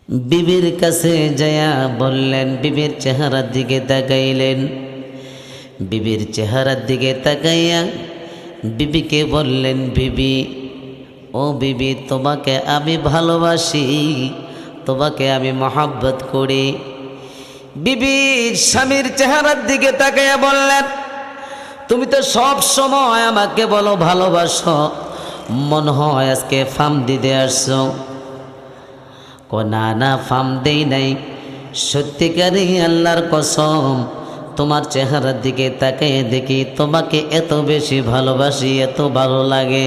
বিবির কাছে যায়া বললেন, বিবির চেহারার দিকে তাকাইলেন। বিবির চেহারার দিকে তাকাইয়া বিবিকে বললেন, বিবি, ও বিবি, তোমাকে আমি ভালোবাসি, তোমাকে আমি মহব্বত করি। বিবির স্বামীর চেহারার দিকে তাকাইয়া বললেন, তুমি তো সব সময় আমাকে বলো ভালোবাসো, মনে হয় আজকে ফার্ম দিতে আসছো। না না, ফার্ম দেই নাই, সত্যিকারই আল্লাহর কসম, তোমার চেহারার দিকে তাকিয়ে দেখি তোমাকে এত বেশি ভালোবাসি, এত ভালো লাগে।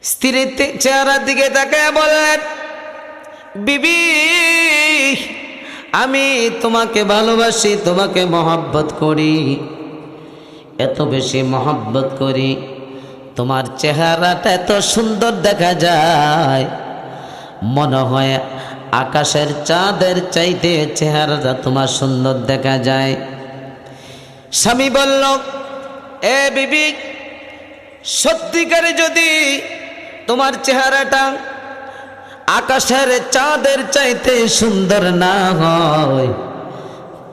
স্ত্রীর চেহারার দিকে তাকিয়ে বললেন, বিবি, আমি তোমাকে ভালোবাসি, তোমাকে মহব্বত করি, এত বেশি মহব্বত করি, তোমার চেহারাটা এত সুন্দর দেখা যায়, মনে হয় আকাশের চাঁদের চাইতে চেহারাটা তোমার সুন্দর দেখা যায়। স্বামী বলল, এ বিবি, সত্যিকারে যদি তোমার চেহারাটা আকাশের চাঁদের চাইতে সুন্দর না হয়,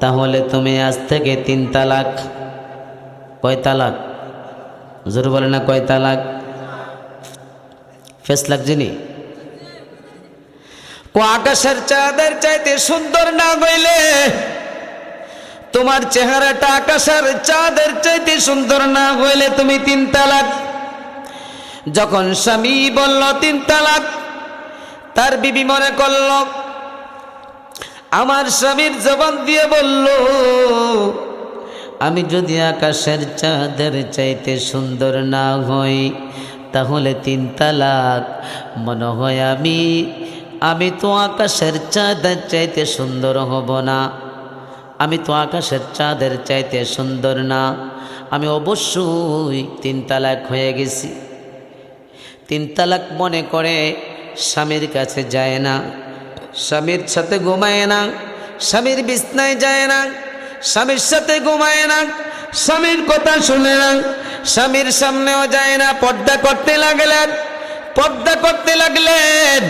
তাহলে তুমি আজ থেকে 3 তালাক। কয় তালাক? জোর বলে না, কয় তালাক? ফেসলাক যিনি আকাশের চাঁদের চাইতে সুন্দর না হইলে, তোমার চেহারাটা আকাশের চাঁদের চাইতে সুন্দর না হইলে তুমি 3 তালাক। যখন স্বামী বলল 3 তালাক, তার বিবি মনে করল আমার স্বামীর জবান দিয়ে বলল, আমি যদি আকাশের চাঁদের চাইতে সুন্দর না হই তাহলে 3 তালাক। মনে হয় আমি তো আকাশের চাঁদের চাইতে সুন্দর হব না, আমি তো আকাশের চাঁদের চাইতে সুন্দর না, আমি অবশ্যই 3 তালাক হয়ে গেছি। 3 তালাক মনে করে স্বামীর কাছে যায় না, স্বামীর সাথে ঘুমায় না, স্বামীর বিছনায় যায় না, স্বামীর সাথে ঘুমায় না, স্বামীর কথা শুনে না, স্বামীর সামনেও যায় না। পর্দা করতে লাগলেন, পর্দা করতে লাগলেন।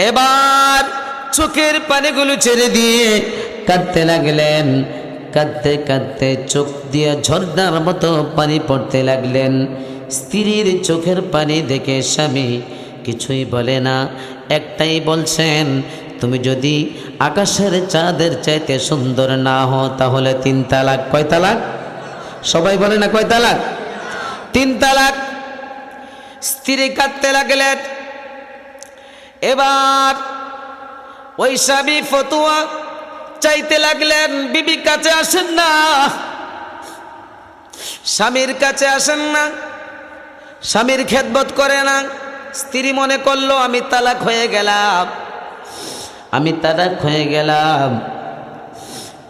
এবার চোখের পানিগুলো ছেড়ে দিয়ে কাঁদতে লাগলেন। কাঁদতে কাঁদতে চোখ দিয়ে ঝর্ণার মতো পানি পড়তে লাগলেন। স্ত্রীর চোখের পানি দেখে স্বামী কিছুই বলে না, একটাই বলছেন, তুমি যদি আকাশের চাঁদের চাইতে সুন্দর না হও তাহলে 3 তালাক। কয় তালাক? সবাই বলে না, কয় তালাক? 3 তালাক। স্ত্রী কাঁদতে লাগলেন। এবার ওই স্বামী ফতুয়া চাইতে লাগলেন, বিবি কাছে আসেন না, স্বামীর কাছে আসেন না, স্বামীর খেদমত করে না। স্ত্রী মনে করলো আমি তালাক হয়ে গেলাম, আমি তালাক হয়ে গেলাম।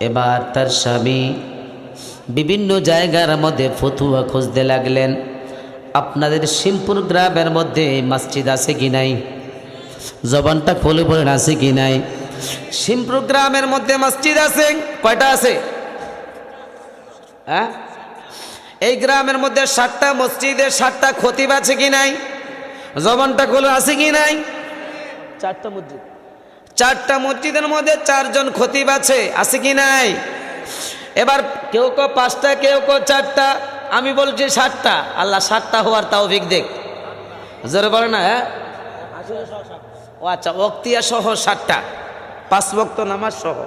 এবার তার স্বামী বিভিন্ন জায়গার মধ্যে ফতুয়া খুঁজতে লাগলেন। আপনাদের শিমপুর গ্রামের মধ্যে মসজিদ আছে কি নাই? জবানটা খুলে বলেন, আছে কি নাই? শিমপুর গ্রামের মধ্যে মসজিদ আছে। কয়টা আছে? হ্যাঁ, এই গ্রামের মধ্যে 7টা মসজিদে 7টা খতিব আছে কি নাই? জবানটা খুলে, আছে কি নাই? 4টা মসজিদ, 4টা মসজিদের মধ্যে 4 জন খতিব আছে, আছে কি নাই? এবার কেউ কেউ 5টা, কেউ কেউ 4টা, আমি বলছি 7টা। আল্লাহ 7টা হওয়ার তৌফিক দেখ। জোরে বলে না? হ্যাঁ, ও আচ্ছা, ওয়াক্তিয়া সহ 7টা, 5 ওয়াক্ত নামাজ সহ।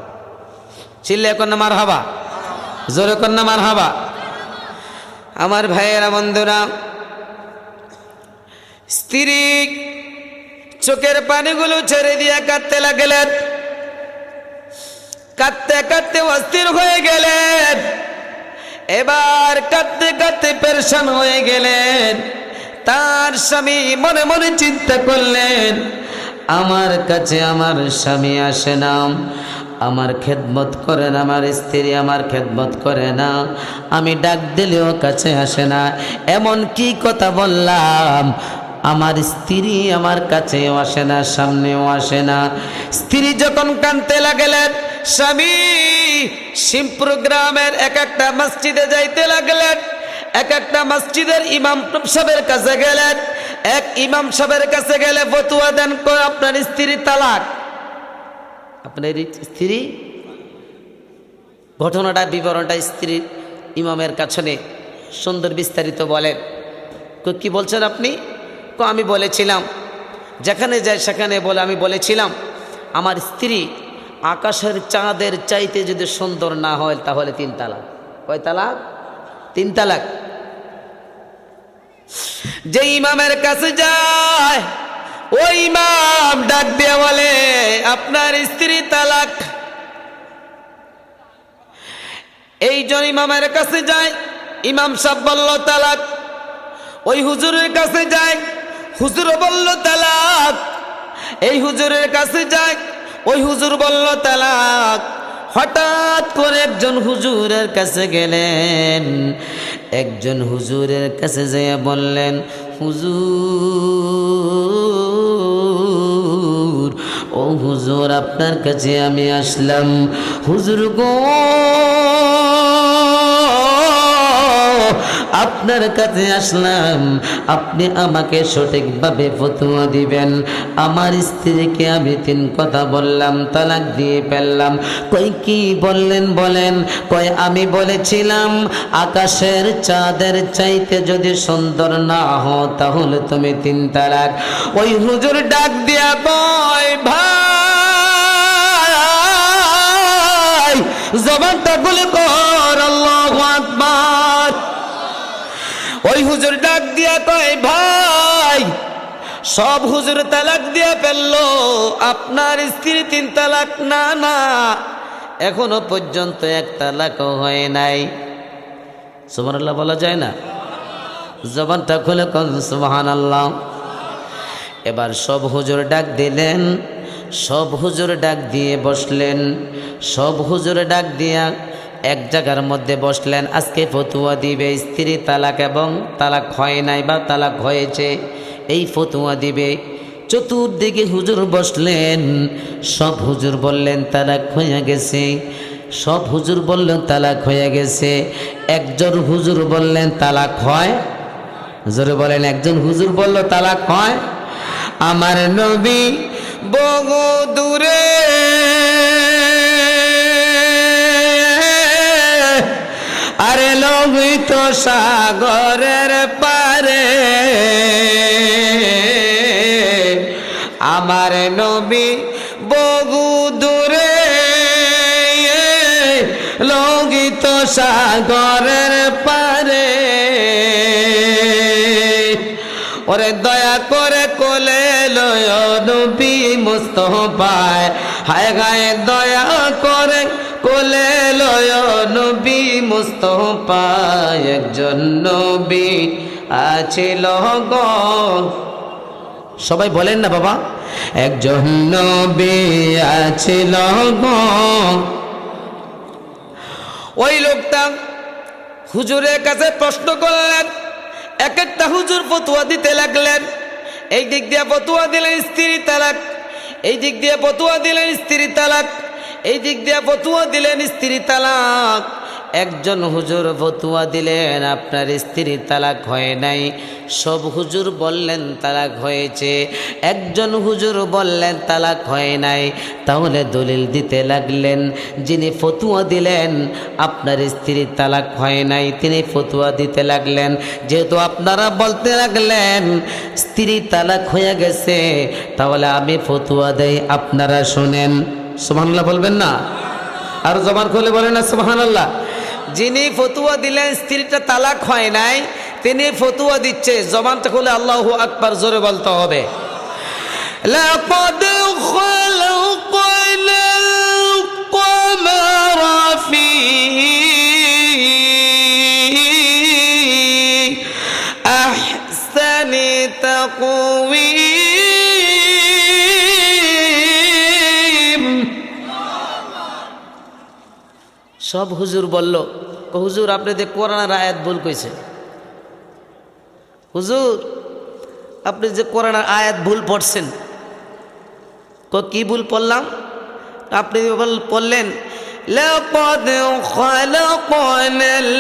চিল্লে এখন না মারহাবা, জোরে কর না মারহাবা। আমার ভাইয়েরা, বন্ধুরা, স্ত্রী চোখের পানিগুলো ছেড়ে দিয়ে কাঁদতে লাগলেন। কাঁদতে কাঁদতে অস্থির হয়ে গেলেন। এবার কাঁদতে কাঁদতে পেরেশান হয়ে গেলেন। তার স্বামী মনে মনে চিন্তা করলেন, আমার কাছে আমার স্বামী আসে না, আমার খেদমত করে না, আমার স্ত্রী আমার খেদমত করে না, আমি ডাক দিলেও কাছে আসে না, এমন কি কথা বললাম? আমার স্ত্রী আমার কাছেও আসে না, সামনেও আসে না। স্ত্রী যখন কাঁদতে লাগলেন, স্বামী শিমপুর গ্রামের এক একটা মসজিদে যাইতে লাগলেন। এক একটা মসজিদের ইমাম সাহেবের কাছে গেলেন। এক ইমাম সাহেবের কাছে গেলে ফতোয়া দেন, কয় আপনার স্ত্রী তালাক। আপনার স্ত্রী, ঘটনাটা বিবরণটা স্ত্রীর ইমামের কাছে সুন্দর বিস্তারিত বলেন। কি বলছেন আপনি? আমি বলেছিলাম, যেখানে যায় সেখানে বলে আমি বলেছিলাম আমার স্ত্রী আকাশের চাঁদের চাইতে যদি সুন্দর না হয় তাহলে 3 তালাক। কয় তালাক? 3 তালাক। যে ইমামের কাছে যায় ওই ইমাম ডাক দিয়ে বলে আপনার স্ত্রী তালাক। এইজন ইমামের কাছে যায়, ইমাম সাহেব বলল তালাক। ওই হুজুরের কাছে যায়, হুজুর বলল তালাক। এই হুজুরের কাছে যায়, ওই হুজুর বলল তালাক। হঠাৎ করে একজন হুজুরের কাছে গেলেন, একজন হুজুরের কাছে যেয়ে বললেন, হুজুর, ও হুজুর আপনার কাছে আমি আসলাম। হুজুর গো, আপনার কাছে আসলাম, আপনি আমাকে সঠিকভাবে ফতোয়া দিবেন। আমার স্ত্রীকে আমি 3 কথা বললাম, তালাক দিয়ে ফেললাম। কই কি বললেন বলেন? কই আমি বলেছিলাম আকাশের চাঁদের চাইতে যদি সুন্দর না হও তাহলে তুমি 3 তালাক। ওই হুজুর ডাক দিয়া কয়, ভাই জবানটা খুলে কর আল্লাহু আকবার। ওই হুজুর ডাক দিয়া কয়, ভাই সব হুজুর তালাক দিয়া ফেললো, আপনার স্ত্রী 3 তালাক। না না, এখনো পর্যন্ত 1 তালাকও হয় নাই। সুবহানাল্লাহ বলা যায় না? জবানটা খুলে কোন সুবহানাল্লাহ। এবার সব হুজুর ডাক দিলেন, সব হুজুর ডাক দিয়ে বসলেন। সব হুজুর ডাক দিয়া এক জায়গার মধ্যে বসলেন। আজকে ফতোয়া দিবে স্ত্রী তালাক এবং তালাক হয় নাই বা তালাক হয়েছে, এই ফতোয়া দিবে। চতুর্দিকে হুজুর বসলেন। সব হুজুর বললেন তালাক হয়ে গেছে, সব হুজুর বললেন তালাক হয়ে গেছে। একজন হুজুর বললেন তালাক হয়। হুজুরে বলেন, একজন হুজুর বলল তালাক হয়। আমার নবী বহু দূরে, আরে লোহিত সাগরের পারে, আমার নবী বহু দূরে, লোহিত সাগরের পারে। ওরে দয়া করে কোলে লয় নবী মুস্তাফায়, হায় গায়ে দয়া করে কোলে লয় নবী মুস্তাফায়। একজন নবী আছিল গো, সবাই বলেন না বাবা, একজন নবী আছিল গো। ওই লোকটা হুজুরের কাছে প্রশ্ন করলেন, এক একটা হুজুর ফতোয়া দিতে লাগলেন। এই দিক দিয়ে ফতোয়া দিলেন স্ত্রী তালাক, এই দিক দিয়ে ফতোয়া দিলেন স্ত্রী তালাক, এই দিক দিয়ে ফতোয়া দিলেন স্ত্রী তালাক। একজন হুজুর ফতোয়া দিলেন আপনার স্ত্রী তালাক হয় নাই, সব হুজুর বললেন তালাক হয়েছে। একজন হুজুর বললেন তালাক হয় নাই। তাহলে দলিল দিতে লাগলেন, যিনি ফতোয়া দিলেন আপনার স্ত্রী তালাক হয় নাই, তিনি ফতোয়া দিতে লাগলেন। যেহেতু আপনারা বলতে লাগলেন স্ত্রী তালাক হয়ে গেছে, তাহলে আমি ফতোয়া দেই, আপনারা শোনেন। সুবহানাল্লাহ বলবেন না? আর জবান খুলে বলেন না সুবহানাল্লাহ। যিনি ফতোয়া দিলেন স্ত্রীটা তালাক হয় নাই, তিনি ফতোয়া দিচ্ছে, জবানটা খুলে আল্লাহু আকবার জোরে বলতে হবে। লাকাদ খালাকানাল কমারা ফি আহসানি তাকওয়িম। সব হুজুর বলল, হুজুর আপনি যে কোরআনের আয়াত ভুল কইছে, হুজুর আপনি যে কোরআনের আয়াত ভুল পড়ছেন। কি ভুল পড়লাম? আপনি পড়লেন লাকাদ খালাকানাল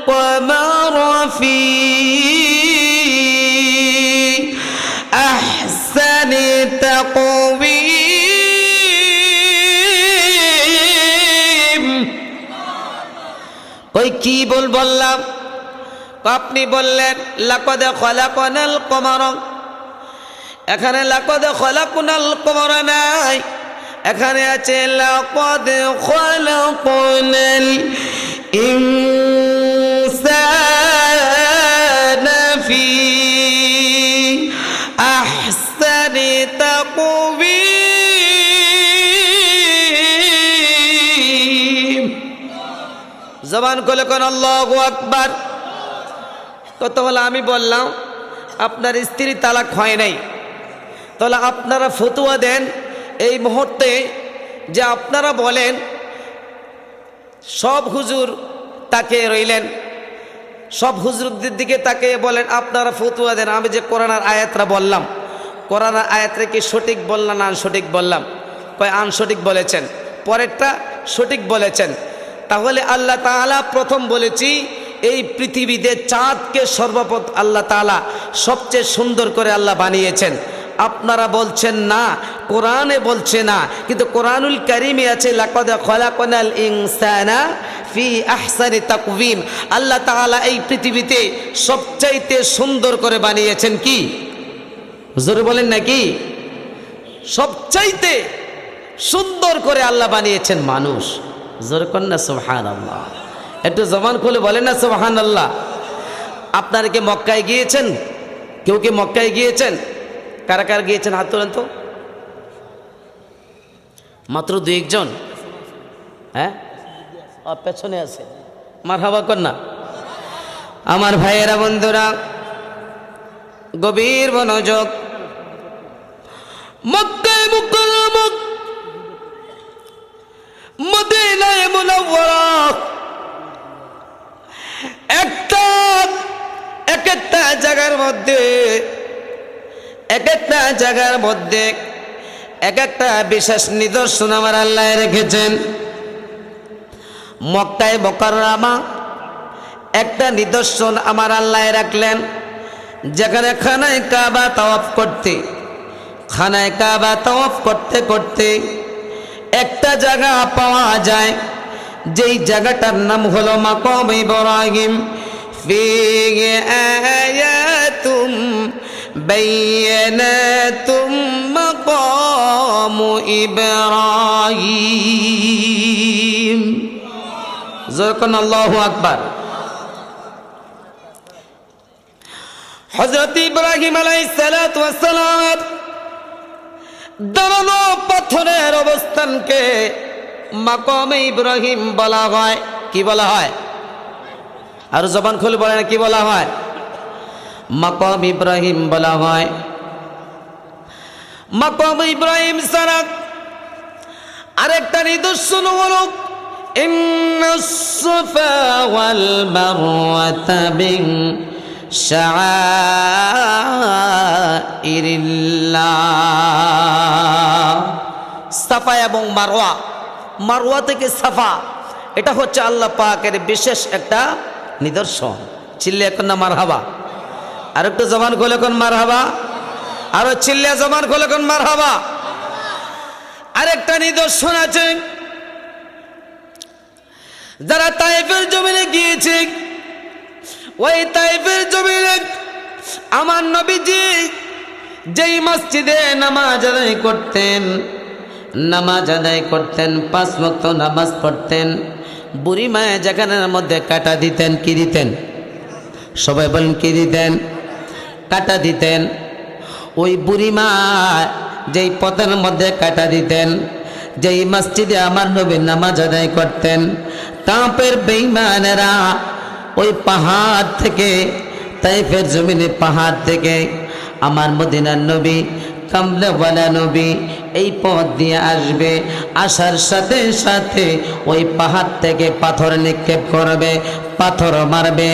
কমারা ফি তাকওয়িম। ওই কি বললাম? আপনি বললেন লাকাদ খালাকনাল কমার, এখানে লাকাদ খালাকনাল কমার নাই, এখানে আছে লাকাদ খালাকনাল ইনসানা ফি আহসানি তাকওয়িম। জবান খুলে কোন আল্লাহু আকবার। কত হলো? আমি বললাম আপনার স্ত্রী তালাক হয় নাই, তাহলে আপনারা ফতোয়া দেন এই মুহূর্তে যে আপনারা বলেন সব হুজুর তাকে রইলেন, সব হুজুরদের দিকে তাকে বলেন আপনারা ফতোয়া দেন। আমি যে কোরআনের আয়াতরা বললাম, কোরআনের আয়াতরা কি সঠিক বললাম না আনসঠিক বললাম? কয় আনসঠিক বলেছেন, পরেরটা সঠিক বলেছেন। তাহলে আল্লাহ তাআলা প্রথম বলেছি এই পৃথিবীতে চাঁদকে সর্বপ্রথম আল্লাহ তাআলা সবচেয়ে সুন্দর করে আল্লাহ বানিয়েছেন। আপনারা বলছেন না, কোরআনে বলছে না, কিন্তু কোরআনুল কারীমে আছে লাকাদ খালাকনাল ইনসানা ফি আহসানি তাকওয়িম। আল্লাহ তাআলা এই পৃথিবীতে সবচাইতে সুন্দর করে বানিয়েছেন কি? জোরে বলেন নাকি? সবচাইতে সুন্দর করে আল্লাহ বানিয়েছেন মানুষ। জোরে কর না সুবহানাল্লাহ। একটু জবান খুলে বলেন না সুবহানাল্লাহ। আপনারা কি মক্কায় গিয়েছেন? কেউ কি মক্কায় গিয়েছেন? কারা কারা গিয়েছেন হাত তোলেন তো। মাত্র 2-1 জন। হ্যাঁ, পেছনে আছে। মারহাবা কর না। আমার ভাইয়েরা বন্ধুরা গভীর মনোযোগ। মক্কায় মুকাররমা, মদিনায়ে মুনাওয়ারা এক একটা জায়গার মধ্যে এক একটা বিশেষ নিদর্শন আমার আল্লাহ রেখেছেন। মক্কায় মুকাররমা একটা নিদর্শন আমার আল্লাহ রাখলেন, যেখানে খানায়ে কাবা তাওয়াফ করতে করতে একটা জায়গা পাওয়া যায়, যেই জায়গাটার নাম হলো মাকাম ইব্রাহিম। ফিহি আয়াতুম বাইয়িনাতুম মাকাম ইব্রাহিম। যখন আল্লাহু আকবার। হযরত ইব্রাহিম আলাইহিস সালাতু ওয়াস সালাম দাঁড়ানো পাথরের অবস্থানকে মাকামে ইব্রাহিম বলা হয়। কি বলা হয়? আর জবান খুলে বলে না, কি বলা হয়? মাকাম ইব্রাহিম বলা হয়। মাকাম ইব্রাহিম ছাড়া আরেকটা নিদর্শন হলো ইন্নাস সাফা ওয়াল মারওয়াতা মিন শাআইরিল্লাহ। সাফা এবং মারওয়া, মারওয়া থেকে সাফা, এটা হচ্ছে আল্লাহ পাকের বিশেষ একটা নিদর্শন। চিল্লে এখন না মারহাবা। আর একটু জবান খোলে কোন মারহাবা। আরো চিল্লে জবান খোলে কোন মারহাবা। আরেকটা নিদর্শন আছে, যারা তায়েফের জমিনে গিয়েছে, ওই তায়েফের জমিনে আমার নবীজি যেই মসজিদে নামাজ আদায় করতেন 5 ওয়াক্ত নামাজ পড়তেন, বুড়ি মায়ে যেখানের মধ্যে কাটা দিতেন, কি দিতেন? সবাই বলেন কি দিতেন? কাটা দিতেন। ওই বুড়ি মা যেই পথের মধ্যে কাটা দিতেন, যেই মসজিদে আমার নবী নামাজ আদায় করতেন, কাফের বেঈমানেরা ওই পাহাড় থেকে, তায়েফের জমিনে পাহাড় থেকে আমার মদিনার নবী, কামলেওয়ালা নবী এই পথ দিয়ে আসবে। আসার সাথে সাথে ওই পাহাড় থেকে পাথর নিক্ষেপ করবে, পাথর মারবে।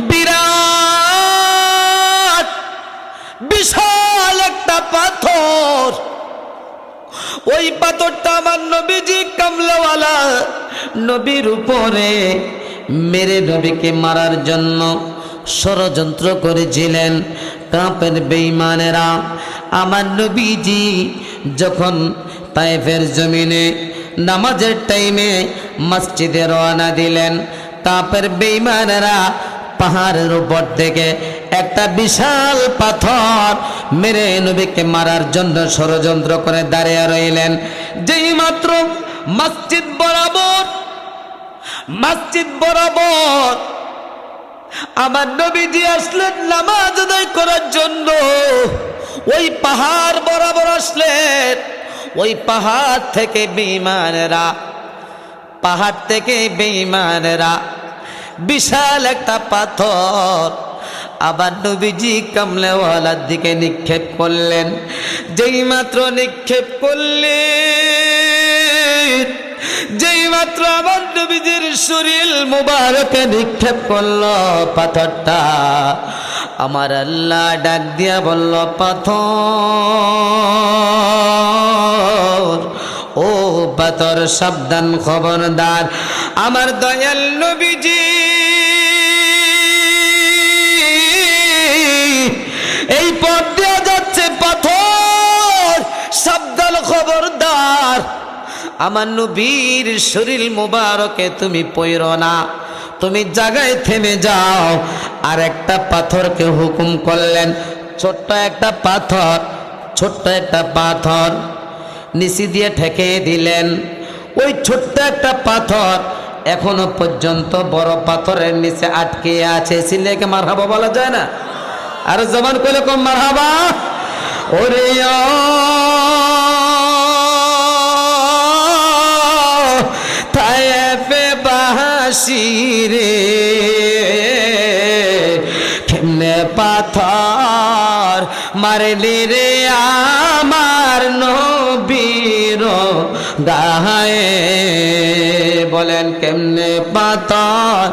বিরাট বিশাল একটা পাথর। ওই পাথরটা আমার নবীজি কামলেওয়ালা নবীর উপরে মেরে নবীকে মারার জন্য ষড়যন্ত্র করেছিলেন। কাফের বেঈমানেরা আমার নবীজি যখন তায়েফের জমিনে নামাজের টাইমে মসজিদে রওনা দিলেন, কাফের বেঈমানেরা পাহাড়ের উপর থেকে একটা বিশাল পাথর মেরে নবীকে মারার জন্য ষড়যন্ত্র করে দাঁড়িয়ে রইলেন। যেই মাত্র মসজিদ বরাবর আমার নবীজি আসলেন নামাজ আদায় করার জন্য, ওই পাহাড় বরাবর আসলেন। ওই পাহাড় থেকে বেঈমানেরা বিশাল একটা পাথর আবার নবীজি কামলেওয়ালার দিকে নিক্ষেপ করলেন। যেই মাত্র নিক্ষেপ করলেন, যেই মাত্র আমার নবীজির শরীর মুবারকে নিক্ষেপ করলো পাথরটা, আমার আল্লাহ ডাক দিয়া বলল, পাথর ও পাথর সাবধান, খবরদার। আমার দয়াল নবীজি এই পথ দিয়ে যাচ্ছে, পাথর সাবধান, খবরদার। আমার নবীর শরীর মুবারকে তুমি পইরো না, তুমি জায়গায় থেমে যাও। আর একটা পাথরকে হুকুম করলেন, ছোট্ট একটা পাথর নিচে দিয়ে ঠেকে দিলেন। ওই ছোট্ট একটা পাথর এখনো পর্যন্ত বড় পাথরের নিচে আটকে আছে। সিলেকে মারহাবা বলা যায় না? আর জবান কইলে কম মারহাবা। ওরে তায়েফে বাসী রে, কেমনে পাথর মারলি রে আমার নবীর গায়ে। বলেন কেমনে পাথর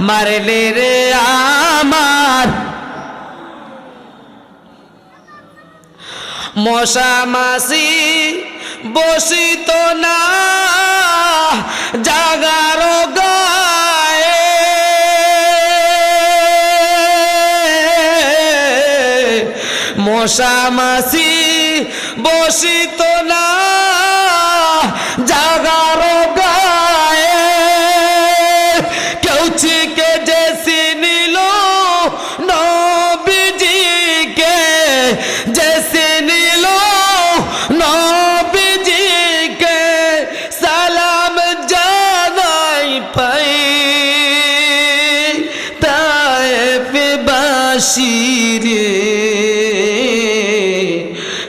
মারলি রে আমার। মশা মাসি বসিত না জাগার গায়ে, মশা মাসি বসিত না জাগার গায়ে। কেউ চিকে যে চিনিল নবীজিকে, যে চিনিল নবীজিকে, সালাম জানাই পাই তায়েফে বাসী রে,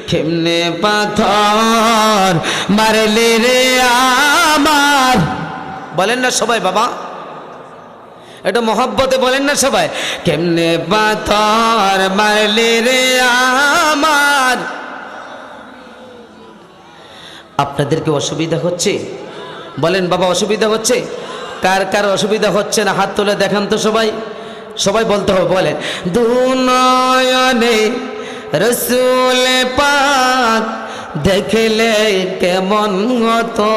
কেমনে পাথর মারলে রে আমার। বলেন না সবাই বাবা, এটা মহব্বতে বলেন না সবাই, কেমনে পাথর মারলে রে আমার। আপনাদেরকে অসুবিধা হচ্ছে? বলেন বাবা অসুবিধা হচ্ছে? কার কার অসুবিধা হচ্ছে না হাত তুলে দেখান তো সবাই, সবাই বলতে হবে। বলেন দুনয়নে রসুল পাক দেখলে কেমন হতো,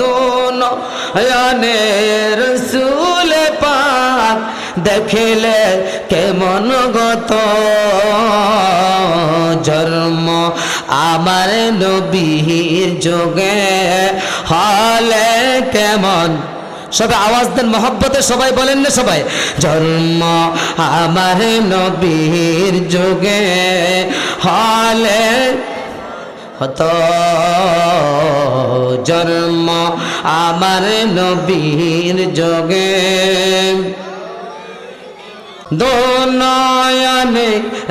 দুনয়নে রসুল পাক দেখলে কেমন গত। জন্ম আমার নবীর যোগে হলে কেমন। সবাই আওয়াজ দেন মহব্বতে, সবাই বলেন না সবাই। জন্ম আমার নবীর যোগে হলে হতো, জন্ম আমার নবীর যোগে। দুনয়নে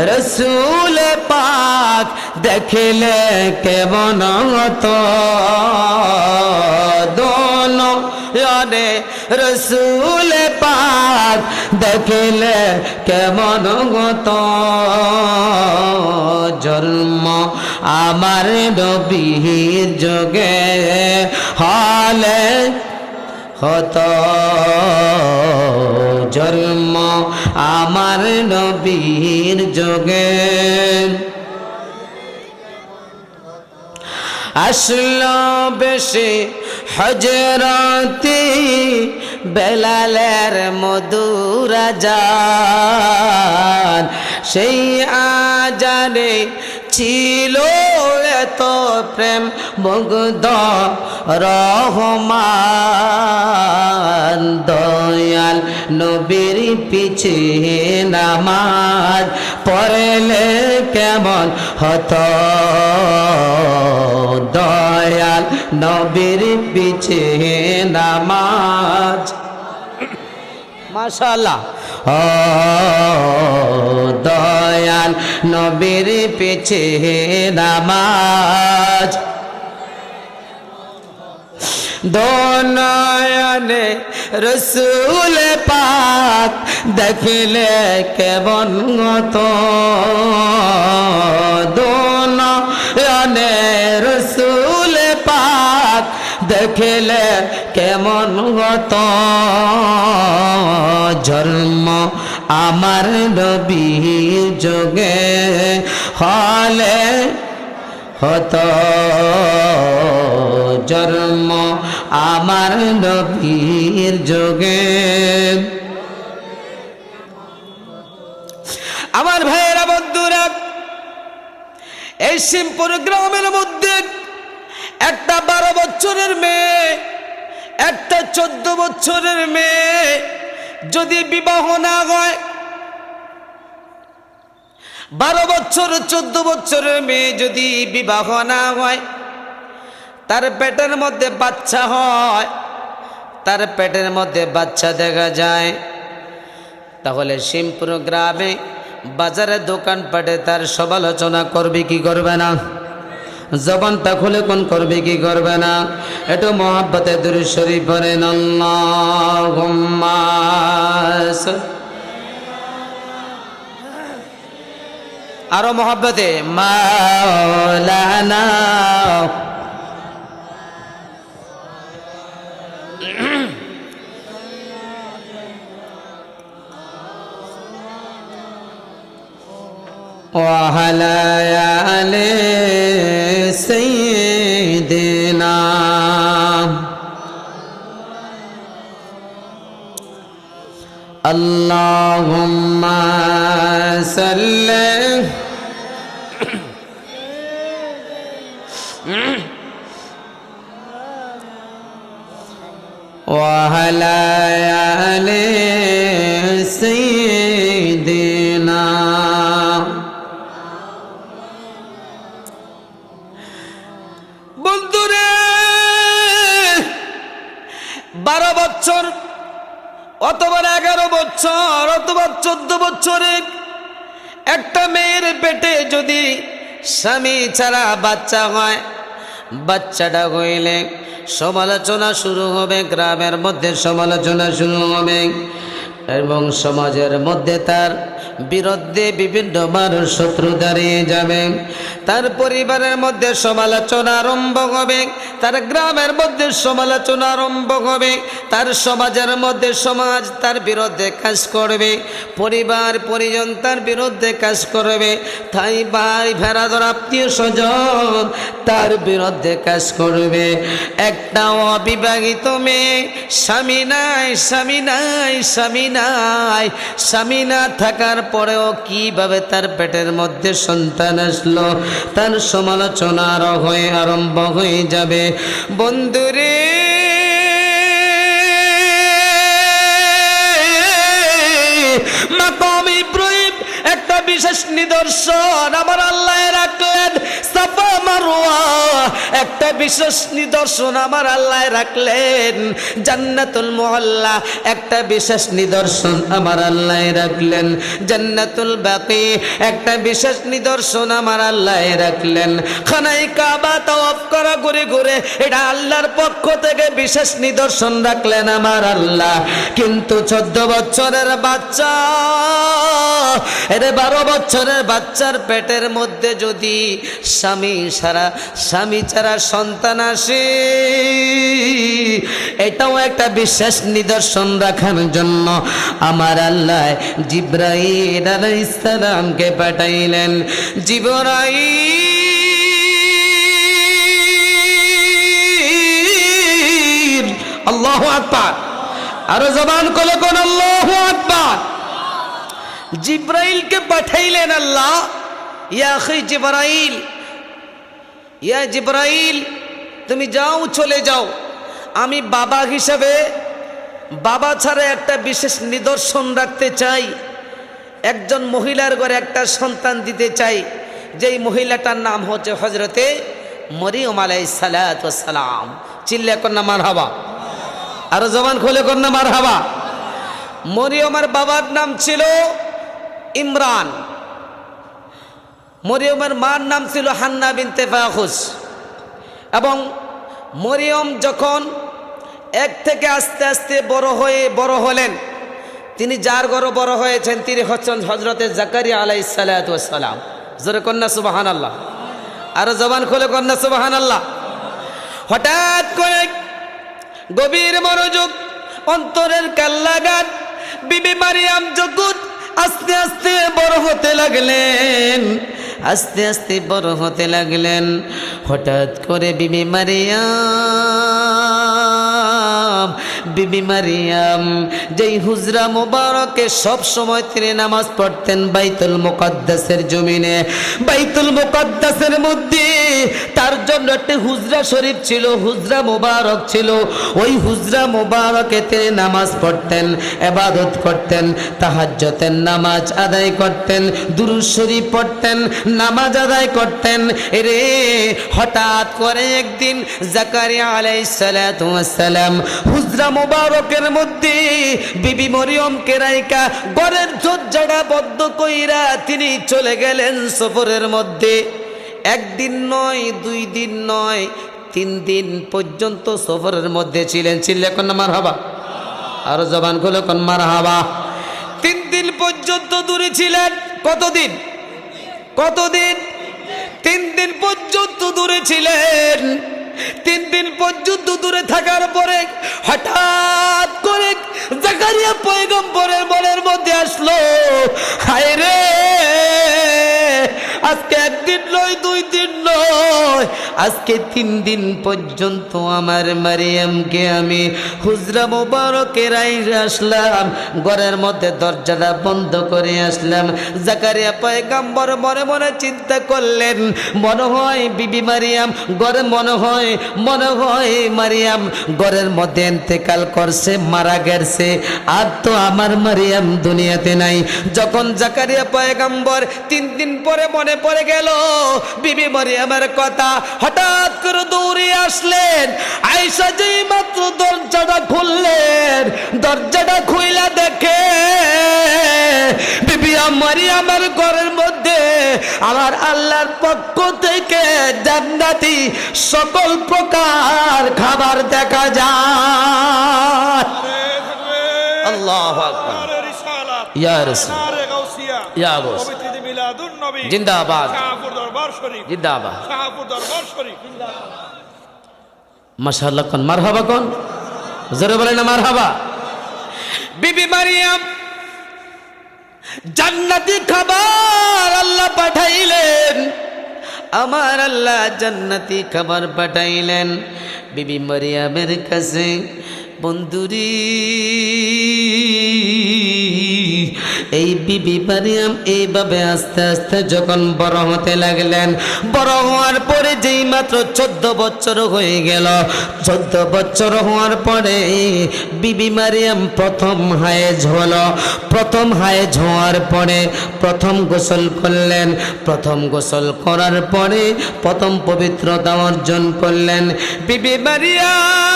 রসুল পাক দেখলে কেমন হতো, দুনয়নে রসুল পাক দেখলে কেমন হতো। জন্ম আমার নবীর যোগে হলে হতো, জন্ম আমার নবীর যোগে। আসলো বেশে হজরতি বেলালের মধুর আজান, সেই আজানে ছিল এত প্রেম মুগ্ধ রহমান। দয়াল নবীর পিছে নামাজ পড়লে কেমন হতো, দয়াল নবীর পিছে নামাজ। মাশাআল্লাহ। ও দয়াল নবীর পিছে নামাজ, দোনয়নে রসুল পাক দেখলে কেমন হতো, দোনয়নে রসুল পাক দেখলে কেমন হতো, জন্ম আমার নবীর যোগে হলে হতো, জন্ম আমার নবীর যোগে। আমার ভাইয়েরা বন্ধুরা, এই সিমপুর গ্রামের মধ্যে একটা 12 বছরের মেয়ে, একটা 14 বছরের মেয়ে যদি বিবাহ না হয়, 12 বছর 14 বছরের মেয়ে যদি বিবাহ না হয়, তার পেটের মধ্যে বাচ্চা হয়, তার পেটের মধ্যে বাচ্চা দেখা যায়, তাহলে সিমপুর গ্রামে বাজারে দোকানপাটে তার সমালোচনা করবে কি করবে না? জবানটা খুলে কোন করবে কি করবে না? একটু মহব্বতে দুরূদ শরীফ পড়েন, আল্লাহুম্মা আরো মহব্বতে মাওলানা وعلى آل سيدنا اللهم صل وعلى آل سيدنا। বন্ধুরে 12 বছর অথবা 11 বছর অথবা 14 বছরের একটা মেয়ের পেটে যদি স্বামী ছাড়া বাচ্চা হয়, বাচ্চাটা হইলে সমালোচনা শুরু হবে, গ্রামের মধ্যে সমালোচনা শুরু হবে এবং সমাজের মধ্যে তার বিরুদ্ধে বিভিন্ন মানুষ শত্রু দাঁড়িয়ে যাবে, তার পরিবারের মধ্যে সমালোচনা আরম্ভ হবে, তার গ্রামের মধ্যে সমালোচনা আরম্ভ হবে, তার সমাজের মধ্যে সমাজ তার বিরুদ্ধে কাজ করবে, পরিবার পরিজন তার বিরুদ্ধে কাজ করবে, তাই ভাই ভেড়াদর আত্মীয় স্বজন তার বিরুদ্ধে কাজ করবে। একটা অবিবাহিত মেয়ে, স্বামী নাই স্বামী নাই স্বামী নাই, স্বামী না থাকার পরেও কিভাবে তার পেটের মধ্যে সন্তান আসলো, তার সমালোচনা আরম্ভ হয়ে যাবে। বন্ধুরে মাকাম ইব্রাহিম একটা বিশেষ নিদর্শন আমার আল্লাহ রাখলেন, সাফা মারওয়া একটা বিশেষ নিদর্শন আমার আল্লাহ রাখলেন, জান্নাতুল মুআল্লা একটা বিশেষ নিদর্শন আমার আল্লাহ রাখলেন, জান্নাতুল বাকি একটা বিশেষ নিদর্শন আমার আল্লাহ রাখলেন। খানায়ে কাবা তাওয়াফ করা ঘুরে ঘুরে এটা আল্লাহর পক্ষ থেকে বিশেষ নিদর্শন রাখলেন আমার আল্লাহ। কিন্তু 14 বছরের বাচ্চা, এরে 12 বছরের বাচ্চার পেটের মধ্যে যদি স্বামী ছাড়া সন্তান আসে, এটাও একটা বিশেষ নিদর্শন রাখার জন্য আমার আল্লাহ জিবরাইল আলাইহিস সালামকে পাঠাইলেন। জিবরাইল, আল্লাহু আকবার, আরো জবান খুলে কোন আল্লাহু আকবার। জিব্রাইলকে পাঠাইলেন আল্লাহ, ইয়া আখি জিব্রাইল, ইয়া জিব্রাইল তুমি যাও, চলে যাও, আমি বাবা হিসাবে বাবা ছাড়া একটা বিশেষ নিদর্শন রাখতে চাই। একজন মহিলার ঘরে একটা সন্তান দিতে চাই, যেই মহিলাটার নাম হচ্ছে হযরতে মরিয়ম আলাইহিস সালাতু ওয়াস সালাম। চিল্লা কন্যা মারহাবা, আরো জবান খুলে কন্যা মারহাবা। মরিয়মের বাবার নাম ছিল ইমরান, মরিয়মের মার নাম ছিল হান্না বিনতে ফাখুস। এবং মরিয়ম যখন এক থেকে আস্তে আস্তে বড় হলেন, তিনি যার ঘরে বড় হয়েছেন তিনি হচ্ছেন হযরতে জাকারিয়া আলাইহিস সালাতু ওয়াস সালাম। জোরে কন্যা সুবহানাল্লাহ, আর জবান খুলে কন্যা সুবহানাল্লাহ। হঠাৎ করে গভীর মনোযোগ, অন্তরের কাল্লাগান, বিবি মারিয়াম যখন আস্তে আস্তে বড় হতে লাগলেন, আস্তে আস্তে বড় হতে লাগলেন, হঠাৎ করে বিবি মারিয়াম যেই হুজরা মোবারকে সব সময় তিনি নামাজ পড়তেন বাইতুল মুকাদ্দাসের জমিনে, বাইতুল মুকাদ্দাসের মধ্যে তার জন্য একটা হুজরা শরীফ ছিল, হুজরা মোবারক ছিল। ওই হুজরা মোবারকে তিনি নামাজ পড়তেন, ইবাদত করতেন, তাহাজ্জুদের নামাজ আদায় করতেন, দুরূদ শরীফ পড়তেন, নামাজ আদায় করতেন। এরে হঠাৎ করে একদিন জাকারিয়া আলাইহিস সালাতু ওয়াস সালাম হুজরা মোবারকের মধ্যে বিবি মরিয়মকে রাইকা ঘরের দরজাটা বন্ধ কইরা তিনি চলে গেলেন সফরের মধ্যে। একদিন নয়, 2 দিন নয়, 3 দিন পর্যন্ত সফরের মধ্যে ছিলেন। চিল্লা কোন মারহাবা, আর জবান খুলে কোন মারহাবা। 3 দিন পর্যন্ত দূরে ছিলেন। কতদিন? 3 দিন পর্যন্ত দূরে ছিলেন। 3 দিন পর্যন্ত দূরে থাকার পরে হঠাৎ করে জাকারিয়া পয়গম্বরের মনের মধ্যে আসলো, হায় রে, আজকে 1 দিন নয়, 2 দিন নয়, আজকে 3 দিন পর্যন্ত আমার মারিয়ামকে আমি হুজরা মোবারকে রাইখে আসলাম, ঘরের মধ্যে দরজাটা বন্ধ করে আসলাম। জাকারিয়া পয়গম্বর মনে মনে চিন্তা করলেন, মনে হয় বিবি মারিয়াম ঘরে, মনে হয় মারিয়াম ঘরের মধ্যে ইন্তেকাল করছে, মারা গেছে, আর তো আমার মারিয়াম দুনিয়াতে নাই। যখন জাকারিয়া পয়গম্বর 3 দিন পরে মনে পড়ে গেল বিবি মারিয়ামের কথা, হঠাৎ করে দৌড়ে আসলেন। আয়েশা যেই মাত্র দরজাটা খুললেন, দরজাটা খুইলা দেখে বিবি মারিয়ামের ঘরের মধ্যে আমার আল্লাহর পক্ষ থেকে জান্নাতি সকল প্রকার খাবার দেখা যায়। আল্লাহু আকবার, ইয়া রাসূল, ইয়া গাউস, জিন্দাবাদ, জিন্দাবাদ, মাশাআল্লাহ। কোন মারহাবা, কোন জোরে বলেন না মারহাবা। বিবি মারিয়াম জান্নাতি খাবার আল্লাহ পাঠাইলেন, আমার আল্লাহ জান্নাতি খাবার পাঠাইলেন বিবি মারিয়ামের কাছে। বন্ধুরি, এই বিবি মারিয়াম এইভাবে আস্তে আস্তে যখন বড় হতে লাগলেন, বড় হওয়ার পরে যেই মাত্র 14 বছর হয়ে গেল, 14 বছর হওয়ার পরে বিবি মারিয়াম প্রথম হায়েজ হলো। প্রথম হায়েজ হওয়ার পরে প্রথম গোসল করলেন। প্রথম গোসল করার পরে প্রথম পবিত্রতা অর্জন করলেন বিবি মারিয়াম।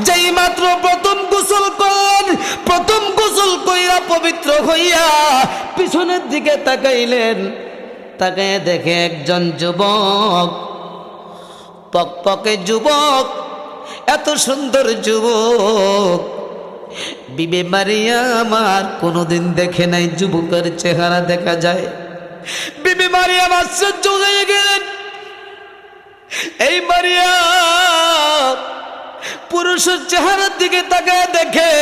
যেই মাত্র প্রথম গোসল করলেন, প্রথম গোসল কইরা পবিত্র হইয়া পিছনের দিকে তাকাইলেন, তাকায় দেখে একজন যুবক, পকপকে যুবক, এত সুন্দর যুবক বিবি মারিয়াম আর কোনোদিন দেখে নাই যুবকের চেহারা দেখা যায়। বিবি মারিয়াম আশ্চর্য হয়ে গেলেন। এই মারিয়াম পুরুষের চেহারার দিকে তাকায় দেখে,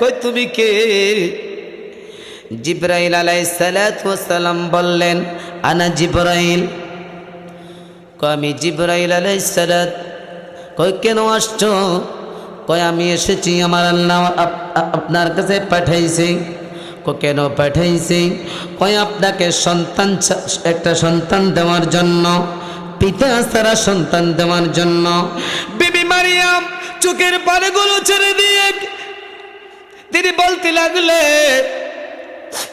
কই তুমি কে? জিবরাইল আলাইহিস সালাতু ওয়াস সালাম বললেন, আনা জিবরাইল। আমি জিবরাইল আলাইহিস সালাত কই কেন আসছো? কই আমি এসেছি আমার আল্লাহ আপনার কাছে পাঠাইছে। কই কেন পাঠাইছে? কই আপনাকে একটা সন্তান দেওয়ার জন্য, পিতা ছাড়া সন্তান দেওয়ার জন্য। বিবি মারিয়াম চোখের পানিগুলো ছেড়ে দিয়ে তিনি বলতে লাগলে,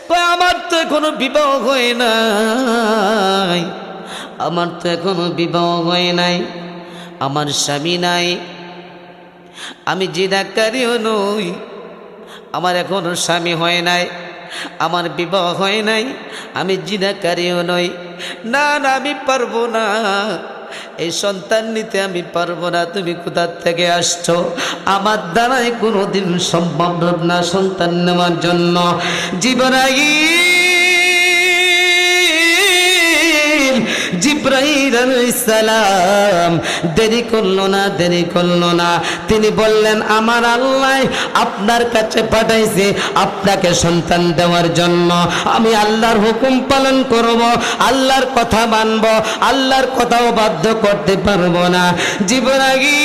কই আমার তো এখনো বিবাহ হয় নাই, আমার তো এখনো বিবাহ হয় নাই, আমার স্বামী নাই, আমি জিনাকারীও নই, আমার এখনো স্বামী হয় নাই, আমার বিবাহ হয় নাই, আমি জিনাকারীও নই। না না, আমি পারবো না, এই সন্তান নিতে আমি পারবো না। তুমি কোথা থেকে আসছো? আমার দ্বারাই কোনোদিন সম্ভব না সন্তান নেওয়ার জন্য। জিবরাইল আলাইহিস সালাম দেরি করলো না। তিনি বললেন, আমার আল্লাহ আপনার কাছে পাঠাইছে আপনাকে সন্তান দেওয়ার জন্য। আমি আল্লাহর হুকুম পালন করব, আল্লাহর কথা মানব, আল্লাহর কথাও বাধ্য করতে পারবো না। জিবরাইল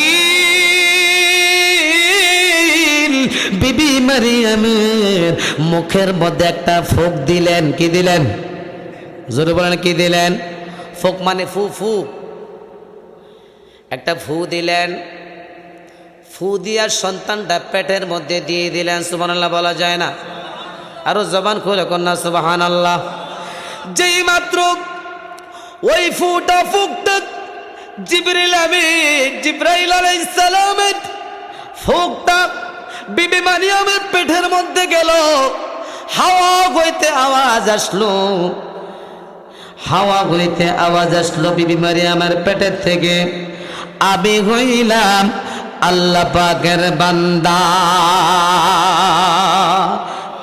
বিবি মারিয়ামের মুখের মধ্যে একটা ফুঁক দিলেন। কি দিলেন? জোরে বলেন, কি দিলেন? ফুক মানে ফু। একটা ফু দিলেন, ফু দিয়ার সন্তানটা পেটের মধ্যে দিয়ে দিলেন। সুবহানাল্লাহ বলা যায় না? আরো জবান খুলে কন্যা সুবহানাল্লাহ। যেই মাত্র ওই ফুকটা জিবরাইল আলাইহিস সালামের ফুকটা বিবি মারিয়ামের পেটের মধ্যে গেল, হাওয়া হইতে আওয়াজ আসলো বিবি মারিয়ামের পেটের থেকে, আমি হইলাম আল্লাহ পাকের বান্দা।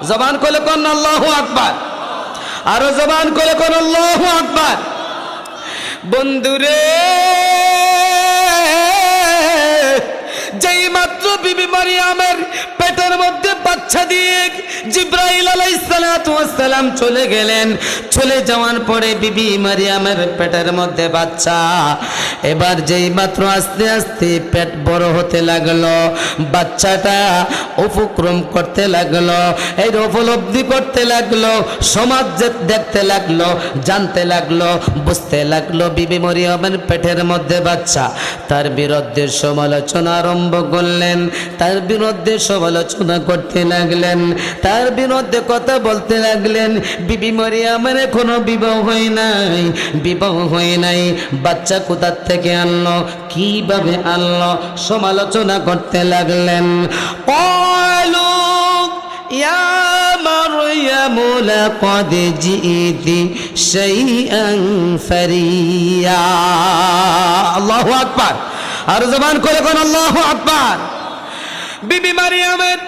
জবান খুলে কোন আল্লাহু আকবার, আরো জবান খুলে কোন আল্লাহু আকবার। বন্ধুরে, যেই মাত্র বিবি মারিয়ামের পেটের মধ্যে বাচ্চা দিয়ে জিবরাইল আলাইহিস সালাতু ওয়াস সালাম চলে গেলেন। চলে যাওয়ার পরে বিবি মারিয়ামের পেটের মধ্যে বাচ্চা। এবার যেই মাত্র আস্তে আস্তে পেট বড় হতে লাগলো, বাচ্চাটা উপক্রম করতে লাগলো, এই উপলব্ধি করতে লাগলো, সমাজ দেখতে লাগলো, জানতে লাগলো, বুঝতে লাগলো বিবি মারিয়ামের পেটের মধ্যে বাচ্চা। তার বিরুদ্ধে সমালোচনা আরম্ভ করলেন, তার বিরুদ্ধে সমালোচনা করতে লাগলেন, তার বিরুদ্ধে কথা বলতে লাগলেন। বিবি মারিয়ামের এখনো বিবাহ হয় নাই, বাচ্চা কোথা থেকে আনলো, কিভাবে আনলো, সমালোচনা করতে লাগলেন। ক্বালু ইয়া মারয়ামু লাকাদ জিইতি শাইআন ফারিয়া। আল্লাহু আকবার, আর জবান করে কোন আল্লাহু আকবার। বিবি মারিয়ামের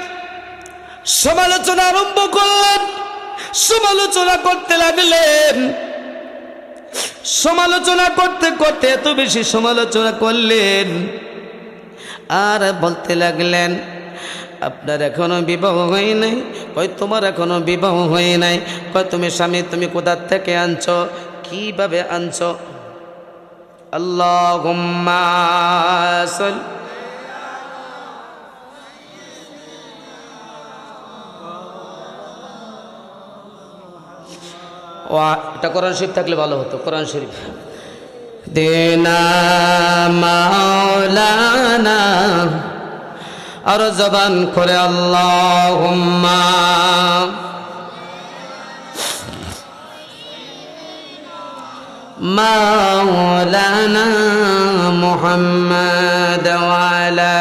সমালোচনা আরম্ভ করলেন, সমালোচনা করতে লাগলেন। সমালোচনা করতে করতে এত বেশি সমালোচনা করলেন আর বলতে লাগলেন, আপনার এখনো বিবাহ হয় নাই। কই তোমার এখনো বিবাহ হয় নাই? কই তুমি স্বামী তুমি কোথা থেকে আনছো, কিভাবে আনছো? আল্লাহুম্মা সাল্লি। এটা কোরআন শরীফ থাকলে ভালো হতো। কোরআন শরীফ দেনা মাওলানা, আর জবান করে আল্লাহুম্মা মাওলানা মুহাম্মদ ওয়া আলা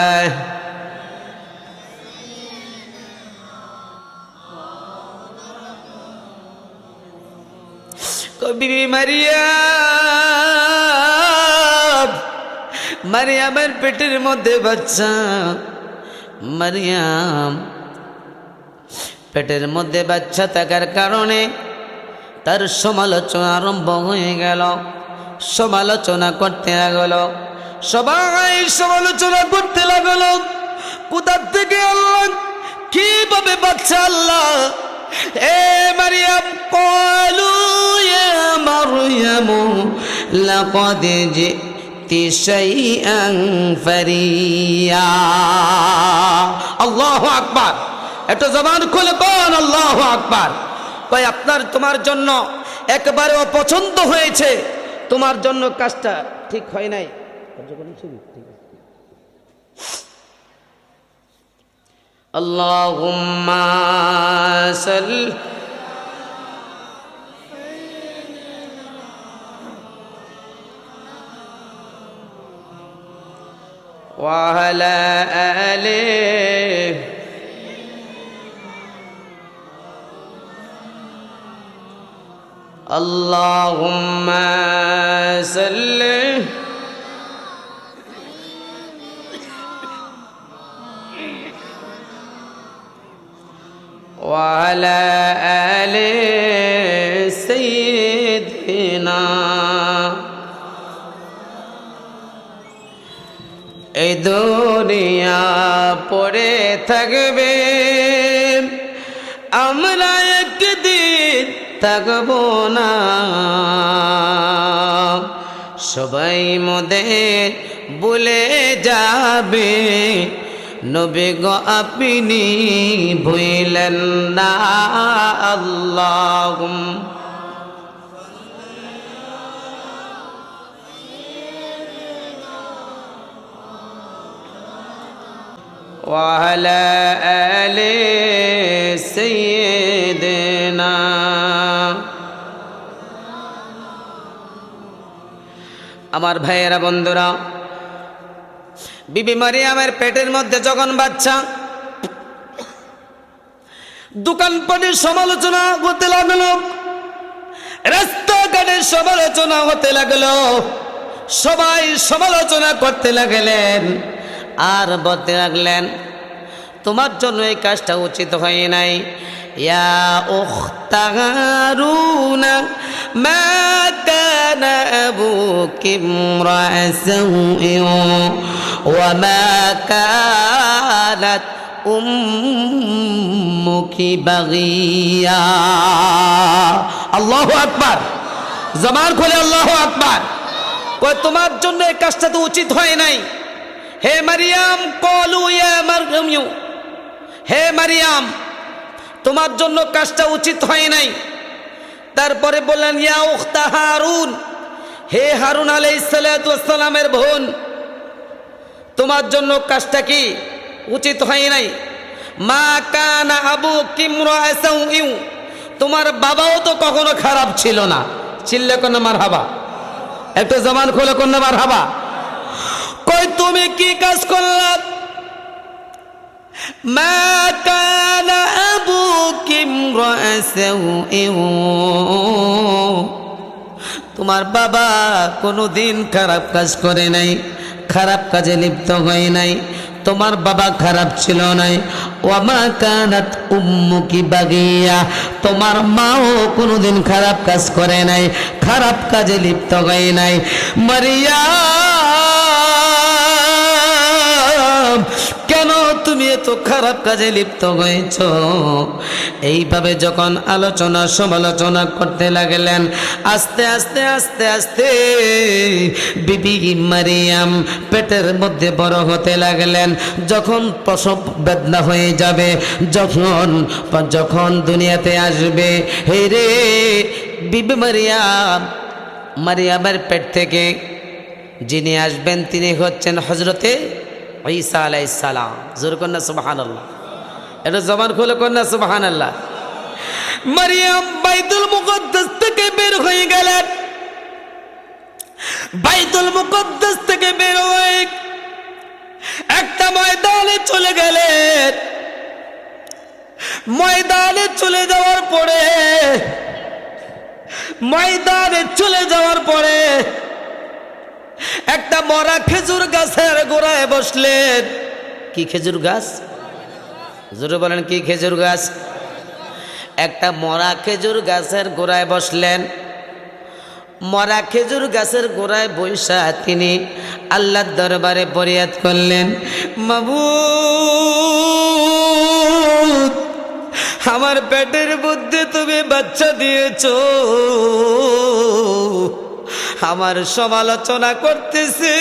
বিবি মারিয়ামের পেটের মধ্যে বাচ্চা। মারিয়াম পেটের মধ্যে বাচ্চা থাকার কারণে তার সমালোচনা আরম্ভ হয়ে গেল। সমালোচনা করতে লাগলো, সবাই সমালোচনা করতে লাগলো। কোথা থেকে আল্লাহ, কিভাবে বাচ্চা আল্লাহ? এ মারিয়াম, ক্বালু ইয়া মারয়ামু লাকাদ শি'তি শাইআন ফারিয়া। আল্লাহু আকবার। একটু জবান খুলে বল আল্লাহু আকবার। কই আপনার তোমার জন্য একবারে অপছন্দ হয়েছে, তোমার জন্য কাজটা ঠিক হয় নাই। আল্লাহুম্মা সাল্লি ওয়া আলা আলিহি আল্লাহুম্মা সাল্লি ওয়া আলা আলি সাইয়্যিদিনা। এই দুনিয়া পড়ে থাকবে, আমরা একদিন থাকবো না। সবাই মোদের ভুলে যাবে, নবী গো আপনি ভুলেন না। আল্লাহুম্মা ওয়া আলা আলি সাইয়্যিদিনা। আমার ভাইয়েরা বন্ধুরা, বিবি মারিয়ামের পেটের মধ্যে যখন বাচ্চা, দোকানপাটের সমালোচনা হতে লাগলো, রাস্তাঘাটের সমালোচনা হতে লাগলো, সবাই সমালোচনা করতে লাগলেন আর বলতে লাগলেন তোমার জন্য এই কাজটা উচিত হয় নাই। ইয়া উখতা হারুনা মা কানা আবুকি ইমরা'a সাউইন ওয়া মা কানাত উম্মুকি বাগিয়া। আল্লাহু আকবার। জবান খুলে আল্লাহু আকবার। কই তোমার জন্য এই কাজটা তো উচিত হয় নাই। হে মারিয়াম, কলু ইয়া মারয়াম, হে মারিয়াম তোমার জন্য কাজটা উচিত হয় নাই। তারপরে বললেন ইয়া উখতা হারুন, হে হারুন আলাইহিস সালাতু ওয়াস সালামের বোন, তোমার জন্য কাজটা কি উচিত হয় নাই। মা কানা আবুকি ইমরা'a সাউইন, তোমার বাবাও তো কখনো খারাপ ছিল না। চিল্লে কোন মারহাবা, একটু জবান খুলে কোন মারহাবা। কই তুমি কি কাজ করলা? মা কানা আবুকি ইমরা'a সাউইন, তোমার বাবা কোনোদিন খারাপ কাজ করে নাই, খারাপ কাজে লিপ্ত হয় নাই, তোমার বাবা খারাপ ছিল নাই। ওয়া মা কানাত উম্মুকি বাগিয়া, তোমার মাও কোনোদিন খারাপ কাজ করে নাই, খারাপ কাজে লিপ্ত হয় নাই। মারিয়াম কেন তুমি এত খারাপ কাজে লিপ্ত হয়েছ? এইভাবে যখন আলোচনা সমালোচনা করতে লাগলেন, আস্তে আস্তে আস্তে আস্তে বিবি মারিয়াম পেটের মধ্যে বড় হতে লাগলেন। যখন প্রসব বেদনা হয়ে যাবে, যখন যখন দুনিয়াতে আসবে, হে রে বিবি মারিয়ামের পেট থেকে যিনি আসবেন তিনি হচ্ছেন হযরতে ঈসা আলাইহিস সালাম। জোরে কন্যা সুবহানাল্লাহ। এটা জবান খুলে কন্যা সুবহানাল্লাহ। মারিয়াম বাইতুল মুকদ্দাস থেকে বের হয়ে গেলেন। বাইতুল মুকদ্দাস থেকে বের হয়ে একটা ময়দানে চলে গেলেন। ময়দানে চলে যাওয়ার পরে একটা মরা খেজুর গাছের গোড়ায় বসলেন। কি খেজুর গাছ? জোরে বলেন কি খেজুর গাছ? একটা মরা খেজুর গাছের গোড়ায় বসলেন। মরা খেজুর গাছের গোড়ায় বৈশা তিনি আল্লাহর দরবারে ফরিয়াদ করলেন, মাবুদ আমার পেটের মধ্যে তুমি বাচ্চা দিয়েছো, আমার সমালোচনা করতেছে,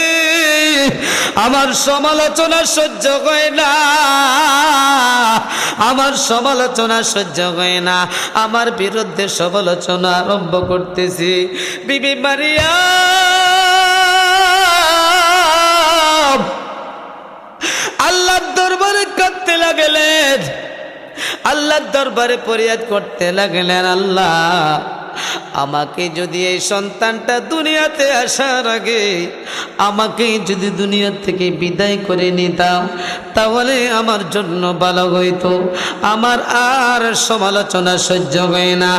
আমার সমালোচনা সহ্য হয় না, আমার সমালোচনা সহ্য হয় না, আমার বিরুদ্ধে সমালোচনা আরম্ভ করতেছে। বিবি মারিয়াম আল্লাহর দরবারে কাঁদতে লাগলেন, আল্লাহর দরবারে ফরিয়াদ করতে লাগলেন, আল্লাহ আমাকে যদি এই সন্তানটা দুনিয়াতে আসার আগে আমাকে যদি দুনিয়া থেকে বিদায় করে নিতাম তাহলে আমার জন্য ভালো হইতো, আমার আর সমালোচনা সহ্য হয় না।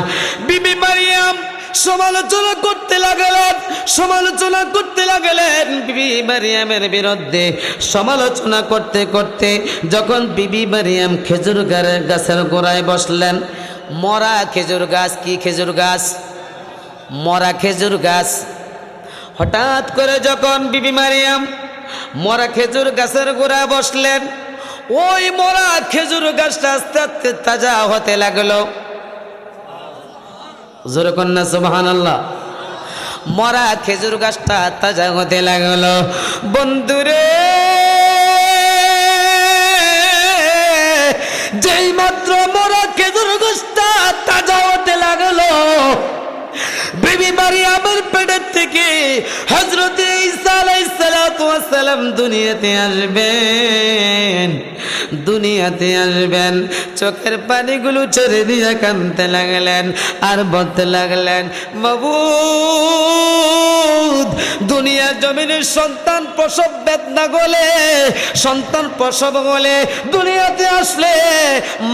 বিবি মারিয়াম সমালোচনা করতে লাগলেন, সমালোচনা করতে লাগলেন বিবি মারিয়ামের বিরুদ্ধে। সমালোচনা করতে করতে যখন বিবি মারিয়াম খেজুর গাছের গোড়ায় বসলেন, মরা খেজুর গাছ, কি খেজুর গাছ? মরা খেজুর গাছ। হঠাৎ করে যখন বিবি মারিয়াম মরা খেজুর গাছের গোড়ায় বসলেন, ওই মরা খেজুর গাছটা আস্তে আস্তে তাজা হতে লাগলো। জোরে কন্যা সুবহানাল্লাহ। মরা খেজুর গাছটা তাজা হতে লাগলো। বন্ধুরে, যেই মাত্র মরা খেজুর গাছটা তাজা হতে লাগলো, বিবি মারিয়ামের পেটের থেকে হযরত ঈসা আলাইহিস সালাতু ওয়াস সালাম দুনিয়াতে আসবেন, দুনিয়াতে আসবেন। চোখের পানিগুলো ছেড়ে দিয়ে কাঁদতে লাগলেন আর বলতে লাগলেন, মাবুদ দুনিয়ার জমিনের সন্তান প্রসব বেদনা গলে, সন্তান প্রসব হলে দুনিয়াতে আসলে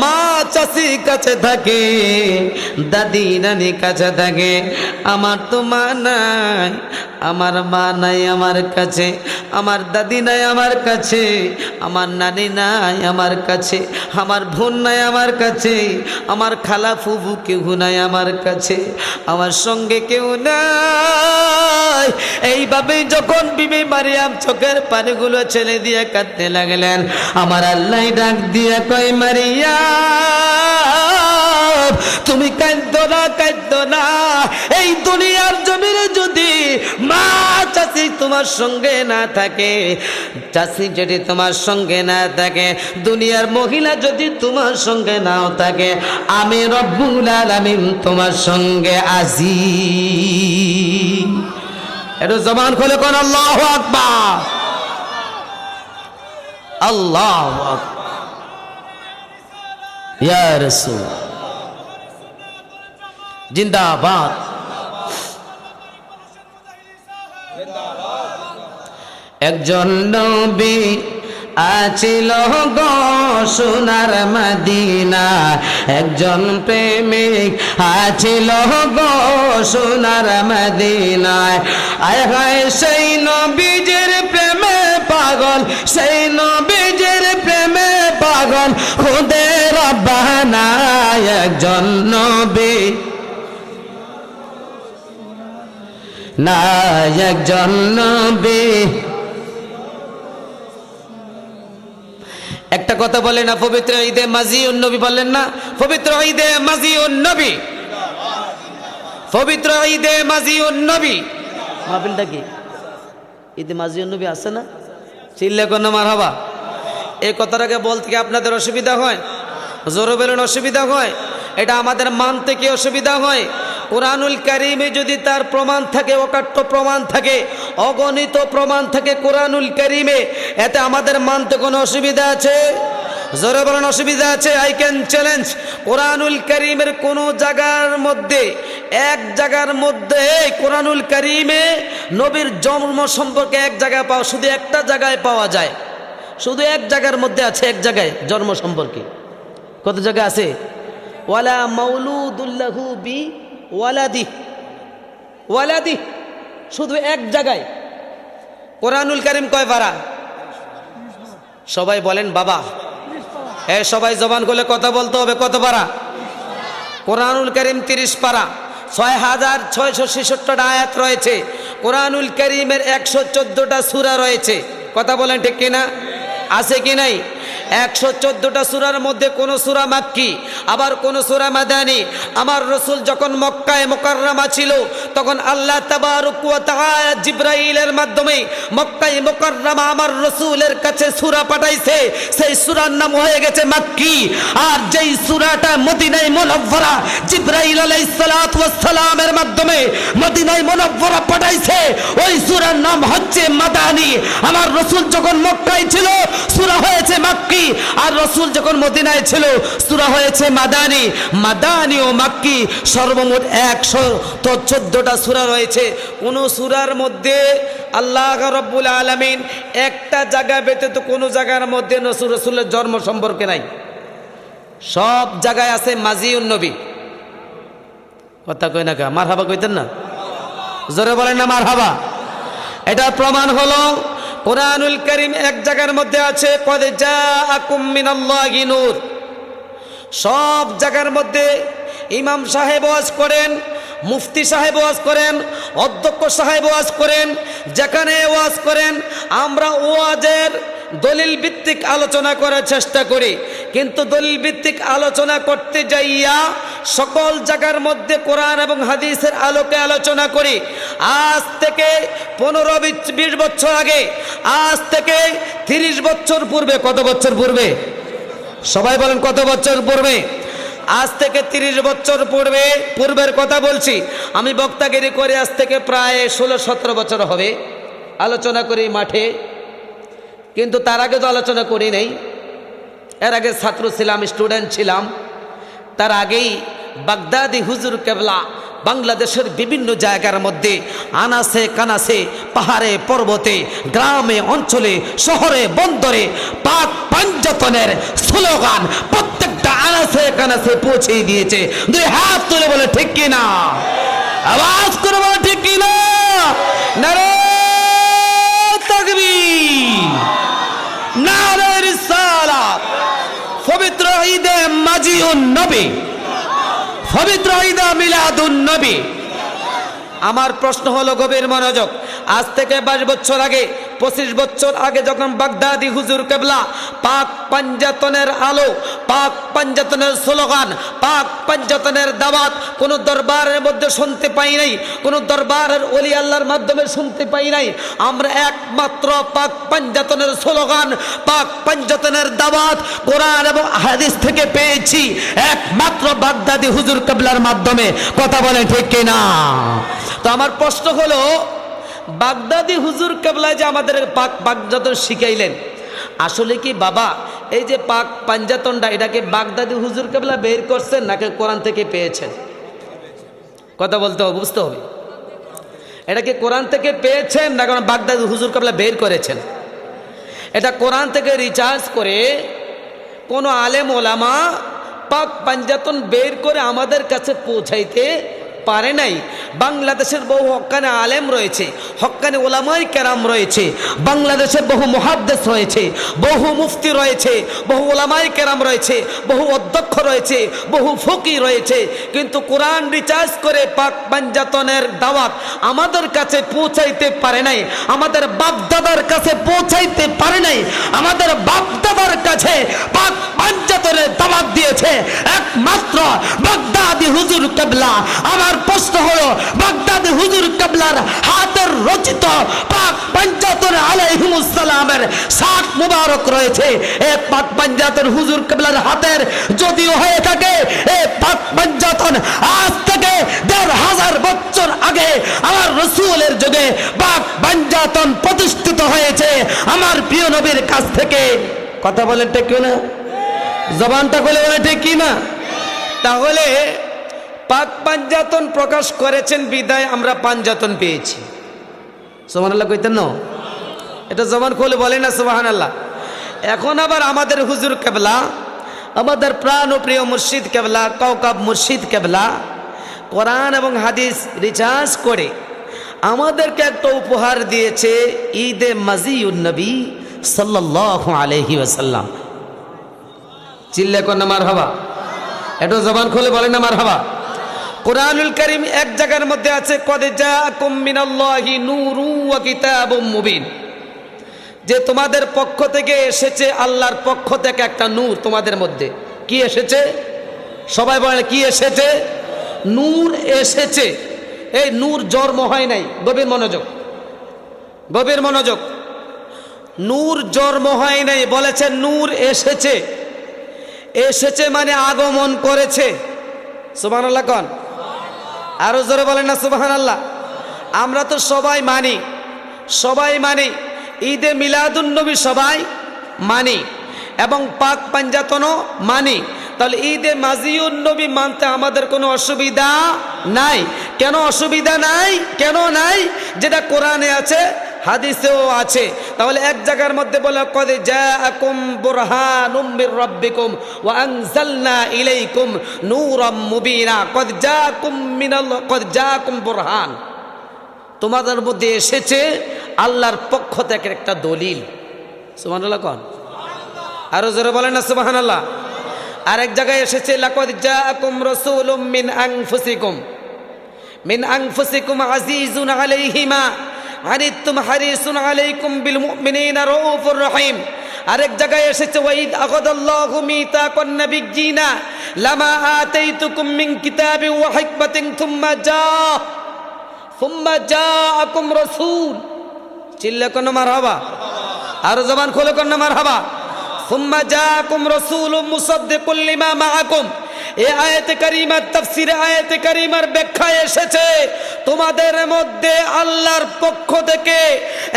মা চাচি কাছে থাকে, দাদি নানি কাছে থাকে, আমার তো মা নাই, আমার মা নাই আমার কাছে, আমার দাদি নাই আমার কাছে, আমার নানি নাই আমার কাছে, আমার বোন নাই আমার কাছে, আমার খালা ফুফু কেউ নাই আমার কাছে, আমার সঙ্গে কেউ নাই। এইভাবে যখন বিবি মারিয়াম চোখের পানিগুলো ছেড়ে দিয়ে কাঁদতে লাগলেন, আমার আল্লাহ ডাক দিয়ে কয়, মারিয়াম তুমি কাঁদো না, কাঁদো না। এই দুনিয়ার জমিনে যদি মা চাচি তোমার সঙ্গে না থাকে, চাচি যদি তোমার সঙ্গে না থাকে, দুনিয়ার মহিলা যদি তোমার সঙ্গে নাও থাকে, আমি রব্বুল আলামিন তোমার সঙ্গে আছি। একটু জবান খুলে কোন আল্লাহু আকবার, আল্লাহু আকবার, ইয়া রাসূল জিন্দাবাদ। একজন নবী আছিল গো সোনার মদিনা, একজন প্রেমিক আছিল গো সোনার মদিনায়। আয় হায় সেই নবীজির প্রেমে পাগল, সেই নবীজির প্রেমে পাগল খুদে রব্বানা। একজন নবী না, একজন নবী। একটা কথা বলেন না, পবিত্র ঈদে মাজিউন নবী বললেন না? পবিত্র ঈদে মাজিউন নবী, পবিত্র ঈদে মাজিউন নবী। মাহফিলটা কি ঈদে মাজিউন নবী আছে না? চিল্লে কোন মারহাবা। এই কথাটাকে বলতে কি আপনাদের অসুবিধা হয়? জোরে বলেন অসুবিধা হয়? এটা আমাদের মানতে কি অসুবিধা হয়? কোরআনুল কারীমে যদি তার প্রমাণ থাকে, অকাট্য প্রমাণ থাকে, অগণিত প্রমাণ থাকে কোরআনুল কারীমে, এতে আমাদের মানতে কোনো অসুবিধা আছে? জোরে বলেন অসুবিধা আছে? আই ক্যান চ্যালেঞ্জ, কোরআনুল কারীমের কোন জায়গার মধ্যে, এক জায়গার মধ্যে কোরআনুল কারীমে নবীর জন্ম সম্পর্কে এক জায়গায় পাওয়া, শুধু একটা জায়গায় পাওয়া যায়, শুধু এক জায়গার মধ্যে আছে, এক জায়গায় জন্ম সম্পর্কে। কত জায়গা আছে? ওয়ালা মাউলুদুল্লাহু বি ওয়ালাদি, ওয়ালাদি, শুধু এক জায়গায়। কোরআনুল কারীম কয় পারা? সবাই বলেন বাবা, হ্যাঁ সবাই জবান খুলে কথা বলতে হবে। কত পারা? কোরআনুল কারীম 30 পারা, 6666টা আয়াত রয়েছে। কোরআনুল কারীমের 114টা সূরা রয়েছে। কথা বলেন ঠিক কিনা? আছে কি নাই? 114টা সূরার মধ্যে কোন সূরা মাক্কি আবার কোন সূরা মাদানী। আমার রাসূল যখন মক্কায়ে মুকাররমা ছিল তখন আল্লাহ তাবারক ওয়া তাআলা জিবরাইলের মাধ্যমে মক্কায়ে মুকাররমা আমার রাসূলের কাছে সূরা পাঠাইছে। সেই সূরার নাম হয়ে গেছে মাক্কি। আর যেই সূরাটা মদিনায়ে মুনাওয়ারা জিবরাইল আলাইহিস সালাতু ওয়াস সালামের মাধ্যমে মদিনায়ে মুনাওয়ারা পাঠাইছে, ওই সূরার নাম হচ্ছে মাদানী। আমার রাসূল যখন মক্কায় ছিল সূরা হয়েছে মাক্কি, আর রাসূল যখন মদিনায় ছিল সূরা হয়েছে মাদানী। মাদানী ও মাক্কি সর্বমোট 114টা সূরা রয়েছে। কোন সূরার মধ্যে আল্লাহ রাব্বুল আলামিন একটা জায়গা ব্যতীত কোন জায়গার মধ্যে রাসূলের জন্ম সম্পর্কে নাই। সব জায়গায় আছে মাজিউন নবী। কথা কই না কা? মারহাবা কইতেন না? জোরে বলেন না মারহাবা। এটা প্রমাণ হলো কুরআনুল কারীম এক জায়গার মধ্যে আছে কদ জাআকুম মিনাল্লাহি নূর। সব জায়গার মধ্যে ইমাম সাহেব ওয়াজ করেন, মুফতি সাহেব ওয়াজ করেন, অধ্যক্ষ সাহেব ওয়াজ করেন, যেখানে ওয়াজ করেন আমরা ওয়াজের দলিল ভিত্তিক আলোচনা করার চেষ্টা করি, কিন্তু দলিল ভিত্তিক আলোচনা করতে যাইয়া সকল জায়গার মধ্যে কোরআন এবং হাদিসের আলোকে আলোচনা করি। আজ থেকে 15-20 বছর আগে, আজ থেকে 30 বছর পূর্বে, কত বছর পূর্বে? সবাই বলেন কত বছর পূর্বে? আজ থেকে 30 বছর পূর্বের কথা বলছি। আমি বক্তাগিরি করে আজ থেকে প্রায় 16-17 বছর হবে আলোচনা করি মাঠে, কিন্তু তার আগে তো আলোচনা করি নাই। এর আগে ছাত্র ছিলাম, স্টুডেন্ট ছিলাম। তার আগেই বাগদাদি হুজুর কেবলা বাংলাদেশের বিভিন্ন জায়গার মধ্যে আনাসে কানাসে, পাহাড়ে পর্বতে, গ্রামে অঞ্চলে, শহরে বন্দরে পাক পাঞ্জাতনের স্লোগান প্রত্যেকটা আনাসে কানাসে পৌঁছে দিয়েছে। দুই হাত তুলে বলে ঠিক কিনা? আওয়াজ করে বলে ঠিক কিনা? নারে তাকবীর, নারে রিসালাত। পবিত্র ঈদে মাজিউন নবী, পবিত্র ঈদে মিলাদুন নবী। আমার প্রশ্ন হলো গভীর মনোযোগ। আজ থেকে 22 বছর আগে, 25 বছর আগে যখন বাগদাদি হুজুর কেবলা পাক পাঞ্জাতনের আলো, পাক পাঞ্জাতনের স্লোগান, পাক পাঞ্জাতনের দাওয়াত কোন দরবারের মধ্যে শুনতে পাই নাই, কোন দরবারের ওলি আল্লাহর মাধ্যমে শুনতে পাই নাই। আমরা একমাত্র পাক পাঞ্জাতনের স্লোগান, পাক পাঞ্জাতনের দাওয়াত কোরআন এবং হাদিস থেকে পেয়েছি, একমাত্র বাগদাদি হুজুর কেবলার মাধ্যমে। কথা বলেন ঠিক কিনা? তো আমার প্রশ্ন হলো, বাগদাদি হুজুর কেবলা যে আমাদের পাক পাঞ্জাতন শিখাইলেন, আসলে কি বাবা এই যে পাক পাঞ্জাতনটা এটাকে বাগদাদি হুজুর কেবলা বের করছেন নাকি কোরআন থেকে পেয়েছেন? কথা বলতে হবে, বুঝতে হবে। এটাকে কোরআন থেকে পেয়েছেন না কারণ বাগদাদি হুজুর কেবলা বের করেছেন? এটা কোরআন থেকে রিচার্জ করে কোনো আলেম ওলামা পাক পাঞ্জাতন বের করে আমাদের কাছে পৌঁছাইতে পারে নাই। বাংলাদেশের বহু হক্কানি আলেম রয়েছে, হক্কানি ওলামাই কেরাম রয়েছে, বাংলাদেশে বহু মুহাদ্দিস রয়েছে, বহু মুফতি রয়েছে, বহু ওলামাই কেরাম রয়েছে, বহু অধ্যক্ষ রয়েছে, বহু ফকি রয়েছে, কিন্তু কোরআন রিচার্জ করে পাক পাঞ্জাতনের দাওয়াত আমাদের কাছে পৌঁছাইতে পারে নাই, আমাদের বাপদাদার কাছে পৌঁছাইতে পারে নাই। আমাদের বাপদাদার কাছে পাক পাঞ্জাতনের দাওয়াত দিয়েছে একমাত্র বাগদাদি হুজুর কেবলা। আমার প্রশ্ন হলো, বাগদাদি হুজুর কেবলার হাতের রচিত পাক পাঞ্জাতন আলাইহিমুস সালামের শাক মুবারক রয়েছে, এই পাক পাঞ্জাতন হুজুর কেবলার হাতের যদিও হয়ে থাকে, এই পাক পাঞ্জাতন আজ থেকে 1500 বছর আগে আমার রাসূলের যুগে পাক পাঞ্জাতন প্রতিষ্ঠিত হয়েছে আমার প্রিয় নবীর কাছ থেকে। কথা বলেন ঠিক কিনা? জবানটা খুলে বলে ঠিক কিনা? তাহলে পাক পাঞ্জাতন প্রকাশ করেছেন বিদায় আমরা পাঞ্জাতন পেয়েছি। সুবহানাল্লাহ কইতেন না? এটা জবান খুলে বলে না সুবহানাল্লাহ। এখন আবার আমাদের হুজুর কেবলা, আমাদের প্রাণ ও প্রিয় মুর্শিদ কেবলা, কাউকাব মুর্শিদ কেবলা কোরআন এবং হাদিস রিচার্জ করে আমাদেরকে একটা উপহার দিয়েছে, ঈদে মাজিউন নবী সাল্লাল্লাহু আলাইহি ওয়াসাল্লাম। চিল্লা কোন মারহাবা? এটা জবান খুলে বলে না মারহাবা। কুরআনুল কারীম এক জায়গার মধ্যে আছে কদ জাআকুম মিনাল্লাহি নূরু ওয়া কিতাবুম মুবিন, যে তোমাদের পক্ষ থেকে এসেছে, আল্লাহর পক্ষ থেকে একটা নূর তোমাদের মধ্যে। কি এসেছে? সবাই বলেন কি এসেছে? নূর এসেছে। এই নূর জন্ম হয় নাই, গভীর মনোযোগ, গভীর মনোযোগ। নূর জন্ম হয় নাই, বলেছে নূর এসেছে। এসেছে মানে আগমন করেছে। সুবহানাল্লাহ কোন? আরো জোরে বলেন না সুবহানাল্লাহ। আমরা তো সবাই মানি, সবাই মানি ঈদে মিলাদুন নবী, সবাই মানি এবং পাক পাঞ্জাতনও মানি। তাহলে ঈদে মাজিউন নবী মানতে আমাদের কোনো অসুবিধা নাই। কেন অসুবিধা নাই? কেন নাই? যেটা কোরআনে আছে, হাদিসেও আছে। তাহলে এক জায়গার মধ্যে বলে কদ জাআকুম বুরহানুম মির রাব্বিকুম ওয়া আনজালনা ইলাইকুম নূরাম মুবিনা। কদ জাআকুম বুরহান, তোমাদের মধ্যে এসেছে আল্লাহর পক্ষ থেকে একটা দলিল। সুবহানাল্লাহ কোন? আরো জোরে বলেন না সুবহানাল্লাহ। আরেক জায়গায় এসেছে লাকাদ জাআকুম রাসূলুম মিন আনফুসিকুম আজিজুন আলাইহি মা আনিতুম হারিসুন আলাইকুম বিল মুমিনিনা রাউফুর রহিম। আরেক জায়গায় এসেছে ওয়াইদ আখাদাল্লাহু মিতাকান নাবিয়্যিনা লামা আতাইতুকুম মিন কিতাবিন ওয়া হিকমাতিন সুম্মা জাআকুম রাসূল। চিল্লা কোন মারহাবা, আর জবান খুলে কোন মারহাবা। সুম্মা জাআকুম রাসূলুম মুসাদ্দিকুল লিমা মাআকুম। এই আয়াতে কারিমার তাফসীরে আয়াতে কারিমার ব্যাখ্যায় এসেছে তোমাদের মধ্যে আল্লাহর পক্ষ থেকে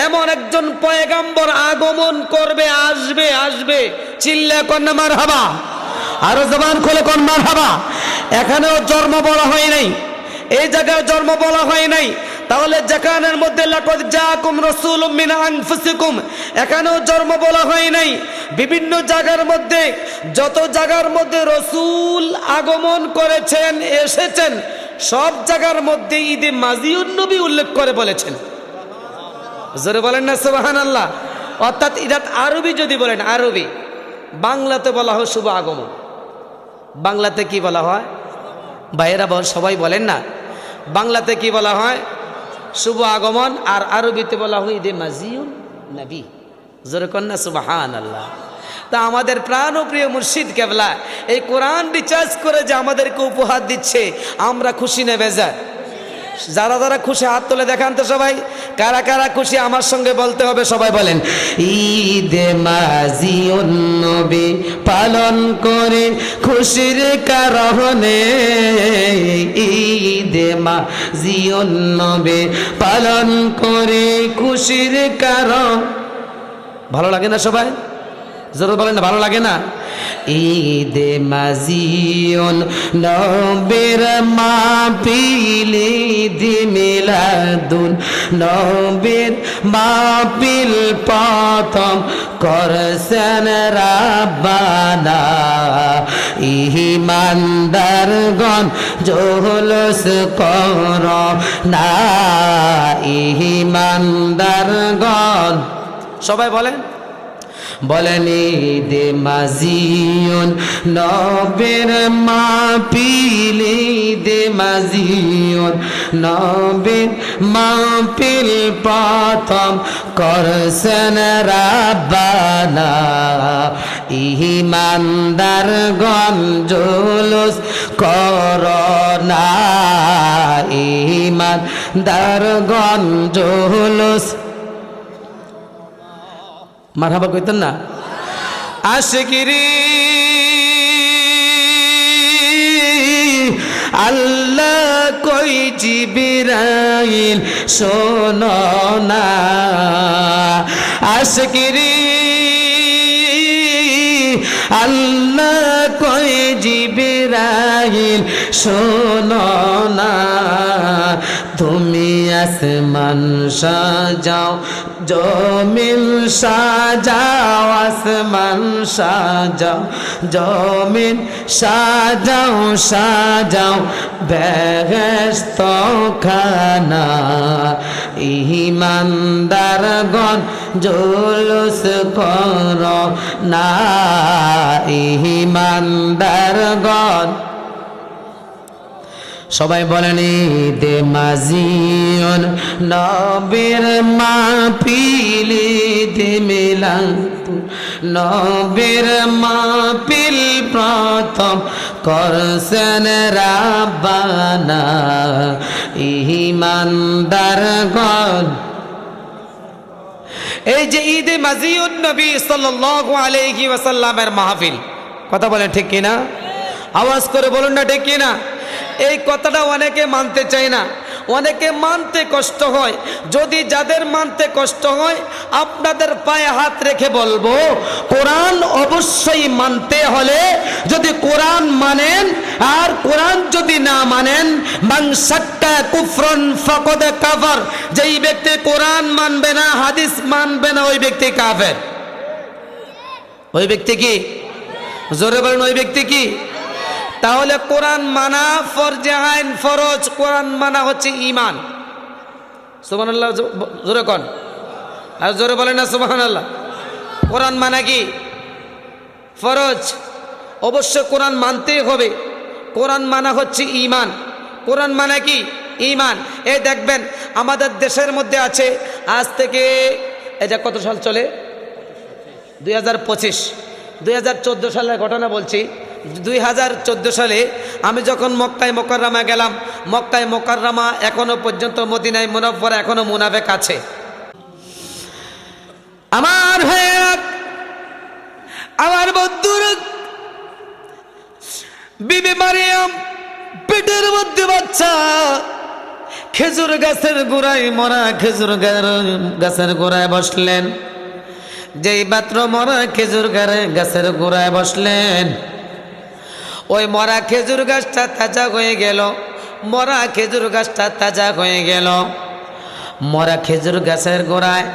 এমন একজন পয়গাম্বর আগমন করবে, আসবে, আসবে। চিল্লা কোন মারহাবা, আর জবান খুলে কোন মারহাবা। এখানেও জন্ম বলা হয় নাই, এই জায়গায় জন্ম বলা হয় নাই। তাহলে যেখানের মধ্যে লাকাদ জাআকুম রাসূলুম মিন আনফুসিকুম, এখানেও জন্ম বলা হয় নাই। বিভিন্ন জায়গার মধ্যে, যত জায়গার মধ্যে রসূল আগমন করেছেন, এসেছেন, সব জায়গার মধ্যে ঈদে মাজিউন নবী উল্লেখ করে বলেছেন। জোরে বলেন না সুবহানাল্লাহ। অর্থাৎ এটা আরবি যদি বলেন, আরবি, বাংলাতে বলা হয় শুভ আগমন। বাংলাতে কি বলা হয় ভাইয়েরা? সবাই বলেন না, বাংলাতে কি বলা হয়? শুভ আগমন। আর আরবিতে বলা হয় ঈদে মাজিউন নবী। জোরে কন্যা সুবহানাল্লাহ। তা আমাদের প্রাণ ও প্রিয় মুর্শিদ কেবলা এই কোরআন রিচার্জ করে যে আমাদেরকে উপহার দিচ্ছে, আমরা খুশি না বেজার? যারা যারা খুশি হাত তুলে দেখান তো সবাই। কারা কারা খুশি আমার সঙ্গে বলতে হবে, সবাই বলেন। ঈদে মাজিউন নবী পালন করে খুশির কারণে, ঈদে মাজিউন নবী পালন করে খুশির কারণ। ভালো লাগে না সবাই? জোরে বলেন না, ভালো লাগে না? ঈদে মাজিউন নবীর মাহফিল, ঈদে মিলাদুন নবীর মাহফিল প্রথম করছেন রাব্বানা। ইমানদারগণ জোলস কর না, ইমানদারগণ। সবাই বলেন, বলেন ঈদে মাজিউন নবীর মাহফিল, ঈদে মাজিউন নবীর মাহফিল প্রথম করছেন রাব্বানা। ইমানদারগণ জুলুস করোনা, ইমানদারগণ জুলুস। মারহাবা কইতেন না? আশিকিরি আল্লাহ কই জিবরাইল শোনো না। আশিকিরি আল্লাহ কই জিবরাইল শোনো না। তুমি আসমান সাজাও, জমিন সাজাও, আসমান সাজাও, জমিন সাজাও, সাজাও বেহেশত খানা। ইমানদারগণ জুলুস করো না, ইমানদারগণ। সবাই বলেন ঈদে মাজিউন নবীর মাহফিল, ঈদে মিলাদুন নবীর মাহফিল প্রথম করছেন রাব্বানা ঈমানদারগণ। এই যে ঈদে মাজিউন নবী সাল্লাল্লাহু আলাইহি ওয়াসাল্লামের মাহফিল, কথা বলেন ঠিক কিনা? আওয়াজ করে বলুন না ঠিক কিনা? এই কথাটা অনেকে মানতে চায় না, অনেকে মানতে কষ্ট হয়। যদি যাদের মানতে কষ্ট হয় আপনাদের পায়ে হাত রেখে বলবো, কোরআন অবশ্যই মানতে হলে যদি কোরআন মানেন, আর কোরআন যদি না মানেন, মান শাক্কা কুফরন ফাকাদ কাফার, যেই ব্যক্তি কোরআন মানবে না, হাদিস মানবে না, ওই ব্যক্তি কাফের। ওই ব্যক্তি কি? জোরে বলেন, ওই ব্যক্তি কি? তাহলে কোরআন মানা ফরজে আইন, ফরজ। কোরআন মানা হচ্ছে ঈমান। সুবহানাল্লাহ, জোরে কোন, আর জোরে বলেন না সুবহানাল্লাহ। কোরআন মানা কি? ফরজ। অবশ্যই কোরআন মানতেই হবে। কোরআন মানা হচ্ছে ঈমান। কোরআন মানা কি? ঈমান। এই দেখবেন আমাদের দেশের মধ্যে আছে, আজ থেকে এটা কত সাল চলে? 2025। 2014 সালের ঘটনা বলছি। 2014 সালে আমি যখন মক্কায় মোকাররমা গেলাম, মক্কায় মোকাররমা এখনো পর্যন্ত, মদিনায় মুনাফফরা এখনো মুনাফেক আছে। আমার ভাইয়েরা, আমার বন্ধুরা, বিবি মারিয়াম পেটের মধ্যে বাচ্চা, খেজুর গাছের গোড়ায়, মরা খেজুর গাছের গোড়ায় বসলেন। যেই মাত্র মরা খেজুর গাছের গোড়ায় বসলেন, ওই মরা খেজুর গাছটা তাজা হয়ে গেল। মরা খেজুর গাছটা তাজা হয়ে গেল। মরা খেজুর গাছের গোড়ায়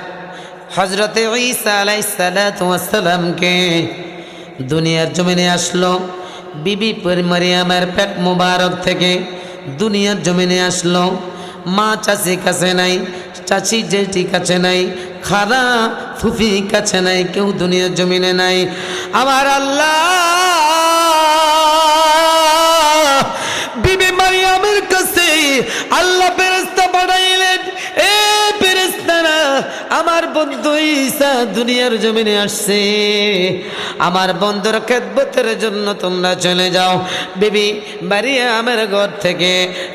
হযরতে ঈসা আলাইহিস সালাতু ওয়াস সালামকে দুনিয়ার জমিনে আসলো। বিবি মারিয়ামের পেট মুবারক থেকে দুনিয়ার জমিনে আসলো। মা চাচি কাছে নাই, চাচি জেঠি কাছে নাই, খালা ফুফি কাছে নাই, কেউ দুনিয়ার জমিনে নাই। আমার আল্লাহ বিবি মারিয়ামের কাছে আল্লাহ ফেরেশতা পাঠাইলেন, এ ফেরেশতারা, আমার বন্ধু ঈসা দুনিয়ার জমিনে আসছে, আমার বন্ধুর খেদমতের জন্য তোমরা চলে যাও। বিবি মারিয়ামের ঘর থেকে,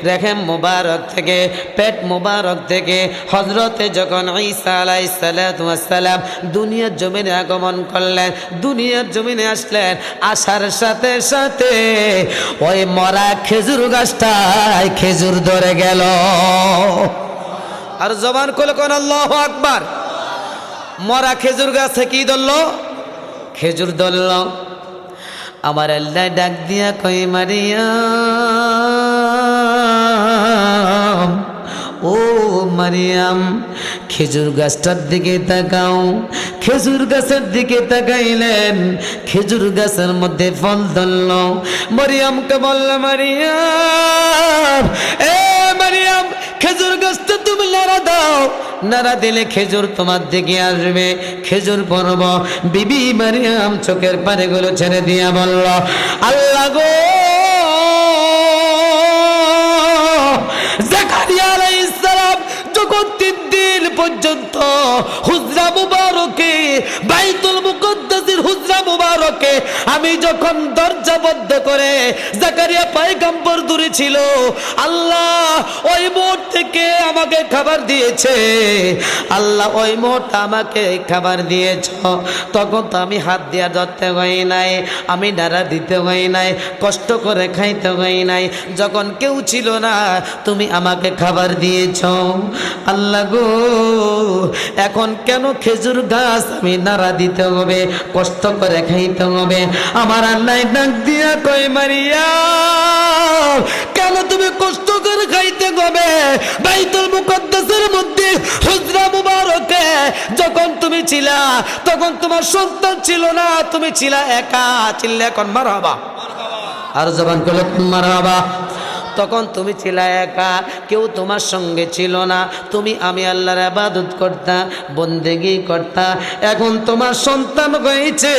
রেহেম মুবারক থেকে, পেট মুবারক থেকে হযরতে যখন ঈসা আলাইহিস সালাতু ওয়াস সালাম দুনিয়ার জমিনে আগমন করলেন, দুনিয়ার জমিনে আসলেন, আসার সাথে সাথে ওই মরা খেজুর গাছটায় খেজুর ধরে গেল। আর জবান খুলে কোন আল্লাহু আকবার। মরা খেজুর গাছে কি ধরল? খেজুর ধরল। আমার আল্লাহ ডাক দিয়া কই, মারিয়াম, ও মারিয়াম, খেজুর গাছটার দিকে তাকাও। খেজুর গাছের দিকে তাকাইলেন, খেজুর গাছের মধ্যে ফল ধরল। মারিয়ামকে বলল, মারিয়াম, এ মারিয়াম, খেজুর গাছটা তুমি নাড়া দাও, নাড়া দিলে খেজুর তোমার দিকে আসবে, খেজুর পরব। বিবি মারিয়াম চোখের পানিগুলো ছেড়ে দিয়া বলল, আল্লাহ গো, জাকারিয়া আলাইহিস সালাম যখন 3 দিন পর্যন্ত হুজরা মুবারকে, বাইতুল মুকদ্দাসের হুজরা মুবারকে আমি যখন দরজা বন্ধ করে জাকারিয়া পয়গম্বর দূরে ছিল, আল্লাহ ওই মোড় থেকে আমাকে খাবার দিয়েছে। আল্লাহ ওই মোড়টা আমাকে খাবার দিয়েছ, তখন তো আমি হাত দিয়া ধরতে হয় নাই, আমি নাড়া দিতে হয় নাই, কষ্ট করে খাইতে হয় নাই। যখন কেউ ছিল না, তুমি আমাকে খাবার দিয়েছ। আল্লাহ গো, এখন কেন খেজুর গাছ আমি নাড়া দিতে হবে, কষ্ট করে খাইতে হবে? আমার আল্লাহ ডাক দিয়া কই, মারিয়াম, কেন তুমি কষ্ট করে খাইতে হবে? বাইতুল মুকদ্দাসের মধ্যে হুজরা মুবারকে যখন তুমি ছিলা, তখন তোমার সন্তান ছিল না, তুমি ছিলা একা। চিল্লা এখন মারহাবা, আর জবান করলে মারহাবা। তখন তুমি ছিলা একা, কেউ তোমার সঙ্গে ছিল না, তুমি আমি আল্লাহর ইবাদত করতা, বন্দেগী করতা। এখন তোমার সন্তান হয়েছে,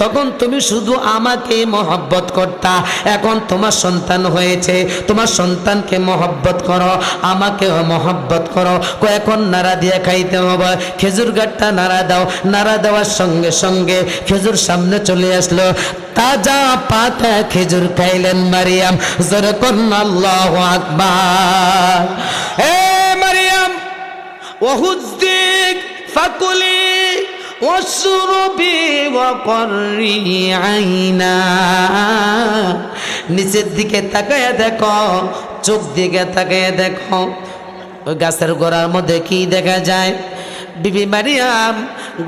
তখন তুমি শুধু আমাকে মহব্বত করতা, এখন তোমার সন্তান হয়েছে, তোমার সন্তানকে মহব্বত করো, আমাকেও মহব্বত করো। এখন নাড়া দিয়ে খাইতে হবে, খেজুর গাছটা নাড়া দাও। নাড়া দেওয়ার সঙ্গে সঙ্গে খেজুর সামনে চলে আসলো। তাজা পাতা খেজুর খাইলেন মারিয়াম। জোরে করুন আল্লাহু আকবার। হে মারিয়াম, ওয়াহুদ্দিক ফাকুলি ওয়াশরবি ওয়াকরি আইনা। নিচের দিকে তাকায়া দেখো, চোখ দিকে তাকায়া দেখো, ওই গাছের গোড়ার মধ্যে কি দেখা যায়? বিবি মারিয়াম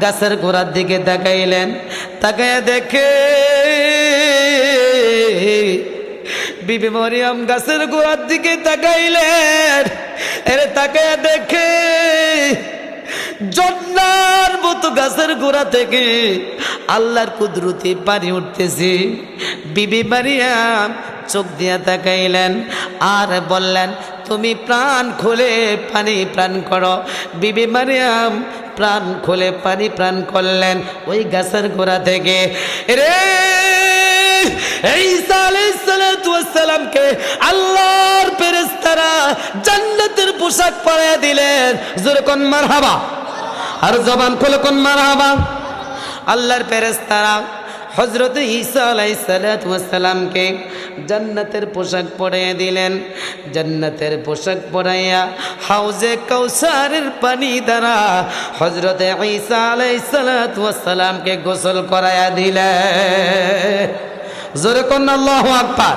গাছের গোড়ার দিকে তাকাইলেন, তাকায়া দেখে বিবি মারিয়াম গাছের গোড়ার দিকে তাকাইলেন, এরে তাকায়া দেখে জন্নার মতো গাছের গোড়া থেকে আল্লাহর কুদরতি পানি উঠতেছে। বিবি মারিয়াম চোখ দিয়া তাকাইলেন আর বললেন, তুমি প্রাণ খুলে পানি প্রাণ করো। বিবি মারিয়াম প্রাণ খুলে পানি প্রাণ করলেন ওই গাছের গোড়া থেকে। রে ঈসা আলাইহিস সালাতু ওয়াস সালামকে আল্লাহর ফেরেশতারা জান্নাতের পোশাক পরাইয়া দিলেন। জোরে কোন মারহাবা, আর জবান খুলে কোন মারহাবা। আল্লাহর ফেরেশতারা হযরত ঈসা আলাইহিস সালাতু ওয়াস সালামকে জান্নাতের পোশাক পরাইয়া দিলেন। জান্নাতের পোশাক পরাইয়া হাউজে কাউসারের পানি দ্বারা হযরত ঈসা আলাইহিস সালাতু ওয়াস সালামকে গোসল করাইয়া দিলেন। জোরে কোন আল্লাহু আকবার।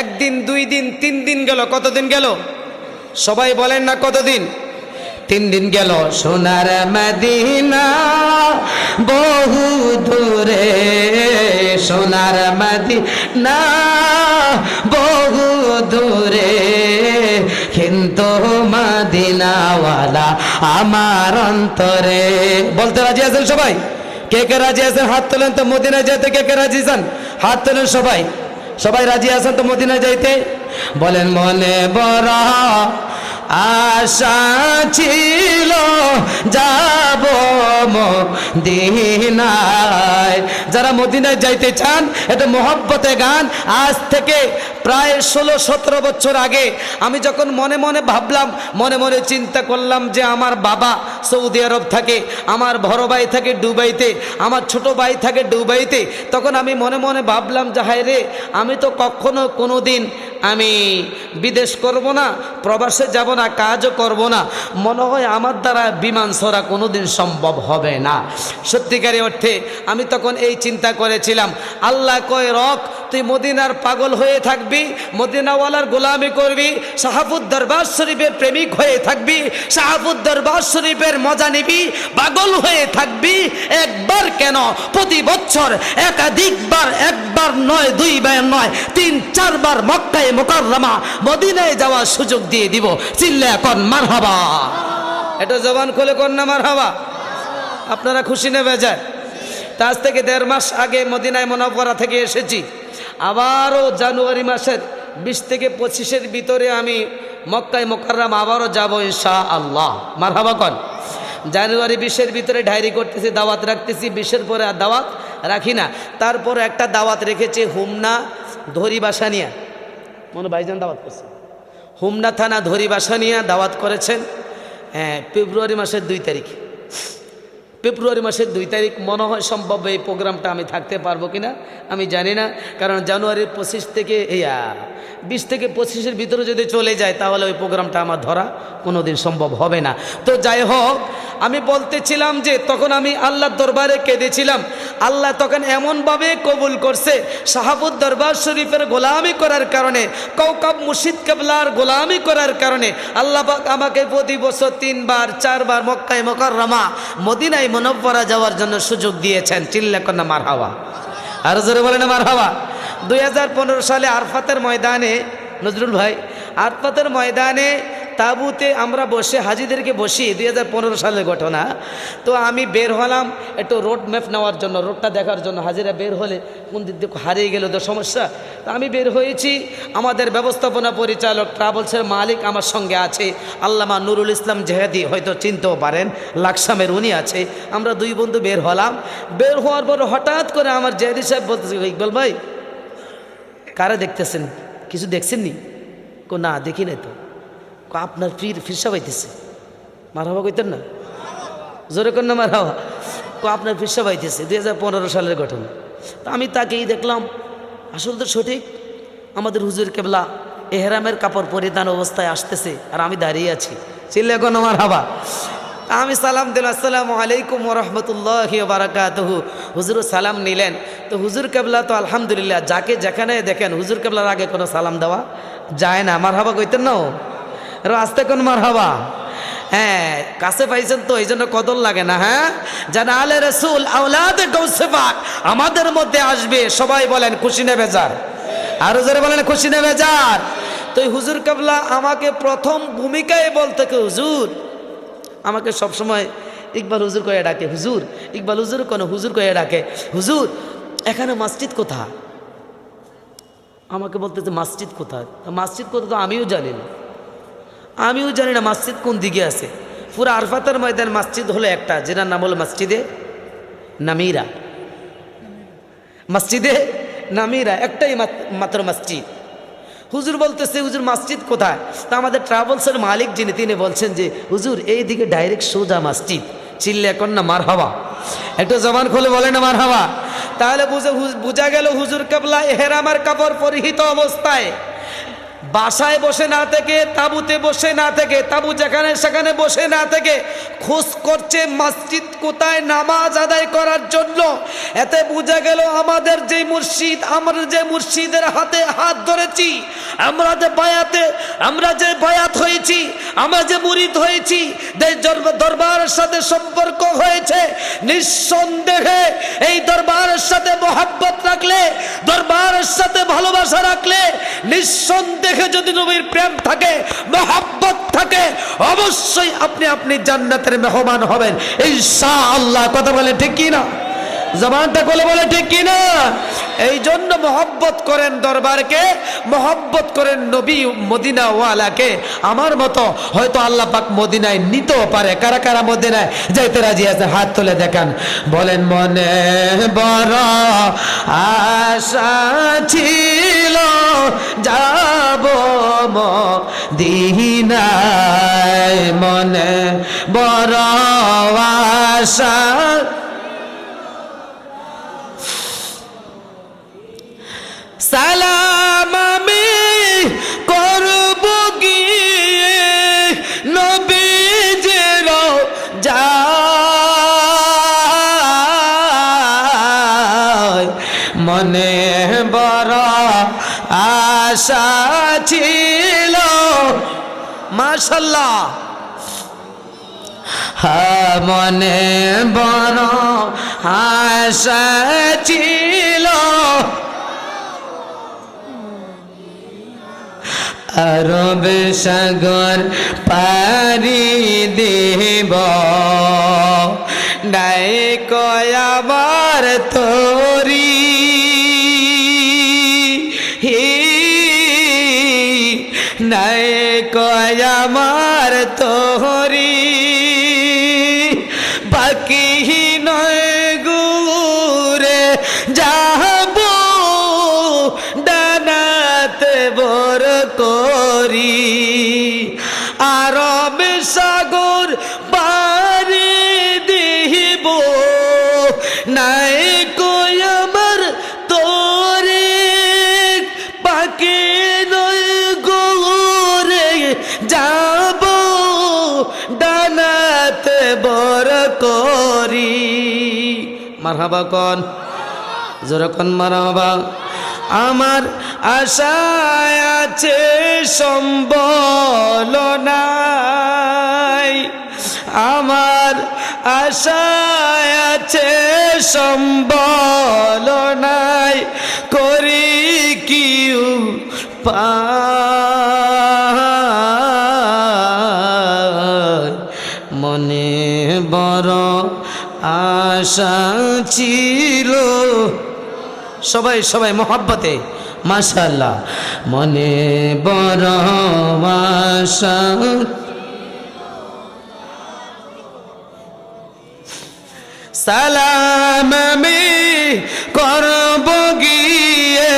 একদিন, দুই দিন, তিন দিন গেল। কতদিন গেল সবাই বলেন না? কতদিন? 3 দিন গেল। সোনার মদিনা বহু দূরে, সোনার মদিনা বহু দূরে, কিন্তু মদিনাওয়ালা আমার অন্তরে। বলতে রাজি আছেন সবাই? কে কে রাজি আছেন হাত তোলেন তো। মদিনা যেতে কে কে রাজি আছেন? হাত তোলেন সবাই। সবাই রাজি আছেন তো মদিনা যাইতে? বলেন মনে বড় আশা ছিল যাব মদিনায়। যারা মদিনায় যাইতে চান, এটা মোহব্বতে গান। আজ থেকে প্রায় 16-17 বছর আগে আমি যখন মনে মনে ভাবলাম, মনে মনে চিন্তা করলাম যে আমার বাবা সৌদি আরব থাকে, আমার বড় ভাই থাকে দুবাইতে, আমার ছোট ভাই থাকে দুবাইতে, তখন আমি মনে মনে ভাবলাম যে হায় রে, আমি তো কখনো কোনো দিন আমি বিদেশ করব না, প্রবাসে যাব না, কাজও করব না। মনে হয় আমার দ্বারা বিমান ছড়া কোনো দিন সম্ভব হবে না। সত্যিকারে অর্থে আমি তখন এই চিন্তা করেছিলাম। আল্লাহ কয়, রক তুই মদিনার পাগল হয়ে থাকবি, মদিনাওয়ালার গোলামি করবি, শাহাবুদ দরবার শরীফের প্রেমিক হয়ে থাকবি, শাহাবুদ দরবার শরীফের মজা নিবি, পাগল হয়ে থাকবি। একবার কেন, প্রতি বছর একাধিকবার, একবার নয়, দুইবার নয়, 3-4 বার মক্কায় মুকাররমা মদিনায় যাওয়ার সুযোগ দিয়ে দিব। চিল্লা কর মারহাবা। এটা জবান খুলে কর না মারহাবা। আপনারা খুশি না বেজায়? আজ থেকে 1.5 মাস আগে মদিনায় মুনাওয়ারা থেকে এসেছি। আবারও জানুয়ারি মাসের 20 থেকে 25-এর ভিতরে আমি মক্কায় মুকাররমা আবারও যাব ইনশাআল্লাহ। মারহাবা কর। জানুয়ারি 20-এর ভিতরে ডায়েরি করতেছি, দাওয়াত রাখতেছি। 20-এর পরে আর দাওয়াত রাখি না। তারপরে একটা দাওয়াত রেখেছে হুমনা ধরিবাসানিয়া, মনে ভাইজান দাওয়াত করছে। হুমনা থানা ধরিবাসানিয়া দাওয়াত করেছেন। হ্যাঁ, ফেব্রুয়ারি মাসের 2 তারিখ। ফেব্রুয়ারি মাসের 2 তারিখ মনে হয় সম্ভব। এই প্রোগ্রামটা আমি থাকতে পারবো কিনা আমি জানি না, কারণ জানুয়ারির 25 থেকে 20 থেকে 25-এর ভিতরে যদি চলে যায় তাহলে ওই প্রোগ্রামটা আমার ধরা কোনো দিন সম্ভব হবে না। তো যাই হোক, আমি বলতেছিলাম যে তখন আমি আল্লাহর দরবারে কেঁদেছিলাম। আল্লাহ তখন এমনভাবে কবুল করছে, শাহাবুদ দরবার শরীফের গোলামি করার কারণে, কওকাব মুর্শিদ কেবলার গোলামি করার কারণে আল্লাহ পাক আমাকে প্রতি বছর 3-4 বার মক্কায় মুকাররমা মদিনায় মুনাওয়ারা যাওয়ার জন্য সুযোগ দিয়েছেন। চিল্লা কন্যা মারহাবা। আর জোরে বলেন না মারহাবা। 2015 সালে আরফাতের ময়দানে, নজরুল ভাই, আরফাতের ময়দানে তাবুতে আমরা বসে হাজিদেরকে বসি। 2015 সালের ঘটনা। তো আমি বের হলাম একটু রোড ম্যাপ নেওয়ার জন্য, রোডটা দেখার জন্য। হাজিরা বের হলে কোন দিক দিয়ে হারিয়ে গেলে তো সমস্যা। তো আমি বের হয়েছি। আমাদের ব্যবস্থাপনা পরিচালক, ট্রাভেলসের মালিক আমার সঙ্গে আছে, আল্লামা নুরুল ইসলাম জেহাদি, হয়তো চিনতেও পারেন, লাকসামের উনি আছে। আমরা 2 বন্ধু বের হলাম। বের হওয়ার পর হঠাৎ করে আমার জেহাদি সাহেব বলতেছে, ইকবাল ভাই কারা দেখতেছেন, কিছু দেখছেননি? না দেখি নাই তো। আপনার ফিরসা পাইতেছে। মারহাবা কইতেন না? জোরে কর না মারহাবা। আপনার ফিরসা পাইতেছে। 2015 সালের ঘটনা। তা আমি তাকেই দেখলাম, আসলে তো সঠিক, আমাদের হুজুর কেবলা এহরামের কাপড় পরিধান অবস্থায় আসতেছে আর আমি দাঁড়িয়ে আছি। চিল্লে কোন আমার হাবা। আমি সালাম দিলাম, আসসালামু আলাইকুম ওয়া রাহমাতুল্লাহি ওয়া বারাকাতুহু। হুজুর সালাম নিলেন। তো হুজুর কেবলা তো আলহামদুলিল্লাহ, যাকে যেখানে দেখেন হুজুর কেবলার আগে কোনো সালাম দেওয়া যায় না। মারহাবা কইতেন না, রাস্তে কোন মারহাবা। হ্যাঁ, কাছে পাইছেন তো এই জন্য কদর লাগে না। হ্যাঁ, জানা আলে রসুল আওলাদে গৌসে পাক আমাদের মধ্যে আসবে, সবাই বলেন খুশি না বেজার, আরো জোরে বলেন খুশি না বেজার। তো হুজুর কেবলা আমাকে প্রথম ভূমিকায় বলতে কি, হুজুর আমাকে সবসময় ইকবাল হুজুর করে ডাকে, হুজুর ইকবাল হুজুর কোনো হুজুর করে ডাকে, হুজুর এখানে মসজিদ কোথায়? আমাকে বলতেছে মসজিদ কোথায়? মসজিদ কোথায় তো আমিও জানি না, মসজিদ কোন দিকে আছে। পুরো আরফাতের ময়দান মসজিদ হলো একটা, যেটার নাম হলো মসজিদে নামিরা। মসজিদে নামিরা একটাই মাত্র মসজিদ। হুজুর বলতেছে হুজুর মসজিদ কোথায়? তা আমাদের ট্রাভেলসের মালিক যিনি, তিনি বলছেন যে হুজুর এই দিকে ডাইরেক্ট সোজা মসজিদ। চিল্লে এখন না মার হাওয়া, একটু জবান খুলে বলে না মার হাওয়া। তাহলে বুঝা গেল হুজুর কেবলা এহরামের কাপড় পরিহিত অবস্থায় বাসায় বসে না থেকে, তাঁবুতে বসে না থেকে, তাঁবু যেখানে সেখানে বসে না থেকে খোঁজ করছে মসজিদ কোথায় নামাজ আদায় করার জন্য। এতে বোঝা গেল আমাদের যে মুর্শিদ, আমরা যে মুর্শিদের হাতে হাত ধরেছি, আমরা যে বায়াত হয়েছি, আমরা যে মুরিদ হয়েছি, দরবারের সাথে সম্পর্ক হয়েছে, নিঃসন্দেহে এই দরবারের সাথে মহব্বত রাখলে, দরবারের সাথে ভালোবাসা রাখলে, নিঃসন্দেহে যদি নবীর প্রেম থাকে, মহব্বত থাকে, অবশ্যই আপনি জান্নাতের মেহমান হবেন ইনশাআল্লাহ। কথা বলে ঠিক কি না? জবানটা খুলে বলে ঠিক কি না? এই জন্য মহব্বত করেন দরবারকে, মহব্বত করেন নবী মদিনাওয়ালাকে। আমার মতো হয়তো আল্লাহ পাক মদিনায় নিতেও পারে। কারা কারা মদিনায় যাইতে রাজি আছে হাত তুলে দেখান, বলেন মনে বড় আশা ছিল যাব মদিনায়, মনে বড় আশা। সালাম আমি করব গিয়ে নবীজির যায়, মনে বড় আশা ছিল। মাশাআল্লাহ, মনে বড় আশা ছিল আরব সাগর পারি দেব, নাই কয় আমার তোরি, নাই কয় আমার তোরি, বাকি নয় গুরে যাব ডানাতে বর করি, আরব সাগর পারি দিব, নাই কই আমার তোরে, পাকে নয় গোরে যাব ডানাতে বর করি। মারহাবা কোন জোরে কোন মারহাবা। আমার আশায় আছে সম্বল নাই, আমার আশায় আছে সম্বল নাই, করি কি উপায়, মনে বড় আশা ছিল। সবাই সবাই মহব্বতে মাশাআল্লাহ, মনে বড় আশা। সালাম আমি করব গিয়ে,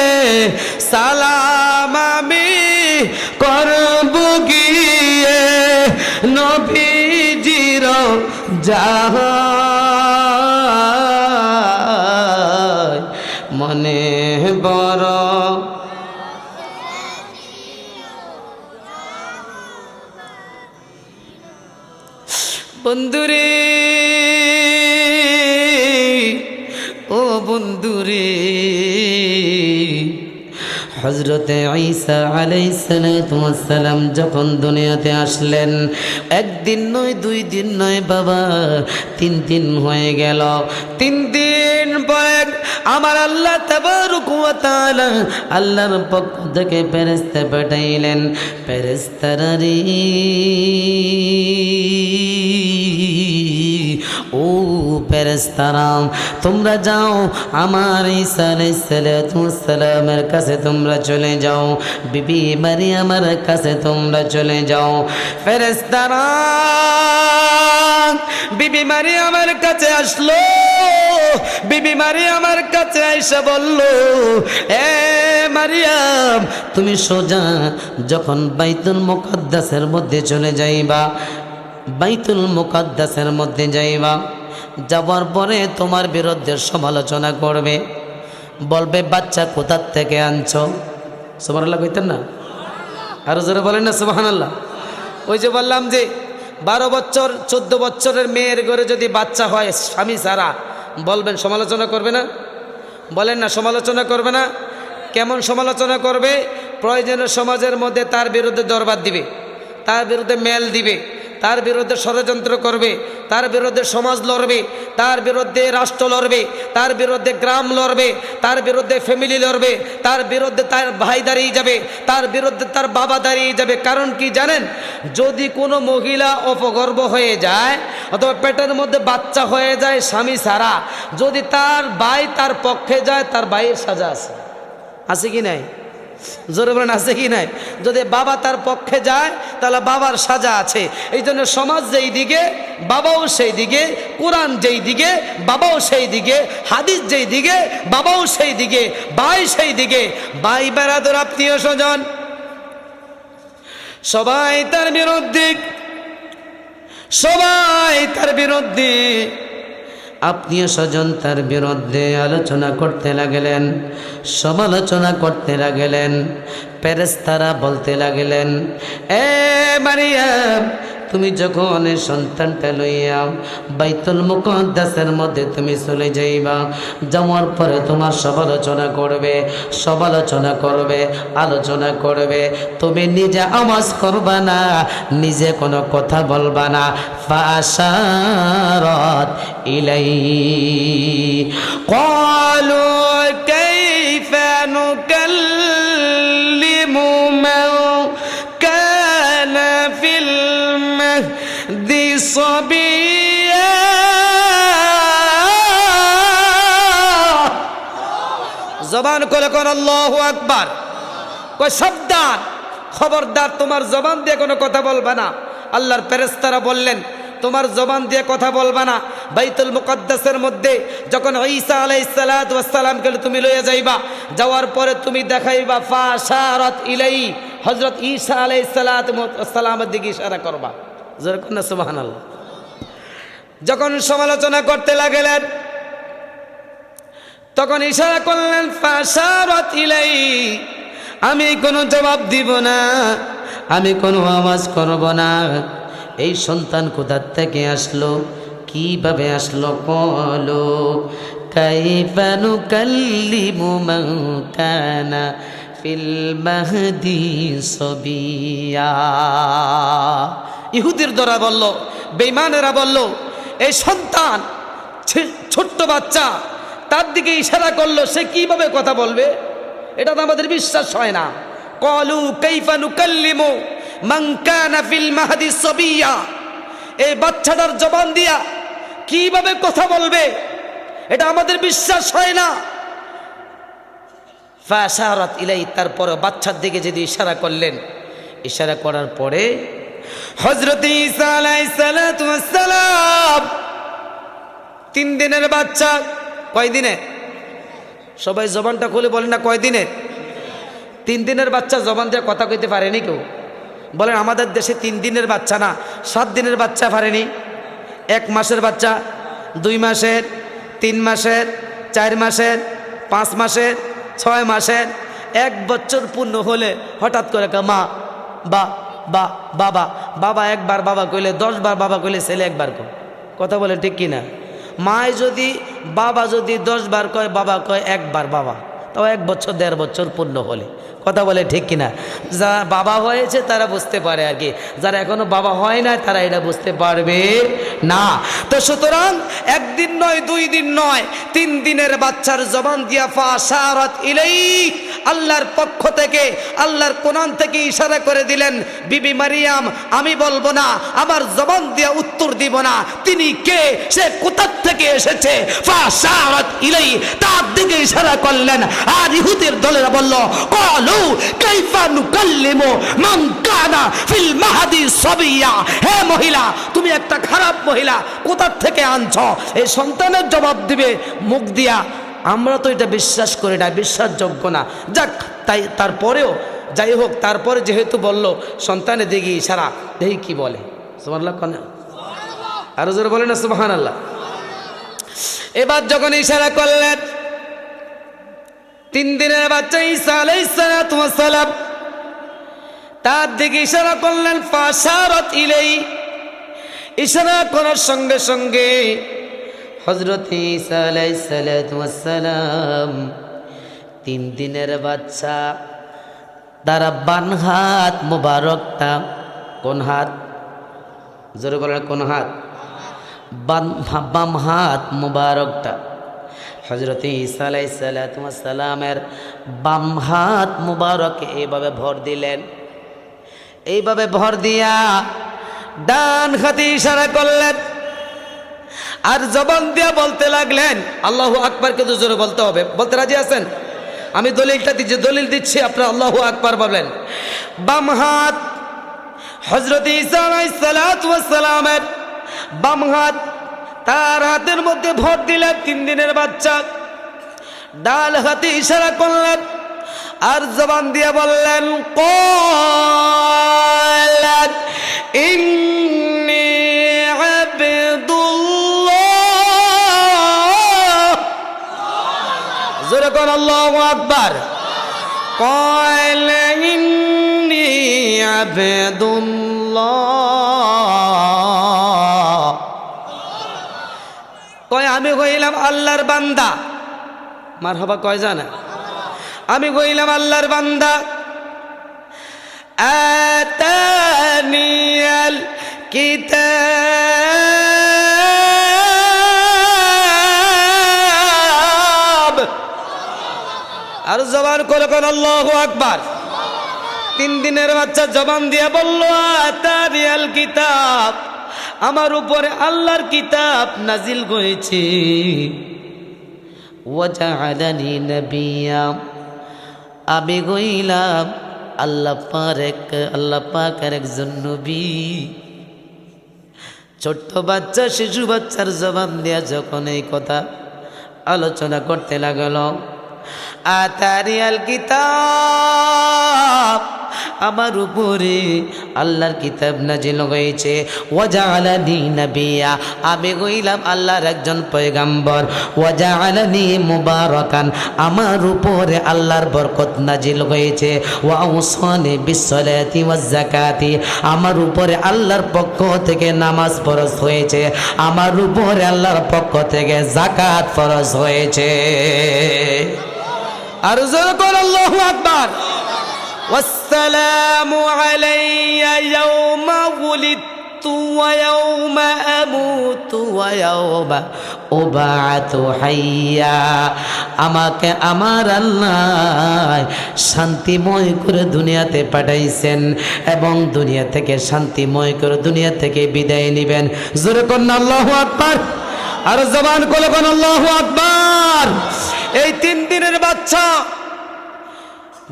সালাম আমি করব গিয়ে নবীজির যায়, বন্ধুরে, ও বন্ধুরে, হযরতে ঈসা আলাইহিস সালাম যখন দুনিয়াতে আসলেন, একদিন নয়, 2 দিন নয় বাবা, 3 দিন হয়ে গেল। 3 দিন পরে আমার আল্লাহ তাবারক ওয়া তাআলা আল্লাহর পক্ষ থেকে ফেরেশতা পাঠাইলেন। ফেরেশতারা রে, ও ফেরেশতারা, তোমরা যাও আমার ঈসা আলাইহিস সালামের কাছে তোমরা চলে যাও, বিবি মারিয়ামের কাছে তোমরা চলে যাও। ফেরেশতারা বিবি মারিয়ামের কাছে আসলো। বিবি মারিয়ামের কাছে আইসা বলল, এ মারিয়াম, তুমি সোজা যখন বাইতুল মুকাদ্দাসের মধ্যে চলে যাইবা, বাইতুল মুকাদ্দাসের মধ্যে যাইবা, যাওয়ার পরে তোমার বিরুদ্ধে সমালোচনা করবে, বলবে বাচ্চা কোথা থেকে আনছো। সুবহানাল্লাহ কইতেন না? আরো জোরে বলেন না সুবহানাল্লাহ। ওই যে বললাম যে 12 বছর 14 বছরের মেয়ের ঘরে যদি বাচ্চা হয় স্বামী ছাড়া, বলবেন সমালোচনা করবে না? বলেন না সমালোচনা করবে না? কেমন সমালোচনা করবে? প্রয়োজনে সমাজের মধ্যে তার বিরুদ্ধে দরবার দিবে, তার বিরুদ্ধে মেল দিবে, তার বিরুদ্ধে ষড়যন্ত্র করবে, তার বিরুদ্ধে সমাজ লড়বে, তার বিরুদ্ধে রাষ্ট্র লড়বে, তার বিরুদ্ধে গ্রাম লড়বে, তার বিরুদ্ধে ফ্যামিলি লড়বে, তার বিরুদ্ধে তার ভাই দাঁড়িয়ে যাবে, তার বিরুদ্ধে তার বাবা দাঁড়িয়ে যাবে। কারণ কি জানেন? যদি কোনো মহিলা অপগর্ভ হয়ে যায় অথবা পেটের মধ্যে বাচ্চা হয়ে যায় স্বামী ছাড়া, যদি তার ভাই তার পক্ষে যায়, তার ভাইয়ের সাজা আছে। আছে কি নাই? জোরে বলেন আছে কি নাই? যদি বাবা তার পক্ষে যায় তাহলে বাবার সাজা আছে। এই জন্য সমাজ যেই দিকে বাবাও সেই দিকে, কোরআন যেই দিকে বাবাও সেই দিকে, হাদিস যেই দিকে বাবাও সেই দিকে, ভাই সেই দিকে। ভাই বেরাদর আত্মীয় স্বজন সবাই তার বিরুদ্ধে, সবাই তার বিরুদ্ধে, আত্মীয় স্বজন তার বিরুদ্ধে আলোচনা করতে লাগলেন, সমালোচনা করতে লাগলেন। ফেরেশতারা বলতে লাগলেন, এ মারিয়াম, তুমি যখন সন্তানটা লইয়া বাইতুল মুকাদ্দাসের মধ্যে তুমি চলে যাইবা, যাওয়ার পরে তোমার সমালোচনা করবে, সমালোচনা করবে, আলোচনা করবে। তুমি নিজে আওয়াজ করবা না, নিজে কোনো কথা বলবা না। ফাশারাত ইলাই ক্বালু কাইফা নুকাল্লিমু মান কানা ফিল মাহদি সাবিয়্যা। জবান করে কোন আল্লাহু আকবার। কয় সাবধান, খবরদার, তোমার জবান দিয়ে কোনো কথা বলবা না। আল্লাহর ফেরেশতারা বললেন, তোমার জবান দিয়ে কথা বলবা না। বাইতুল মুকাদ্দাসের মধ্যে যখন ঈসা আলাইহিস সালামকে তুমি লইয়া যাইবা, যাওয়ার পরে তুমি দেখাইবা ফাশারাত ইলাই, হযরত ঈসা আলাইহিস সালামের দিকে ইশারা করবা। জোরে কোন সুবহানাল্লাহ। যখন সমালোচনা করতে লাগলেন তখন ইশারা করলেন ফাশারাত ইলাই, আমি কোনো জবাব দিব না, আমি কোনো আওয়াজ করব না। এই সন্তান কোথা থেকে আসলো, কিভাবে আসলো? কলো কাইফা নুকাল্লিমু মান কানা ফিল মাহদি সাবিয়্যা। ইহুদির দ্বারা বলল, বেঈমানেরা বলল, এই সন্তান ছোট্ট বাচ্চা, তার দিকে ইশারা করলো, সে কিভাবে কথা বলবে? এটা তো আমাদের বিশ্বাস হয় না। কলু কাইফা নুকাল্লিমু মান কানা ফিল মাহদি সাবিয়্যা, এই বাচ্চাটার জবান দিয়া কিভাবে কথা বলবে? এটা আমাদের বিশ্বাস হয় না। ফাশারাত ইলাই, তারপর বাচ্চার দিকে যদি ইশারা করলেন, ইশারা করার পরে হযরত ঈসা আলাইহিস সালাম 3 দিনের বাচ্চা। কয় দিনে? সবাই জবানটা খুলে বলেন না, কয় দিনে? 3 দিনের বাচ্চা জবান দিয়ে কথা কইতে পারেনি কেউ? বলেন আমাদের দেশে 3 দিনের বাচ্চা না, 7 দিনের বাচ্চা পারেনি, 1 মাসের বাচ্চা, 2 মাসের, 3 মাসের, 4 মাসের, 5 মাসের, 6 মাসের, 1 বছর পূর্ণ হলে হঠাৎ করে মা বা বা বাবা, বাবা একবার বাবা কইলে 10 বার বাবা কইলে ছেলে একবার কয়। কথা বলে ঠিক কিনা? মায় যদি বাবা যদি 10 বার কয়, বাবা কয় একবার বাবা, তাও 1 বছর 1.5 বছর পূর্ণ হলে। কথা বলে ঠিক কিনা? যারা বাবা হয়েছে তারা বুঝতে পারে আর কি, যারা এখনো বাবা হয় না তারা এটা বুঝতে পারবে না। তো সুতরাং 1 দিন নয়, 2 দিন নয়, 3 দিনের বাচ্চার জবান দিয়া ফাশারাত ইলাই, আল্লাহর পক্ষ থেকে, আল্লাহর কোরআন থেকে ইশারা করে দিলেন, বিবি মারিয়াম আমি বলবো না, আমার জবান দিয়া উত্তর দিব না, তিনি কে, সে কোথা থেকে এসেছে, ফাশারাত ইলাই, তার দিকে ইশারা করলেন। আর ইহুদির দলেরা বলল, ক্বালু কাইফা নুকাল্লিমু মান কানা ফিল মাহদি সাবিয়া, হে মহিলা তুমি একটা খারাপ মহিলা, কোথা থেকে আনছো, এই সন্তানের জবাব দিবে মুখ দিয়া, আমরা তো এটা বিশ্বাস করি না, বিশ্বাসযোগ্য না। যাক, তাই তারপরেও যাই হোক, তারপরে যেহেতু বলল সন্তানের দিকে ইশারা, দেখি কি বলে। সুবহানাল্লাহ, আরো জোরে বলে না সুবহানাল্লাহ। এবার যখন ইশারা করলেন, 3 দিনের বাচ্চা ঈসা আলাইহিস সালাতু ওয়াস সালাম তার দিকে ইশারা করলেন, ফাশারাত ইলাই, ইশারা করার সঙ্গে সঙ্গে হযরত ঈসা আলাইহিস সালাতু ওয়াস সালাম 3 দিনের বাচ্চা তারা বাম হাত মুবারকটা, কোন হাত, জোরে বলেন কোন হাত, বাম হাত মুবারকটা হযরত ঈসা আলাইহিস সালাতু ওয়াস সালামের বাম হাত মুবারকে এইভাবে ভর দিলেন। এইভাবে ভর দিয়া ডান হাতে ইশারা করলেন আর জবান দিয়া বলতে লাগলেন, আল্লাহু আকবার, কিন্তু জোরে বলতে হবে। বলতে রাজি আছেন? আমি দলিল দিচ্ছি, আপনারা আল্লাহু আকবার বলেন। বাম হাত হযরত ঈসা আলাইহিস সালাতু ওয়াস সালামের বাম হাত তার হাতের মধ্যে ভর দিলেন 3 দিনের বাচ্চা। ডাল হাতে ইশারা করলেন আর জবান দিয়ে বললেন, ক্বালাত ইন্নী আবদুল্লাহ, জোরে কোন আল্লাহু আকবার। ক্বালা ইন্নী আবদুল্লাহ, কয় আমি কইলাম আল্লাহর বান্দা। মারহাবা কয় জানা? আমি কইলাম আল্লাহর বান্দা। আতানিয়াল কিতাব, আর জবান করে কোন আল্লাহু আকবার। 3 দিনের বাচ্চা জবান দিয়ে বলল, আতানিয়াল কিতাব, আমার উপরে আল্লাহর কিতাব নাজিল হয়েছে। ওয়াজআলানি নবিয়্যা, আমি গইলাম আল্লাহ পাকের একজন নবী। ছোট্ট বাচ্চা, শিশু বাচ্চার জবান দিয়া যখন এই কথা আলোচনা করতে লাগলো, আতারিয়াল কিতাব, আমার উপরে আল্লাহর কিতাব নাজিল হয়েছে। ওয়াজআলানি নবিয়্যা, আমি হইলাম আল্লাহর একজন পয়গম্বর। ওয়াজআলানি মুবারাকান, আমার উপরে আল্লাহর বরকত নাজিল হয়েছে। ওয়া আওসানি বিসসালাতি ওয়াজ যাকাতি, আমার উপরে আল্লাহর পক্ষ থেকে নামাজ ফরজ হয়েছে, আমার উপরে আল্লাহর পক্ষ থেকে যাকাত ফরজ হয়েছে। আর জোরে বল আল্লাহু আকবার। ওয়াসসালামু আলাইয়া ইয়াওমা ওয়ালিদতু ওয়া ইয়াওমা আমুতু ওয়া ইয়াওমা উবআতু হাইয়া, আমাকে আমার আল্লাহ শান্তিময় করে দুনিয়াতে পাঠাইছেন এবং দুনিয়া থেকে শান্তিময় করে দুনিয়া থেকে বিদায় নেবেন। জোরে কন্না আল্লাহু আকবার। আর জবান খুলে কোন আল্লাহু আকবার। এই 3 দিনের বাচ্চা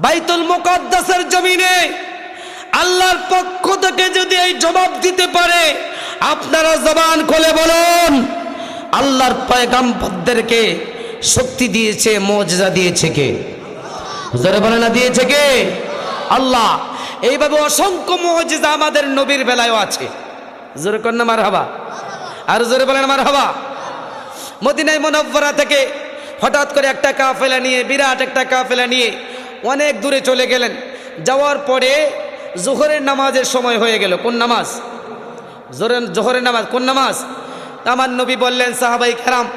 বাইতুল মুকাদ্দাসের জমিনে আল্লাহর পক্ষ থেকে যদি এই জবাব দিতে পারে, আপনারা জবান খুলে বলুন, আল্লাহর পয়গম্বরদেরকে শক্তি দিয়েছে, মুজিজা দিয়েছে কে? জোরে বলেন না, দিয়েছে কে? আল্লাহ। এইভাবে অসংখ্য মুজিজা আমাদের নবীর বেলায়ও আছে। জোরে কন্না মারহাবা। আর জোরে বলেন মারহাবা। মদিনায় মুনাওয়ারা থেকে হঠাৎ করে একটা কাফেলা নিয়ে, বিরাট একটা কাফেলা নিয়ে অনেক দূরে চলে গেলেন। যাওয়ার পরে জোহরের নামাজের সময় হয়ে গেল। কোন নামাজ? জোহরের নামাজ। কোন নামাজ? আমার নবী বললেন, সাহাবাই কেরাম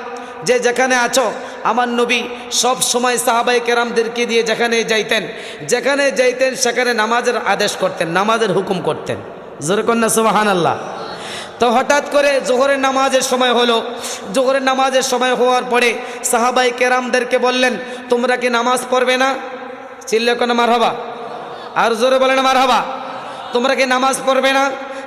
যে যেখানে আছো, আমার নবী সব সময় সাহাবাই কেরামদেরকে দিয়ে যেখানে যাইতেন সেখানে নামাজের আদেশ করতেন, নামাজের হুকুম করতেন। জোরে কন্যা সুবহানাল্লাহ। তো হঠাৎ করে জোহরের নামাজের সময় হলো। জোহরের নামাজের সময় হওয়ার পরে সাহাবাই কেরামদেরকে বললেন, তোমরা কি নামাজ পড়বে না? চিল্লে কোনো মারহাবা, আর জোরে বলেন মারহাবা। তোমরা কি নামাজ পড়বে না?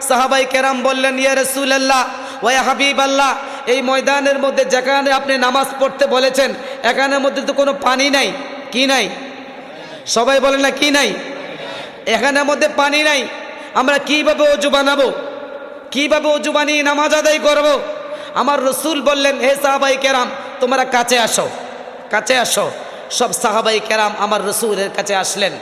সাহাবাই কেরাম বললেন, ইয়া রাসূলুল্লাহ ওয়া ইয়া হাবিবাল্লাহ, এই ময়দানের মধ্যে যেখানে আপনি নামাজ পড়তে বলেছেন এখানের মধ্যে তো কোনো পানি নাই। কি নাই? সবাই বলেন না, কি নাই? এখানের মধ্যে পানি নাই, আমরা কিভাবে ওযু বানাবো? কিভাবে ওযু বানিয়ে নামাজ আদায় করব? আমার রসুল বললেন, হে সাহাবাই কেরাম তোমরা কাছে আসো, কাছে আসো। সব সাহাবাই কেরাম আমার রসুলের কাছে আসলেন।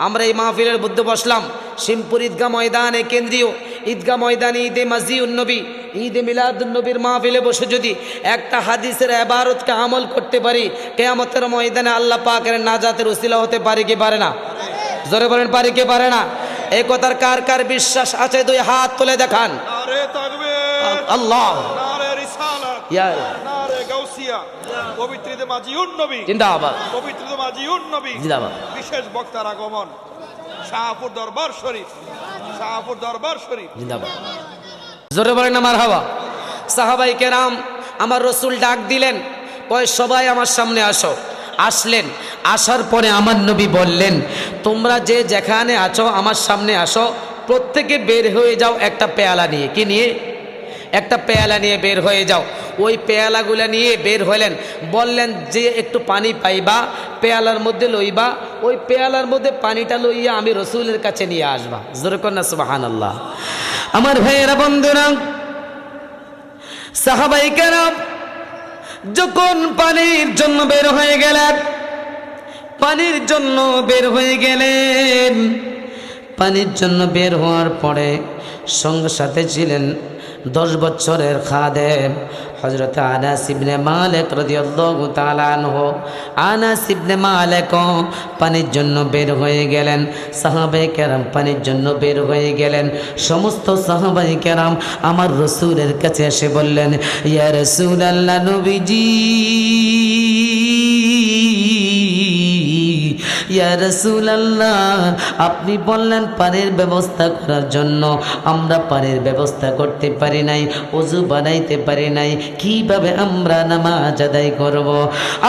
আমরা এই মাহফিলের মধ্যে বসলাম শিমপুর ঈদগাহ ময়দানে, কেন্দ্রীয় ঈদগাহ ময়দানে ঈদে মাজিউন নবী, ঈদে মিলাদুন নবীর মাহফিলে বসে যদি একটা হাদিসের ইবারতকে আমল করতে পারি, কিয়ামতের ময়দানে আল্লাহ পাকের নাজাতের উসিলা হতে পারে কি পারে না? জোরে বলেন, পারে কি পারে না? এই কথার কার কার বিশ্বাস আছে? দুই হাত তুলে দেখান। নারে তাকবীর, আল্লাহ, নারে রিসালাত, ইয়া নারে গাউসিয়া, পবিত্র ঈদে মাজিউন নবী জিন্দাবাদ, পবিত্র ঈদে মাজিউন নবী জিন্দাবাদ। বিশেষ বক্তার আগমন, শাহপুর দরবার শরীফ, শাহপুর দরবার শরীফ জিন্দাবাদ। জোরে বলেন না মারহাবা। সাহাবাই কেরাম আমার রসুল ডাক দিলেন, কয় সবাই আমার সামনে আসো। আসলেন, আসার পরে আমার নবী বললেন, তোমরা যে যেখানে আছো আমার সামনে আসো, প্রত্যেকে বের হয়ে যাও একটা পেয়ালা নিয়ে। কি নিয়ে? একটা পেয়ালা নিয়ে বের হয়ে যাও। ওই পেয়ালাগুলো নিয়ে বের হলেন, বললেন যে একটু পানি পাইবা, পেয়ালার মধ্যে লইবা, ওই পেয়ালার মধ্যে পানিটা লইয়া আমি রসুলের কাছে নিয়ে আসবা। জোরে কন্যা সুবহানাল্লাহ। আমার ভাইয়েরা, বন্ধুরা, সাহাবাই কেরাম যখন পানির জন্য বের হয়ে গেলেন, পানির জন্য বের হয়ে গেলেন, পানির জন্য বের হওয়ার পরে সঙ্গে সাথে ছিলেন 10 বছরের খাদেম হযরত আনাস ইবনে মালিক রাদিয়াল্লাহু তাআলা আনহু। আনাস ইবনে মালিক পানির জন্য বের হয়ে গেলেন, সাহাবায়ে কেরাম পানির জন্য বের হয়ে গেলেন। সমস্ত সাহাবায়ে কেরাম আমার রাসূলের কাছে এসে বললেন, ইয়া রাসূলুল্লাহ, নবীজি, ইয়া রাসূলুল্লাহ, আপনি বললেন পানির ব্যবস্থা করার জন্য, আমরা পানির ব্যবস্থা করতে পারি নাই, ওযু বানাইতে পারি নাই, কিভাবে আমরা নামাজ আদায় করব?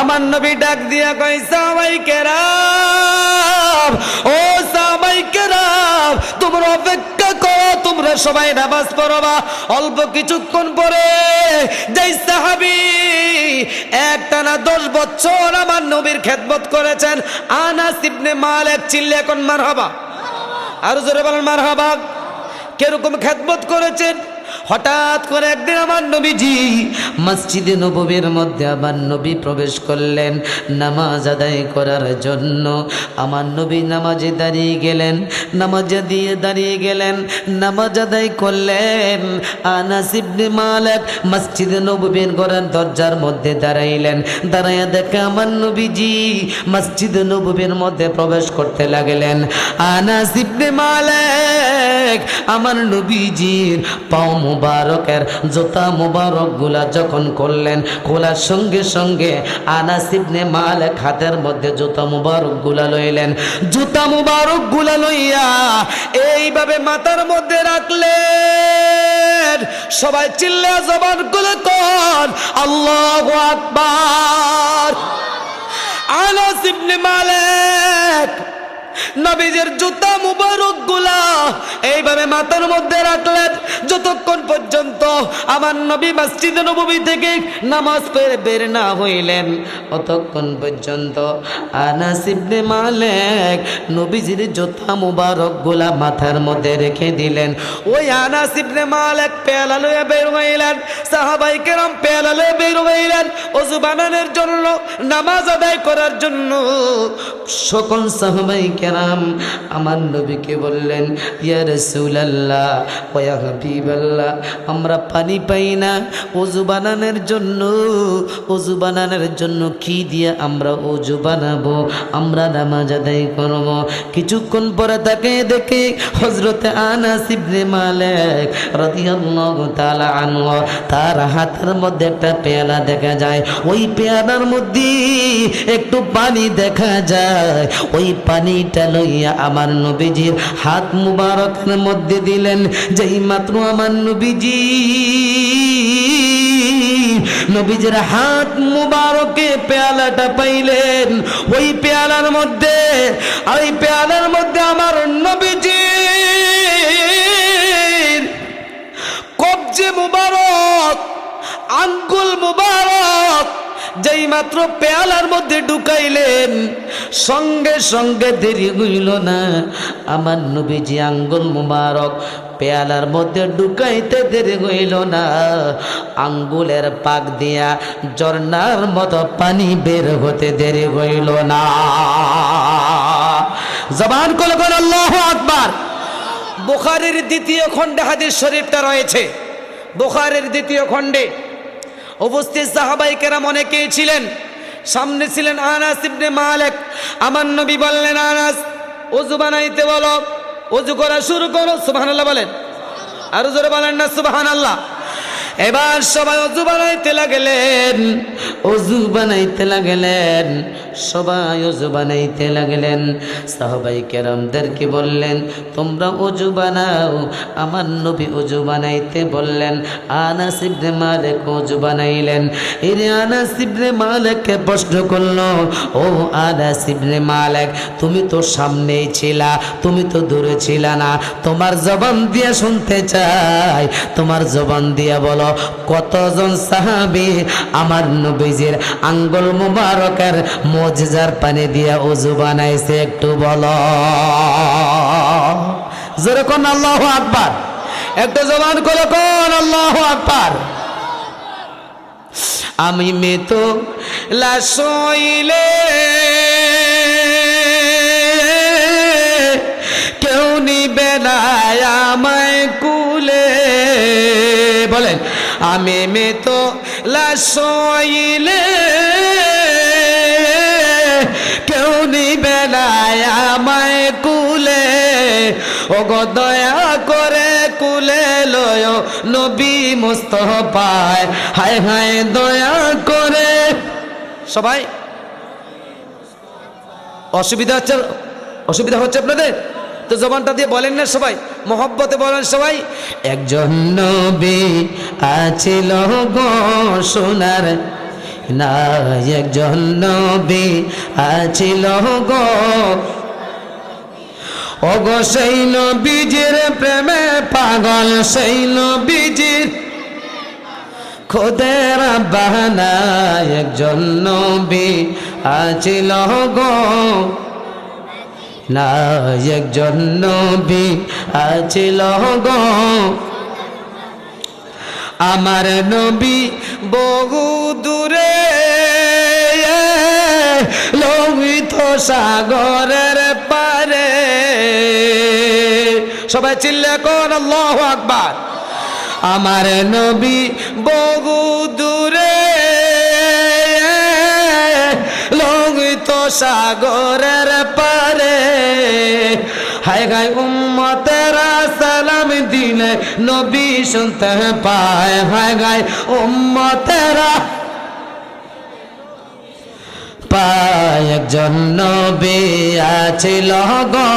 আমার নবী ডাক দিয়া কয়, সাহাবাই কেরাম, ও সাহাবাই কেরাম, তোমরা অপেক্ষা করো, তোমরা সবাই নামাজ পড়বা। অল্প কিছুক্ষণ পরে যেই সাহাবী একটানা 10 বছর আমার নবীর খেদমত করেছেন, আনাস ইবনে মালিক, চিল্লে এখন মারহাবা, আর জোরে বলেন মারহাবা। কিরকম খেদমত করেছেন? হঠাৎ করে একদিন আমার নবীজি মসজিদে নববীর মধ্যে আমার নবী প্রবেশ করলেন নামাজ আদায় করার জন্য। আমার নবী নামাজে দাঁড়িয়ে গেলেন, নামাজে দিয়ে দাঁড়িয়ে গেলেন, নামাজ আদায় করলেন। আনাস ইবনে মালিক মসজিদে নববীর ঘরের দরজার মধ্যে দাঁড়াইলেন, দাঁড়াইয়া দেখে আমার নবীজি মসজিদে নববীর মধ্যে প্রবেশ করতে লাগলেন। আনাস ইবনে মালিক আমার নবীজির পাও মুবারকের জুতা মুবারক গুলা যখন করলেন, খোলার সঙ্গে সঙ্গে আনাস ইবনে মালিক হাতের মধ্যে জুতা মুবারক গুলা লইলেন। জুতা মুবারক গুলা লইয়া এইভাবে মাথার মধ্যে রাখলেন। সবাই চিল্লা জবান খুলে কোন আল্লাহু আকবার। আনাস ইবনে মালিক নবীজির জুতা মুবারক গুলা এইভাবে মাথার মধ্যে রাখলেন যতক্ষণ পর্যন্ত আমার নবী মসজিদে নববী থেকে নামাজ পড়ে বের না হইলেন, অতক্ষণ পর্যন্ত আনাস ইবনে মালিক নবীজির জুতা মুবারক গুলা মাথার মধ্যে রেখে দিলেন। ওই আনাস ইবনে মালিক পেয়ালা লইয়া বের হইলেন, সাহাবাই কেরাম পেয়ালা লইয়া বের হইলেন ওযু বানানোর জন্য, নামাজ আদায় করার জন্য। সকল সাহাবাই কেরাম আমার নবীকে বললেন, ইয়া রাসূলুল্লাহ ওয়া ইয়া হাবিবাল্লাহ, আমরা পানি পাই না ওযু বানানোর জন্য। ওযু বানানোর জন্য কি দিয়ে আমরা ওযু বানাবো, আমরা নামাজ আদায় করব। কিছুক্ষণ পরে তাকে দেখে হযরতে আনাস ইবনে মালিক রাদিয়াল্লাহু তাআলা আনহু তার হাতের মধ্যে একটা পেয়ালা দেখা যায়। ওই পেয়ালার মধ্যে একটু পানি দেখা যায়। ওই পানিটা লইয়া আমার নবীজির হাত মুবারকের মধ্যে দিলেন। যেই মাত্র আমার নবীজির হাত মুবারকে পেয়ালাটা পাইলেন, ওই পেয়ালার মধ্যে আমার নবীজির কবজে মুবারক, আঙ্গুল মুবারক যেই মাত্র পেয়ালার মধ্যে ঢুকাইলেন, সঙ্গে সঙ্গে দেরি হইল না। আমার নবীজি আঙ্গুল মুবারক পেয়ালার মধ্যে ঢুকাইতে দেরি হইল না। আঙ্গুলের পাক দিয়া ঝর্ণার মতো পানি বের হতে দেরি হইল না। জবান খুলে বলেন আল্লাহু আকবার। বুখারীর দ্বিতীয় খণ্ডে হাদিস শরীফটা রয়েছে। বুখারীর দ্বিতীয় খণ্ডে উপস্থিত সাহাবায়ে কেরাম অনেকেই ছিলেন। সামনে ছিলেন আনাস ইবনে মালিক। আমার নবী বললেন, আনাস ওযু বানাইতে বলো, ওযু করা শুরু করো। সুবহানাল্লাহ বলেন, আরো জোরে বলেন না সুবহানাল্লাহ। এবার সবাই ওযু বানাইতে লাগলেন, ওযু বানাইতে লাগলেন, সবাই ওযু বানাইতে লাগলেন। সাহাবায়ে কেরামদেরকে বললেন, তোমরা ওযু বানাও। আমার নবী ওযু বানাইতে বললেন। আনাস ইবনে মালিক ওযু বানাইলেন। এর আনাস ইবনে মালিককে প্রশ্ন করলো, ও আনাস ইবনে মালিক, তুমি তো সামনেই ছিলা, তুমি তো দূরে ছিলা না। তোমার জবান দিয়ে শুনতে চাই, তোমার জবান দিয়ে বলো, কতজন সাহাবী আমার নবীজির আঙ্গুল মুবারকের মুজিজার পানি দিয়া ওযু বানাইছে, একটু বলো। জোরে কোন আল্লাহু আকবার। একটু জবান খুলে কোন আল্লাহু আকবার। আমি মৃত্যু লাশ হইলে কেউ নিবে না আমায় কুলে। বলেন, আমি মৃত্যু লাশ হইলে কেউ নিবে না আমায় কুলে। ও গো দয়া করে কুলে লয় নবী মুস্তাফায়, হায় হায় দয়া করে। সবাই অসুবিধা হচ্ছে আপনাদের? তো জবানটা দিয়ে বলেন না সবাই, মহব্বতে বলেন সবাই। একজন নবী আছিল গো সোনার না, একজন নবী আছিল গো, ও গো সেই নবীজির প্রেমে পাগল, সেই নবীজির খোদের বাহানা। একজন নবী আছিল গো না, একজন নবী আছিল গো, আমার নবী বহু দূরে লোহিত সাগরের পারে। সবাই চিল্লা কোন আল্লাহু আকবার। আমার নবী বহু দূরে লোহিত সাগরের পারে। হায় গায় উম্মতেরা সালাম দিলে নবী শুনতে পায়, হায় গায় উম্মতেরা পায়। একজন নবী আছিল গো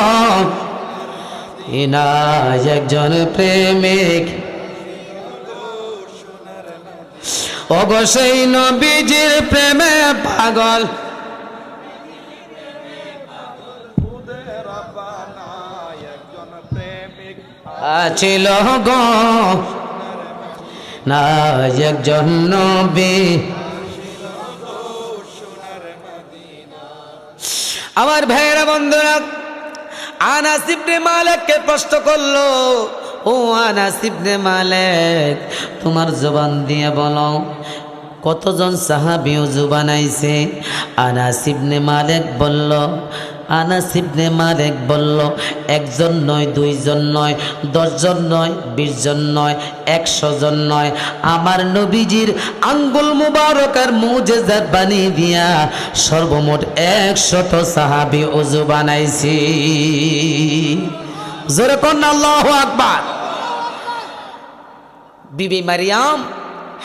ইনা, একজন প্রেমিক ও গো সেই নবীজির প্রেমে পাগল। আছিল গো না, একজন নবী। আমার ভাইয়েরা বন্ধুরা, আনাস ইবনে মালিককে প্রশ্ন করলো, ও আনাস ইবনে মালিক, তোমার জবান দিয়ে বলো, কতজন সাহাবী ওযু বানাইছে? আনাস ইবনে মালিক বলল, আনাস ইবনে মালিক বলল, একজন নয়, দুইজন নয়, 10 জন নয়, 20 জন নয়, 100 জন নয়, আমার নবীজির আঙ্গুল মুবারকার মুজিজাত বানিয়ে দিয়া সর্বমোট 100 সাহাবী ওযু বানাইছে। জোরে কোন আল্লাহু আকবার। বিবি মারিয়াম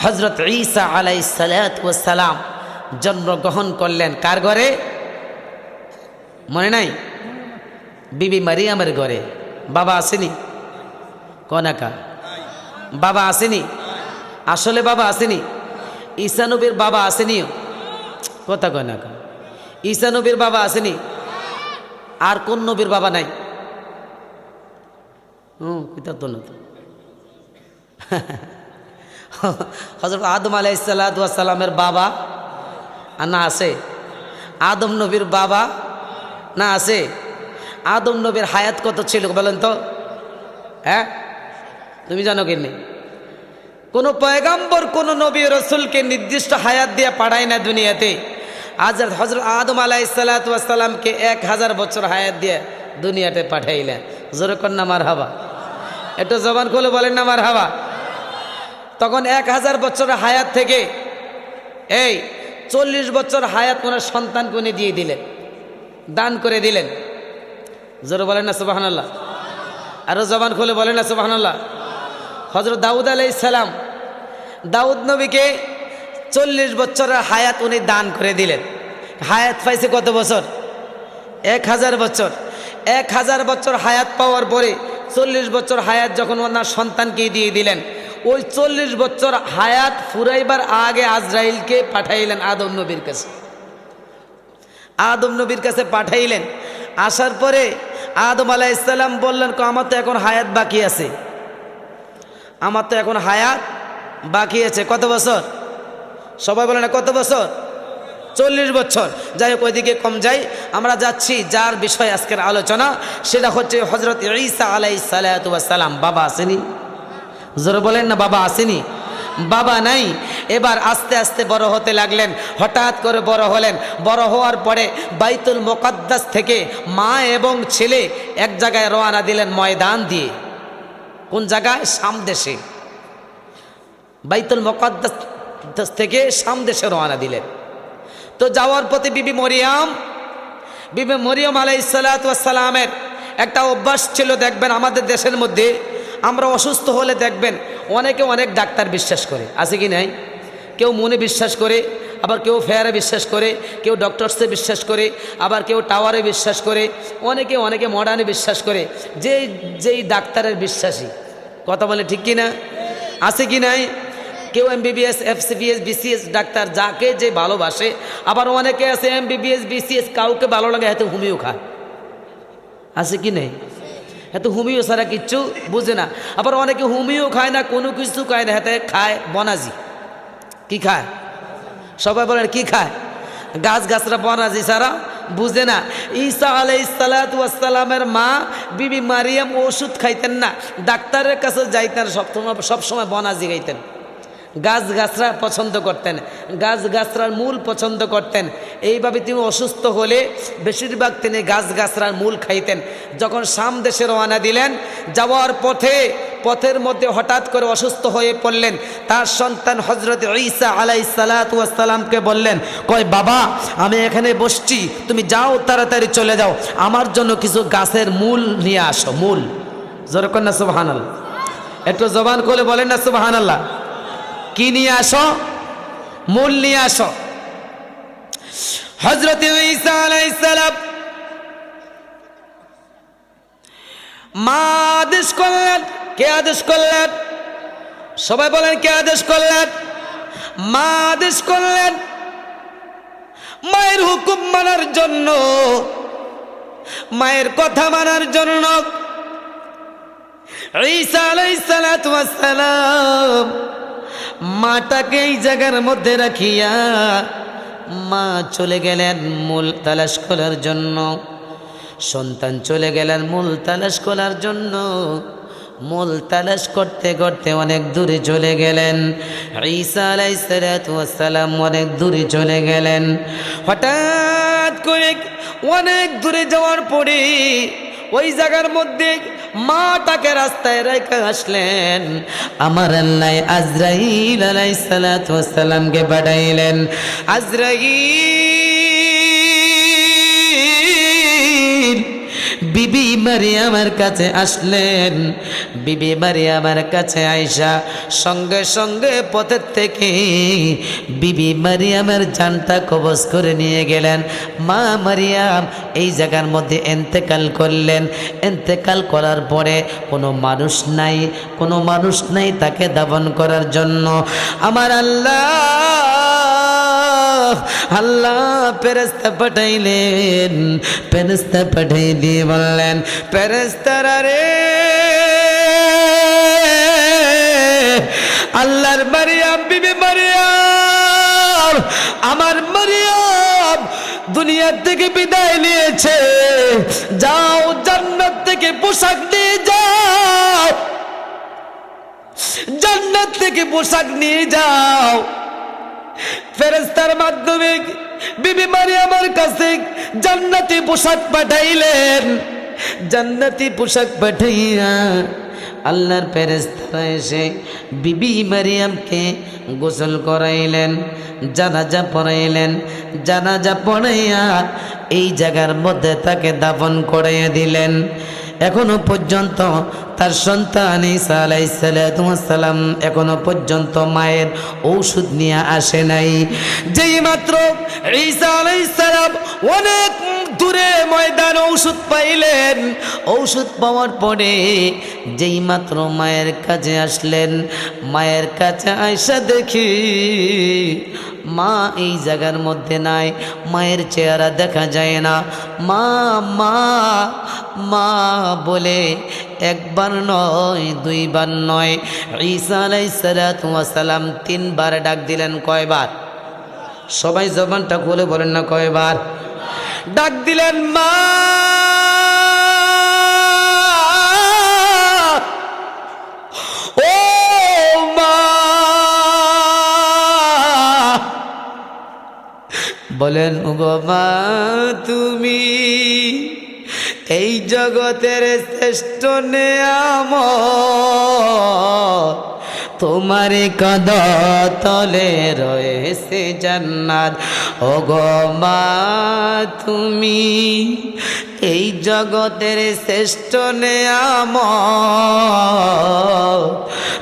হযরত ঈসা আলাইহিস সালাতু ওয়াস সালাম জন্মগ্রহণ করলেন কার ঘরে? মনে নাই? বিবি মারিয়ামের ঘরে। বাবা আসেনি? কনাকা বাবা আসেনি? আসলে বাবা আসেনি? ঈসা নবীর বাবা আসেনি? কথা কনাকা ঈসা নবীর বাবা আসেনি? আর কোন নবীর বাবা নাই? কিতা তো না তো হযরত আদম আলাইহিস সালাতু ওয়াস সালামের বাবা না আছে? আদম নবীর বাবা না আছে? আদম নবীর হায়াত কত ছিল বলেন তো? হ্যাঁ, তুমি জানো কিনে? কোন পয়গাম্বর কোন নবী রাসূলকে নির্দিষ্ট হায়াত দিয়ে পাঠায় না দুনিয়াতে। হযরত আদম আলাইহিস সালাতু ওয়াস সালামকে 1000 বছর হায়াত দিয়ে দুনিয়াতে পাঠাইলেন। জোরে কর না মারহাবা। একটু জবান খুলে বলেন না মারহাবা। তখন 1000 বছরের হায়াত থেকে এই 40 বছর হায়াত ওনার সন্তানকে উনি দিয়ে দিলেন, দান করে দিলেন। জোরে বলেন না সুবহানাল্লাহ। আরো জবান খুলে বলেন না সুবহানাল্লাহ। হযরত দাউদ আলাইহিস সালাম, দাউদ নবীকে 40 বছরের হায়াত উনি দান করে দিলেন। হায়াত পাইছে কত বছর? 1000 বছর। 1000 বছর হায়াত পাওয়ার পরে 40 বছর হায়াত যখন ওনার সন্তানকে দিয়ে দিলেন, ওই 40 বছর হায়াত ফুরাইবার আগে আজরাইলকে পাঠাইলেন আদম নবীর কাছে। আদম নবীর কাছে পাঠাইলেন। আসার পরে আদম আলাইহিস সালাম বললেন, আমার তো এখন হায়াত বাকি আছে, আমার তো এখন হায়াত বাকি আছে। কত বছর? সবাই বলেন কত বছর? 40 বছর। যাই হোক, ওইদিকে কম যাই, আমরা যাচ্ছি যার বিষয় আজকের আলোচনা, সেটা হচ্ছে হযরত ঈসা আলাইহিস সালাতু ওয়াস সালাম। বাবা আসেনি? জোরে বলেন না বাবা আসেনি? বাবা নাই। এবার আস্তে আস্তে বড় হতে লাগলেন। হঠাৎ করে বড় হলেন। বড় হওয়ার পরে বাইতুল মুকাদ্দাস থেকে মা এবং ছেলে এক জায়গায় রওনা দিলেন ময়দান দিয়ে। কোন জায়গায়? শাম দেশে। বাইতুল মুকাদ্দাস থেকে শাম দেশে রওনা দিলেন। তো যাওয়ার পথে বিবি মরিয়ম আলাইহিস সালাতু ওয়াস সালামের একটা অভ্যাস ছিল। দেখবেন আমাদের দেশের মধ্যে আমরা অসুস্থ হলে দেখবেন অনেকে অনেক ডাক্তার বিশ্বাস করে, আছে কি নাই? কেউ মনে বিশ্বাস করে, আবার কেউ ফেয়ারে বিশ্বাস করে, কেউ ডক্টরসে বিশ্বাস করে, আবার কেউ টাওয়ারে বিশ্বাস করে, অনেকে মডার্নে বিশ্বাস করে। যেই ডাক্তারের বিশ্বাসী, কথা বলে ঠিক কি না? আছে কি নাই? কেউ MBBS, FCBS, BCS ডাক্তার, যাকে যে ভালোবাসে। আবার অনেকে আছে MBBS, BCS কাউকে ভালো লাগে হয়তো হোমিও খায়, আছে কি নেই? এত হোমিও ছাড়া কিচ্ছু বুঝে না। আবার অনেকে হোমিও খায় না, কোনো কিছু খায় না, হাতে খায় বনাজি। কি খায়? সবাই বলেন কি খায়? গাছরা বনাজি ছাড়া বুঝে না। ঈসা আলাইহিস সালাতু ওয়াস সালামের মা বিবি মারিয়াম ওষুধ খাইতেন না, ডাক্তারের কাছে যাইতেন, সবসময় বনাজি খাইতেন। গাছরা পছন্দ করতেন, গাছরার মূল পছন্দ করতেন। এইভাবে তিনি অসুস্থ হলে বেশিরভাগ তিনি গাছরার মূল খাইতেন। যখন শাম দেশে রওনা দিলেন, যাওয়ার পথের মধ্যে হঠাৎ করে অসুস্থ হয়ে পড়লেন। তার সন্তান হযরত ঈসা আলাইহিস সালাতু ওয়াস সালামকে বললেন, কয় বাবা আমি এখানে বসছি, তুমি যাও, তাড়াতাড়ি চলে যাও, আমার জন্য কিছু গাছের মূল নিয়ে আসো। মূল, জোরে কর না সুবহানাল্লাহ। একটু জবান খুলে বলেন না সুবহানাল্লাহ। কি নিয়ে আসো? মূল নিয়ে আসো। হযরত ঈসা আলাইহিস সালাম মা আদেশ করলেন। কে আদেশ করলেন? সবাই বলেন কে আদেশ করলেন? মা আদেশ করলেন মায়ের হুকুম মানার জন্য, মায়ের কথা মানার জন্য। ঈসা আলাইহিস সালাতু ওয়াস সালাম মাটাকে এই জায়গার মধ্যে রাখিয়া মা চলে গেলেন মূল তালাশ করার জন্য। সন্তান চলে গেলেন মূল তালাশ করার জন্য। মূল তালাশ করতে করতে অনেক দূরে চলে গেলেন। ঈসা আলাইহিস সালাতু ওয়াস সালাম অনেক দূরে চলে গেলেন। হঠাৎ করে অনেক দূরে যাওয়ার পরে ওই জায়গার মধ্যে মাটাকে রাস্তায় রেখে আসলেন। আমার আল্লাহ আজরাইল আলাইহিস সালাতু ওয়াস সালামকে পাঠাইলেন। আজরাইল বিবি মারিয়ামের কাছে আসলেন। বিবি মারিয়ামের কাছে আয়েশা সঙ্গে সঙ্গে পথের থেকে বিবি মারিয়ামের জানটা কবজ করে নিয়ে গেলেন। মা মারিয়াম এই জায়গার মধ্যে ইন্তেকাল করলেন। ইন্তেকাল করার পরে কোনো মানুষ নাই তাকে দাফন করার জন্য। আমার আল্লাহ ফেরেশতা পাঠাইলেন। ফেরেশতা পাঠাই দিয়ে বললেন, ফেরেশতারা রে, আল্লাহর মারিয়াম, বিবি মারিয়াম, আমার মারিয়াম দুনিয়ার থেকে বিদায় নিয়েছে। যাও জান্নাত থেকে পোশাক নিয়ে যাও, জান্নাত থেকে পোশাক নিয়ে যাও। ফেরেশতার মাধ্যমে বিবি মারিয়ামের কাছে জান্নাতি পোশাক পাঠাইলেন। জান্নাতি পোশাক পাঠাইয়া আল্লাহর ফেরেশতারা এসে বিবি মারিয়ামকে গোসল করাইলেন, জানাজা পড়াইলেন। জানাজা পড়াইয়া এই জায়গার মধ্যে তাকে দাফন করাইয়া দিলেন। এখনো পর্যন্ত তার সন্তান ঈসা আলাইহিস সালাতু ওয়াস সালাম এখনো পর্যন্ত মায়ের ঔষধ নিয়ে আসে নাই। যেই মাত্র ঈসা আলাইহিস সালাম অনেক দূরে ময়দান ঔষধ পাইলেন, ঔষধ পাওয়ার পরে যেই মাত্র মায়ের কাছে আসলেন, মায়ের কাছে আয়সা দেখি মা এই জায়গার মধ্যে নাই, মায়ের চেহারা দেখা যায় না। মা মা মা বলে একবার নয়, দুইবার নয়, ঈসা আলাইহিস সালাতু ওয়াস সালাম 3 বার ডাক দিলেন। কয়বার? সবাই জবানটা খুলে বলেন না, কয়বার ডাক দিলেন? মা ও মা, বলেন ওগো মা, তুমি এই জগতের শ্রেষ্ঠ নেয়ামত, তোমারে কদম তলে রয়েছে জান্নাত। ওগো মা, তুমি এই জগতের শ্রেষ্ঠ নেয়ামত,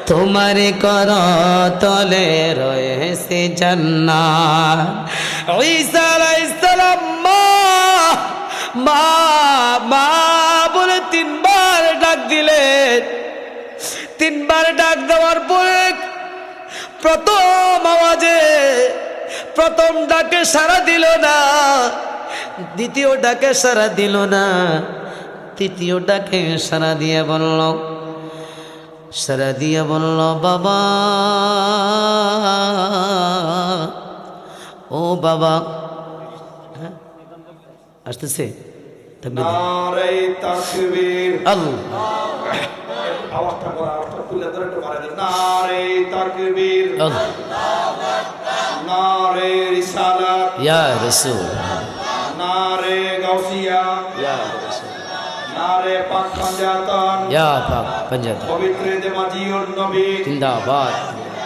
তোমারে কদম তলে রয়েছে জান্নাত। ঈসা আলাইহিস সালাম মা মা মা বলে 3 বার ডাক দিলেন। 3 বার ডাক দেওয়ার পরে প্রথম আওয়াজে, প্রথম ডাকে সাড়া দিল না, দ্বিতীয় ডাকে সাড়া দিল না, তৃতীয় ডাকে সাড়া দিয়ে বলল, বাবা, ও বাবা। আসতেছে নারে তাকবীর, আল্লাহ, আওয়াজটা করা, আওয়াজটা তুলে ধরে একটু বাড়াই দেন। নারে তাকবীর, আল্লাহু আকবার, নারে রিসালাত, ইয়া রাসূল, নারে গাউসিয়া, ইয়া রাসূল, নারে পাক পাঞ্জাতন, ইয়া পাক পাঞ্জাতন, পবিত্র দেমাজিউর নবী জিন্দাবাদ।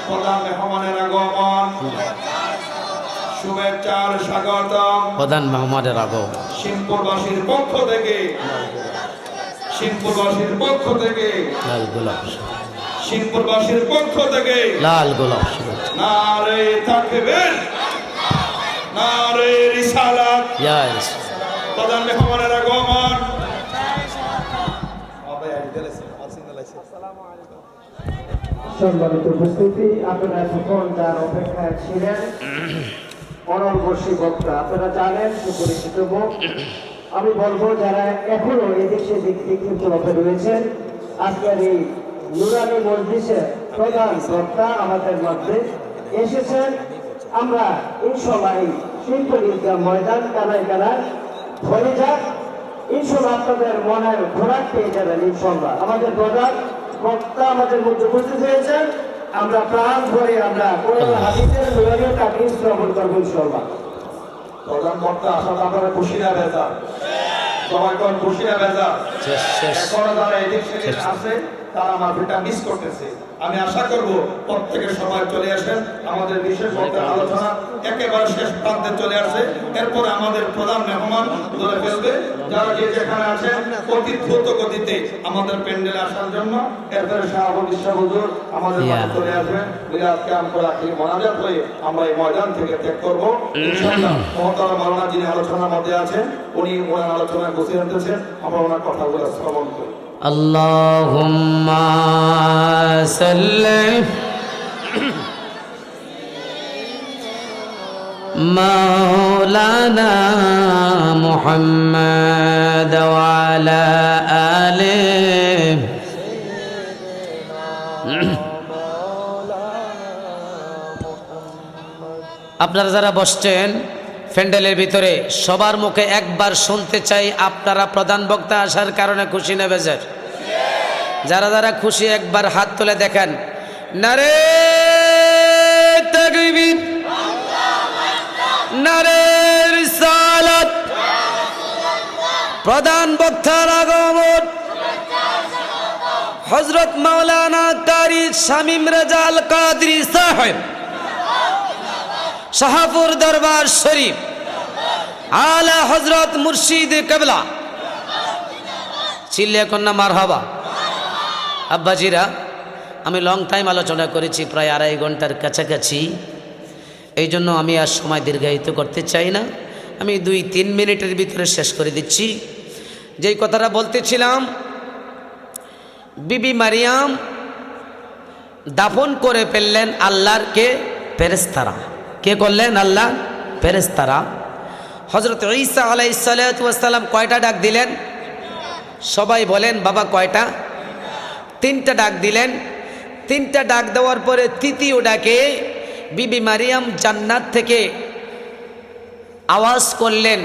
প্রধান মেহমানের আগমন, শুভেচ্ছার স্বাগতম। প্রধান মেহমানের আগমন শিবপুরবাসীর পক্ষ থেকে, শিবপুরবাসীর পক্ষ থেকে, লাল গোলাপ, শিবপুরবাসীর পক্ষ থেকে লাল গোলাপ। নারে তাকবীর, নারে রিসালাত, ইয়া রাসূল, প্রধান মেহমানের আগমন। সম্মানিত উপস্থিতি, আপনারা এতক্ষণ যার অপেক্ষায় ছিলেন অনর্বশী বক্তা, আপনারা জানেন, সুপরিচিত মুখ। আমি বলবো যারা এখনো এদিক সেদিক বিক্ষিপ্তভাবে রয়েছেন, আজকের এই নুরানি মজলিসের প্রধান বক্তা আমাদের মধ্যে এসেছেন। আমরা ইনশাআল্লাহ এই শিল্প ঈদগাহ ময়দান কানায় কানায় ভরে যাক, ইনশাআল্লাহ আপনাদের মনের খোরাক পেয়ে যাবেন ইনশাআল্লাহ। আমাদের প্রধান বক্তা আমাদের মধ্যে উপস্থিত হয়েছেন। আমরা প্রাণ ভরে আমরা কোরআন হাদিসের নূরানি তাকরির শ্রবণ করব ইনশাআল্লাহ। প্রধান বক্তা আসলে আপনারা খুশি না বেজার? সবাই কোন খুশি না বেজার? এখনো যারা এদিক সেদিক আছে তারা মাহফিলটা মিস করতেছে। আমি আশা করব প্রত্যেকের সবাই চলে আসেন। আমাদের বিশেষ বক্তার আলোচনা একেবারে শেষ প্রান্তে চলে আসে। এরপরে আমাদের প্রধান মেহমান ধরে ফেলবে। যারা যে যেখানে আছেন অতি দ্রুত গতিতে আমাদের প্যান্ডেলে আসার জন্য। এরপরে শাহাবুল ইসলাম হুজুর আমাদের মাঝে চলে আসবেন। মিলাদ ক্যাম্প করে আখেরি মোনাজাত হয়ে আমরা এই ময়দান থেকে ত্যাগ করব ইনশাআল্লাহ। মহতারা মাওলানা যিনি আলোচনার মধ্যে আছেন উনি ওনার আলোচনায় বসে আনতেছেন। আমরা ওনার কথাগুলো শ্রবণ করি। আল্লাহুম্মা সাল্লি মাওলানা মুহাম্মদ ওয়া আলা আলিহি। আপনারা যারা বসছেন প্যান্ডেলের ভিতরে সবার মুখে একবার শুনতে চাই, আপনারা প্রধান বক্তা আসার কারণে খুশি না বেজার? যারা যারা খুশি একবার হাত তুলে দেখেন। নারে তাকবীর, নারে রিসালাত। প্রধান বক্তার আগমন হযরত মাওলানা কারি শামীম রেজা আল কাদরি সাহেব, শাহপুর দরবার শরীফ, আলা হযরত মুর্শিদ কেবলা। চিল্লিয়ে কন্যা মারহাবা। আব্বাজিরা, আমি লং টাইম আলোচনা করেছি, প্রায় 2.5 ঘন্টার কাছাকাছি। এই জন্য আমি আর সময় দীর্ঘায়িত করতে চাই না। আমি 2-3 মিনিটের ভিতরে শেষ করে দিচ্ছি। যেই কথাটা বলতেছিলাম, বিবি মারিয়াম দাফন করে ফেললেন আল্লাহর কে ফেরেশতারা। কে করলেন? আল্লাহ ফেরেশতারা। হযরত ঈসা আলাইহিস সালাতু ওয়াস সালাম কয়টা ডাক দিলেন? সবাই বলেন বাবা কয়টা? 3টা ডাক দিলেন। 3টা ডাক দেওয়ার পরে তৃতীয় ডাকে বিবি মারিয়াম জান্নাত থেকে আওয়াজ করলেন,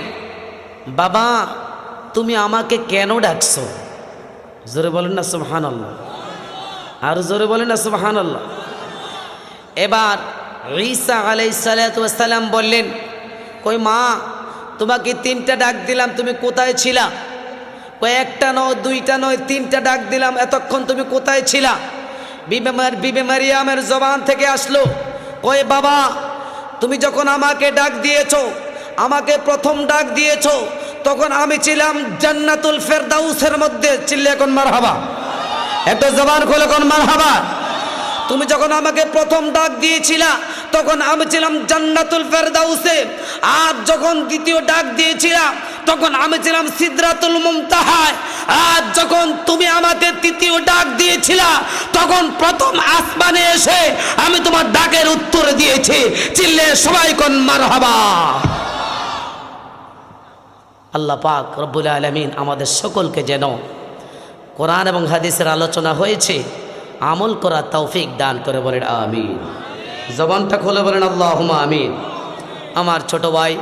বাবা তুমি আমাকে কেন ডাকছো? জোরে বলেন না সুবহানাল্লাহ। আর জোরে বলেন না সুবহানাল্লাহ। এবার ঈসা আলাইহিস সালাতু ওয়াস সালাম বললেন, কই মা তোমাকে 3টা ডাক দিলাম, তুমি কোথায় ছিলা? কই 1টা নয় 2টা নয় 3টা ডাক দিলাম, এতক্ষণ তুমি কোথায় ছিলা? বিবি মারিয়ামের জবান থেকে আসলো, কই বাবা তুমি যখন আমাকে ডাক দিয়েছো, আমাকে প্রথম ডাক দিয়েছো, তখন আমি ছিলাম জান্নাতুল ফেরদাউসের মধ্যে। চিল্লিয়ে কোন মারহাবা। একটা জবান খুলে কোন মারহাবা। তুমি যখন আমাকে প্রথম ডাক দিয়েছিলা তখন আমি ছিলাম জান্নাতুল ফেরদাউসে। আর যখন দ্বিতীয় ডাক দিয়েছিলা তখন আমি ছিলাম সিদরাতুল মুনতাহায়। আর যখন তুমি আমাকে তৃতীয় ডাক দিয়েছিলা তখন প্রথম আসমানে এসে আমি তোমার ডাকের উত্তর দিয়েছি। চিল্লে সবাই কোন মারহাবা। আল্লাহ পাক রব্বুল আলামিন আমাদের সকলকে যেন কোরআন এবং হাদিসের আলোচনা হয়েছে আমল করার তৌফিক দান করে বলেন আমিন। জবানটা খুলে বলেন আল্লাহুম্মা আমিন। আমার ছোট ভাই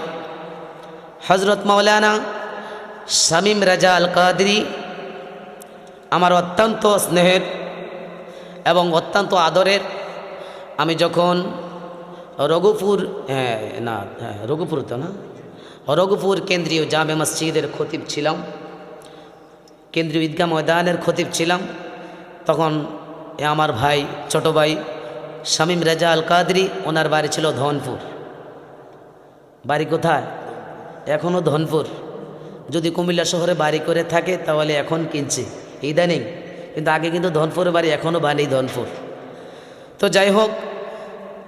হযরত মাওলানা শামীম রেজা আল কাদরি আমার অত্যন্ত স্নেহের এবং অত্যন্ত আদরের। আমি যখন রঘুপুর কেন্দ্রীয় জামে মসজিদের খতিব ছিলাম, কেন্দ্রীয় ঈদগাহ ময়দানের খতিব ছিলাম, তখন আমার ভাই ছোট ভাই শামীম রেজা আল কাদরি, ওনার বাড়ি ছিল ধনপুর। বাড়ি কোথায়? এখনও ধনপুর। যদি কুমিল্লা শহরে বাড়ি করে থাকে তাহলে এখন কিনছে ইদানিং, কিন্তু আগে কিন্তু ধনপুরের বাড়ি, এখনও বাড়ি ধনপুর। তো যাই হোক,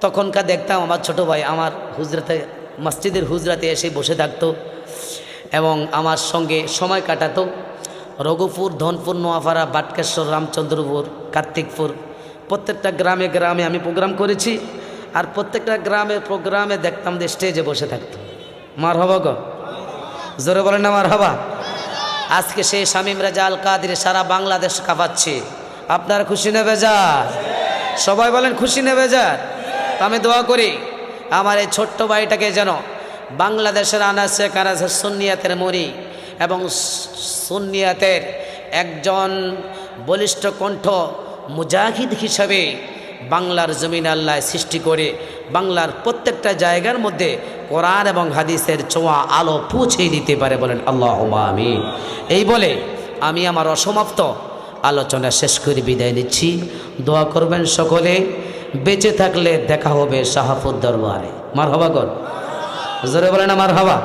তখনকার দেখতাম আমার ছোট ভাই আমার হুজরাতে, মসজিদের হুজরাতে এসে বসে থাকতো এবং আমার সঙ্গে সময় কাটাতো। রঘুপুর, ধনপুর, নোয়াপাড়া, বাটকেশ্বর, রামচন্দ্রপুর, কার্তিকপুর, প্রত্যেকটা গ্রামে গ্রামে আমি প্রোগ্রাম করেছি। আর প্রত্যেকটা গ্রামের প্রোগ্রামে দেখতাম যে স্টেজে বসে থাকতো। মারহাবা গো, জোরে বলেন না মারহাবা। আজকে সেই শামীম রেজা আল কাদরি সারা বাংলাদেশ কাঁপাচ্ছে। আপনারা খুশি না বেজার? সবাই বলেন খুশি না বেজার? আমি দোয়া করি আমার এই ছোট্ট ভাইটাকে যেন বাংলাদেশের আনাচে কানাচে সুন্নিয়াতের মরি এবং সুন্নিয়াতের একজন বলিষ্ঠ কণ্ঠ মুজাহিদ হিসাবে বাংলার জমিন আল্লাহ সৃষ্টি করে বাংলার প্রত্যেকটা জায়গার মধ্যে কোরআন এবং হাদিসের ছোঁয়া আলো পৌঁছে দিতে পারে, বলেন আল্লাহুম্মা আমিন। এই বলে আমি আমার অসমাপ্ত আলোচনা শেষ করে বিদায় নিচ্ছি। দোয়া করবেন সকলে, বেঁচে থাকলে দেখা হবে শাহপুর দরবারে। মারহাবা কর, জোরে বলেন না মারহাবা।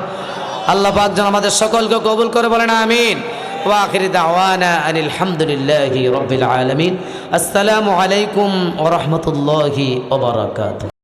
আল্লাহ পাক যেন আমাদের সকলকে কবুল করে, বলেন আমিন। ওয়া আখিরি দাওয়ানা আনিল হামদুলিল্লাহি রাব্বিল আলামিন। আসসালামু আলাইকুম ওয়া রাহমাতুল্লাহি ওয়া বারাকাতুহু।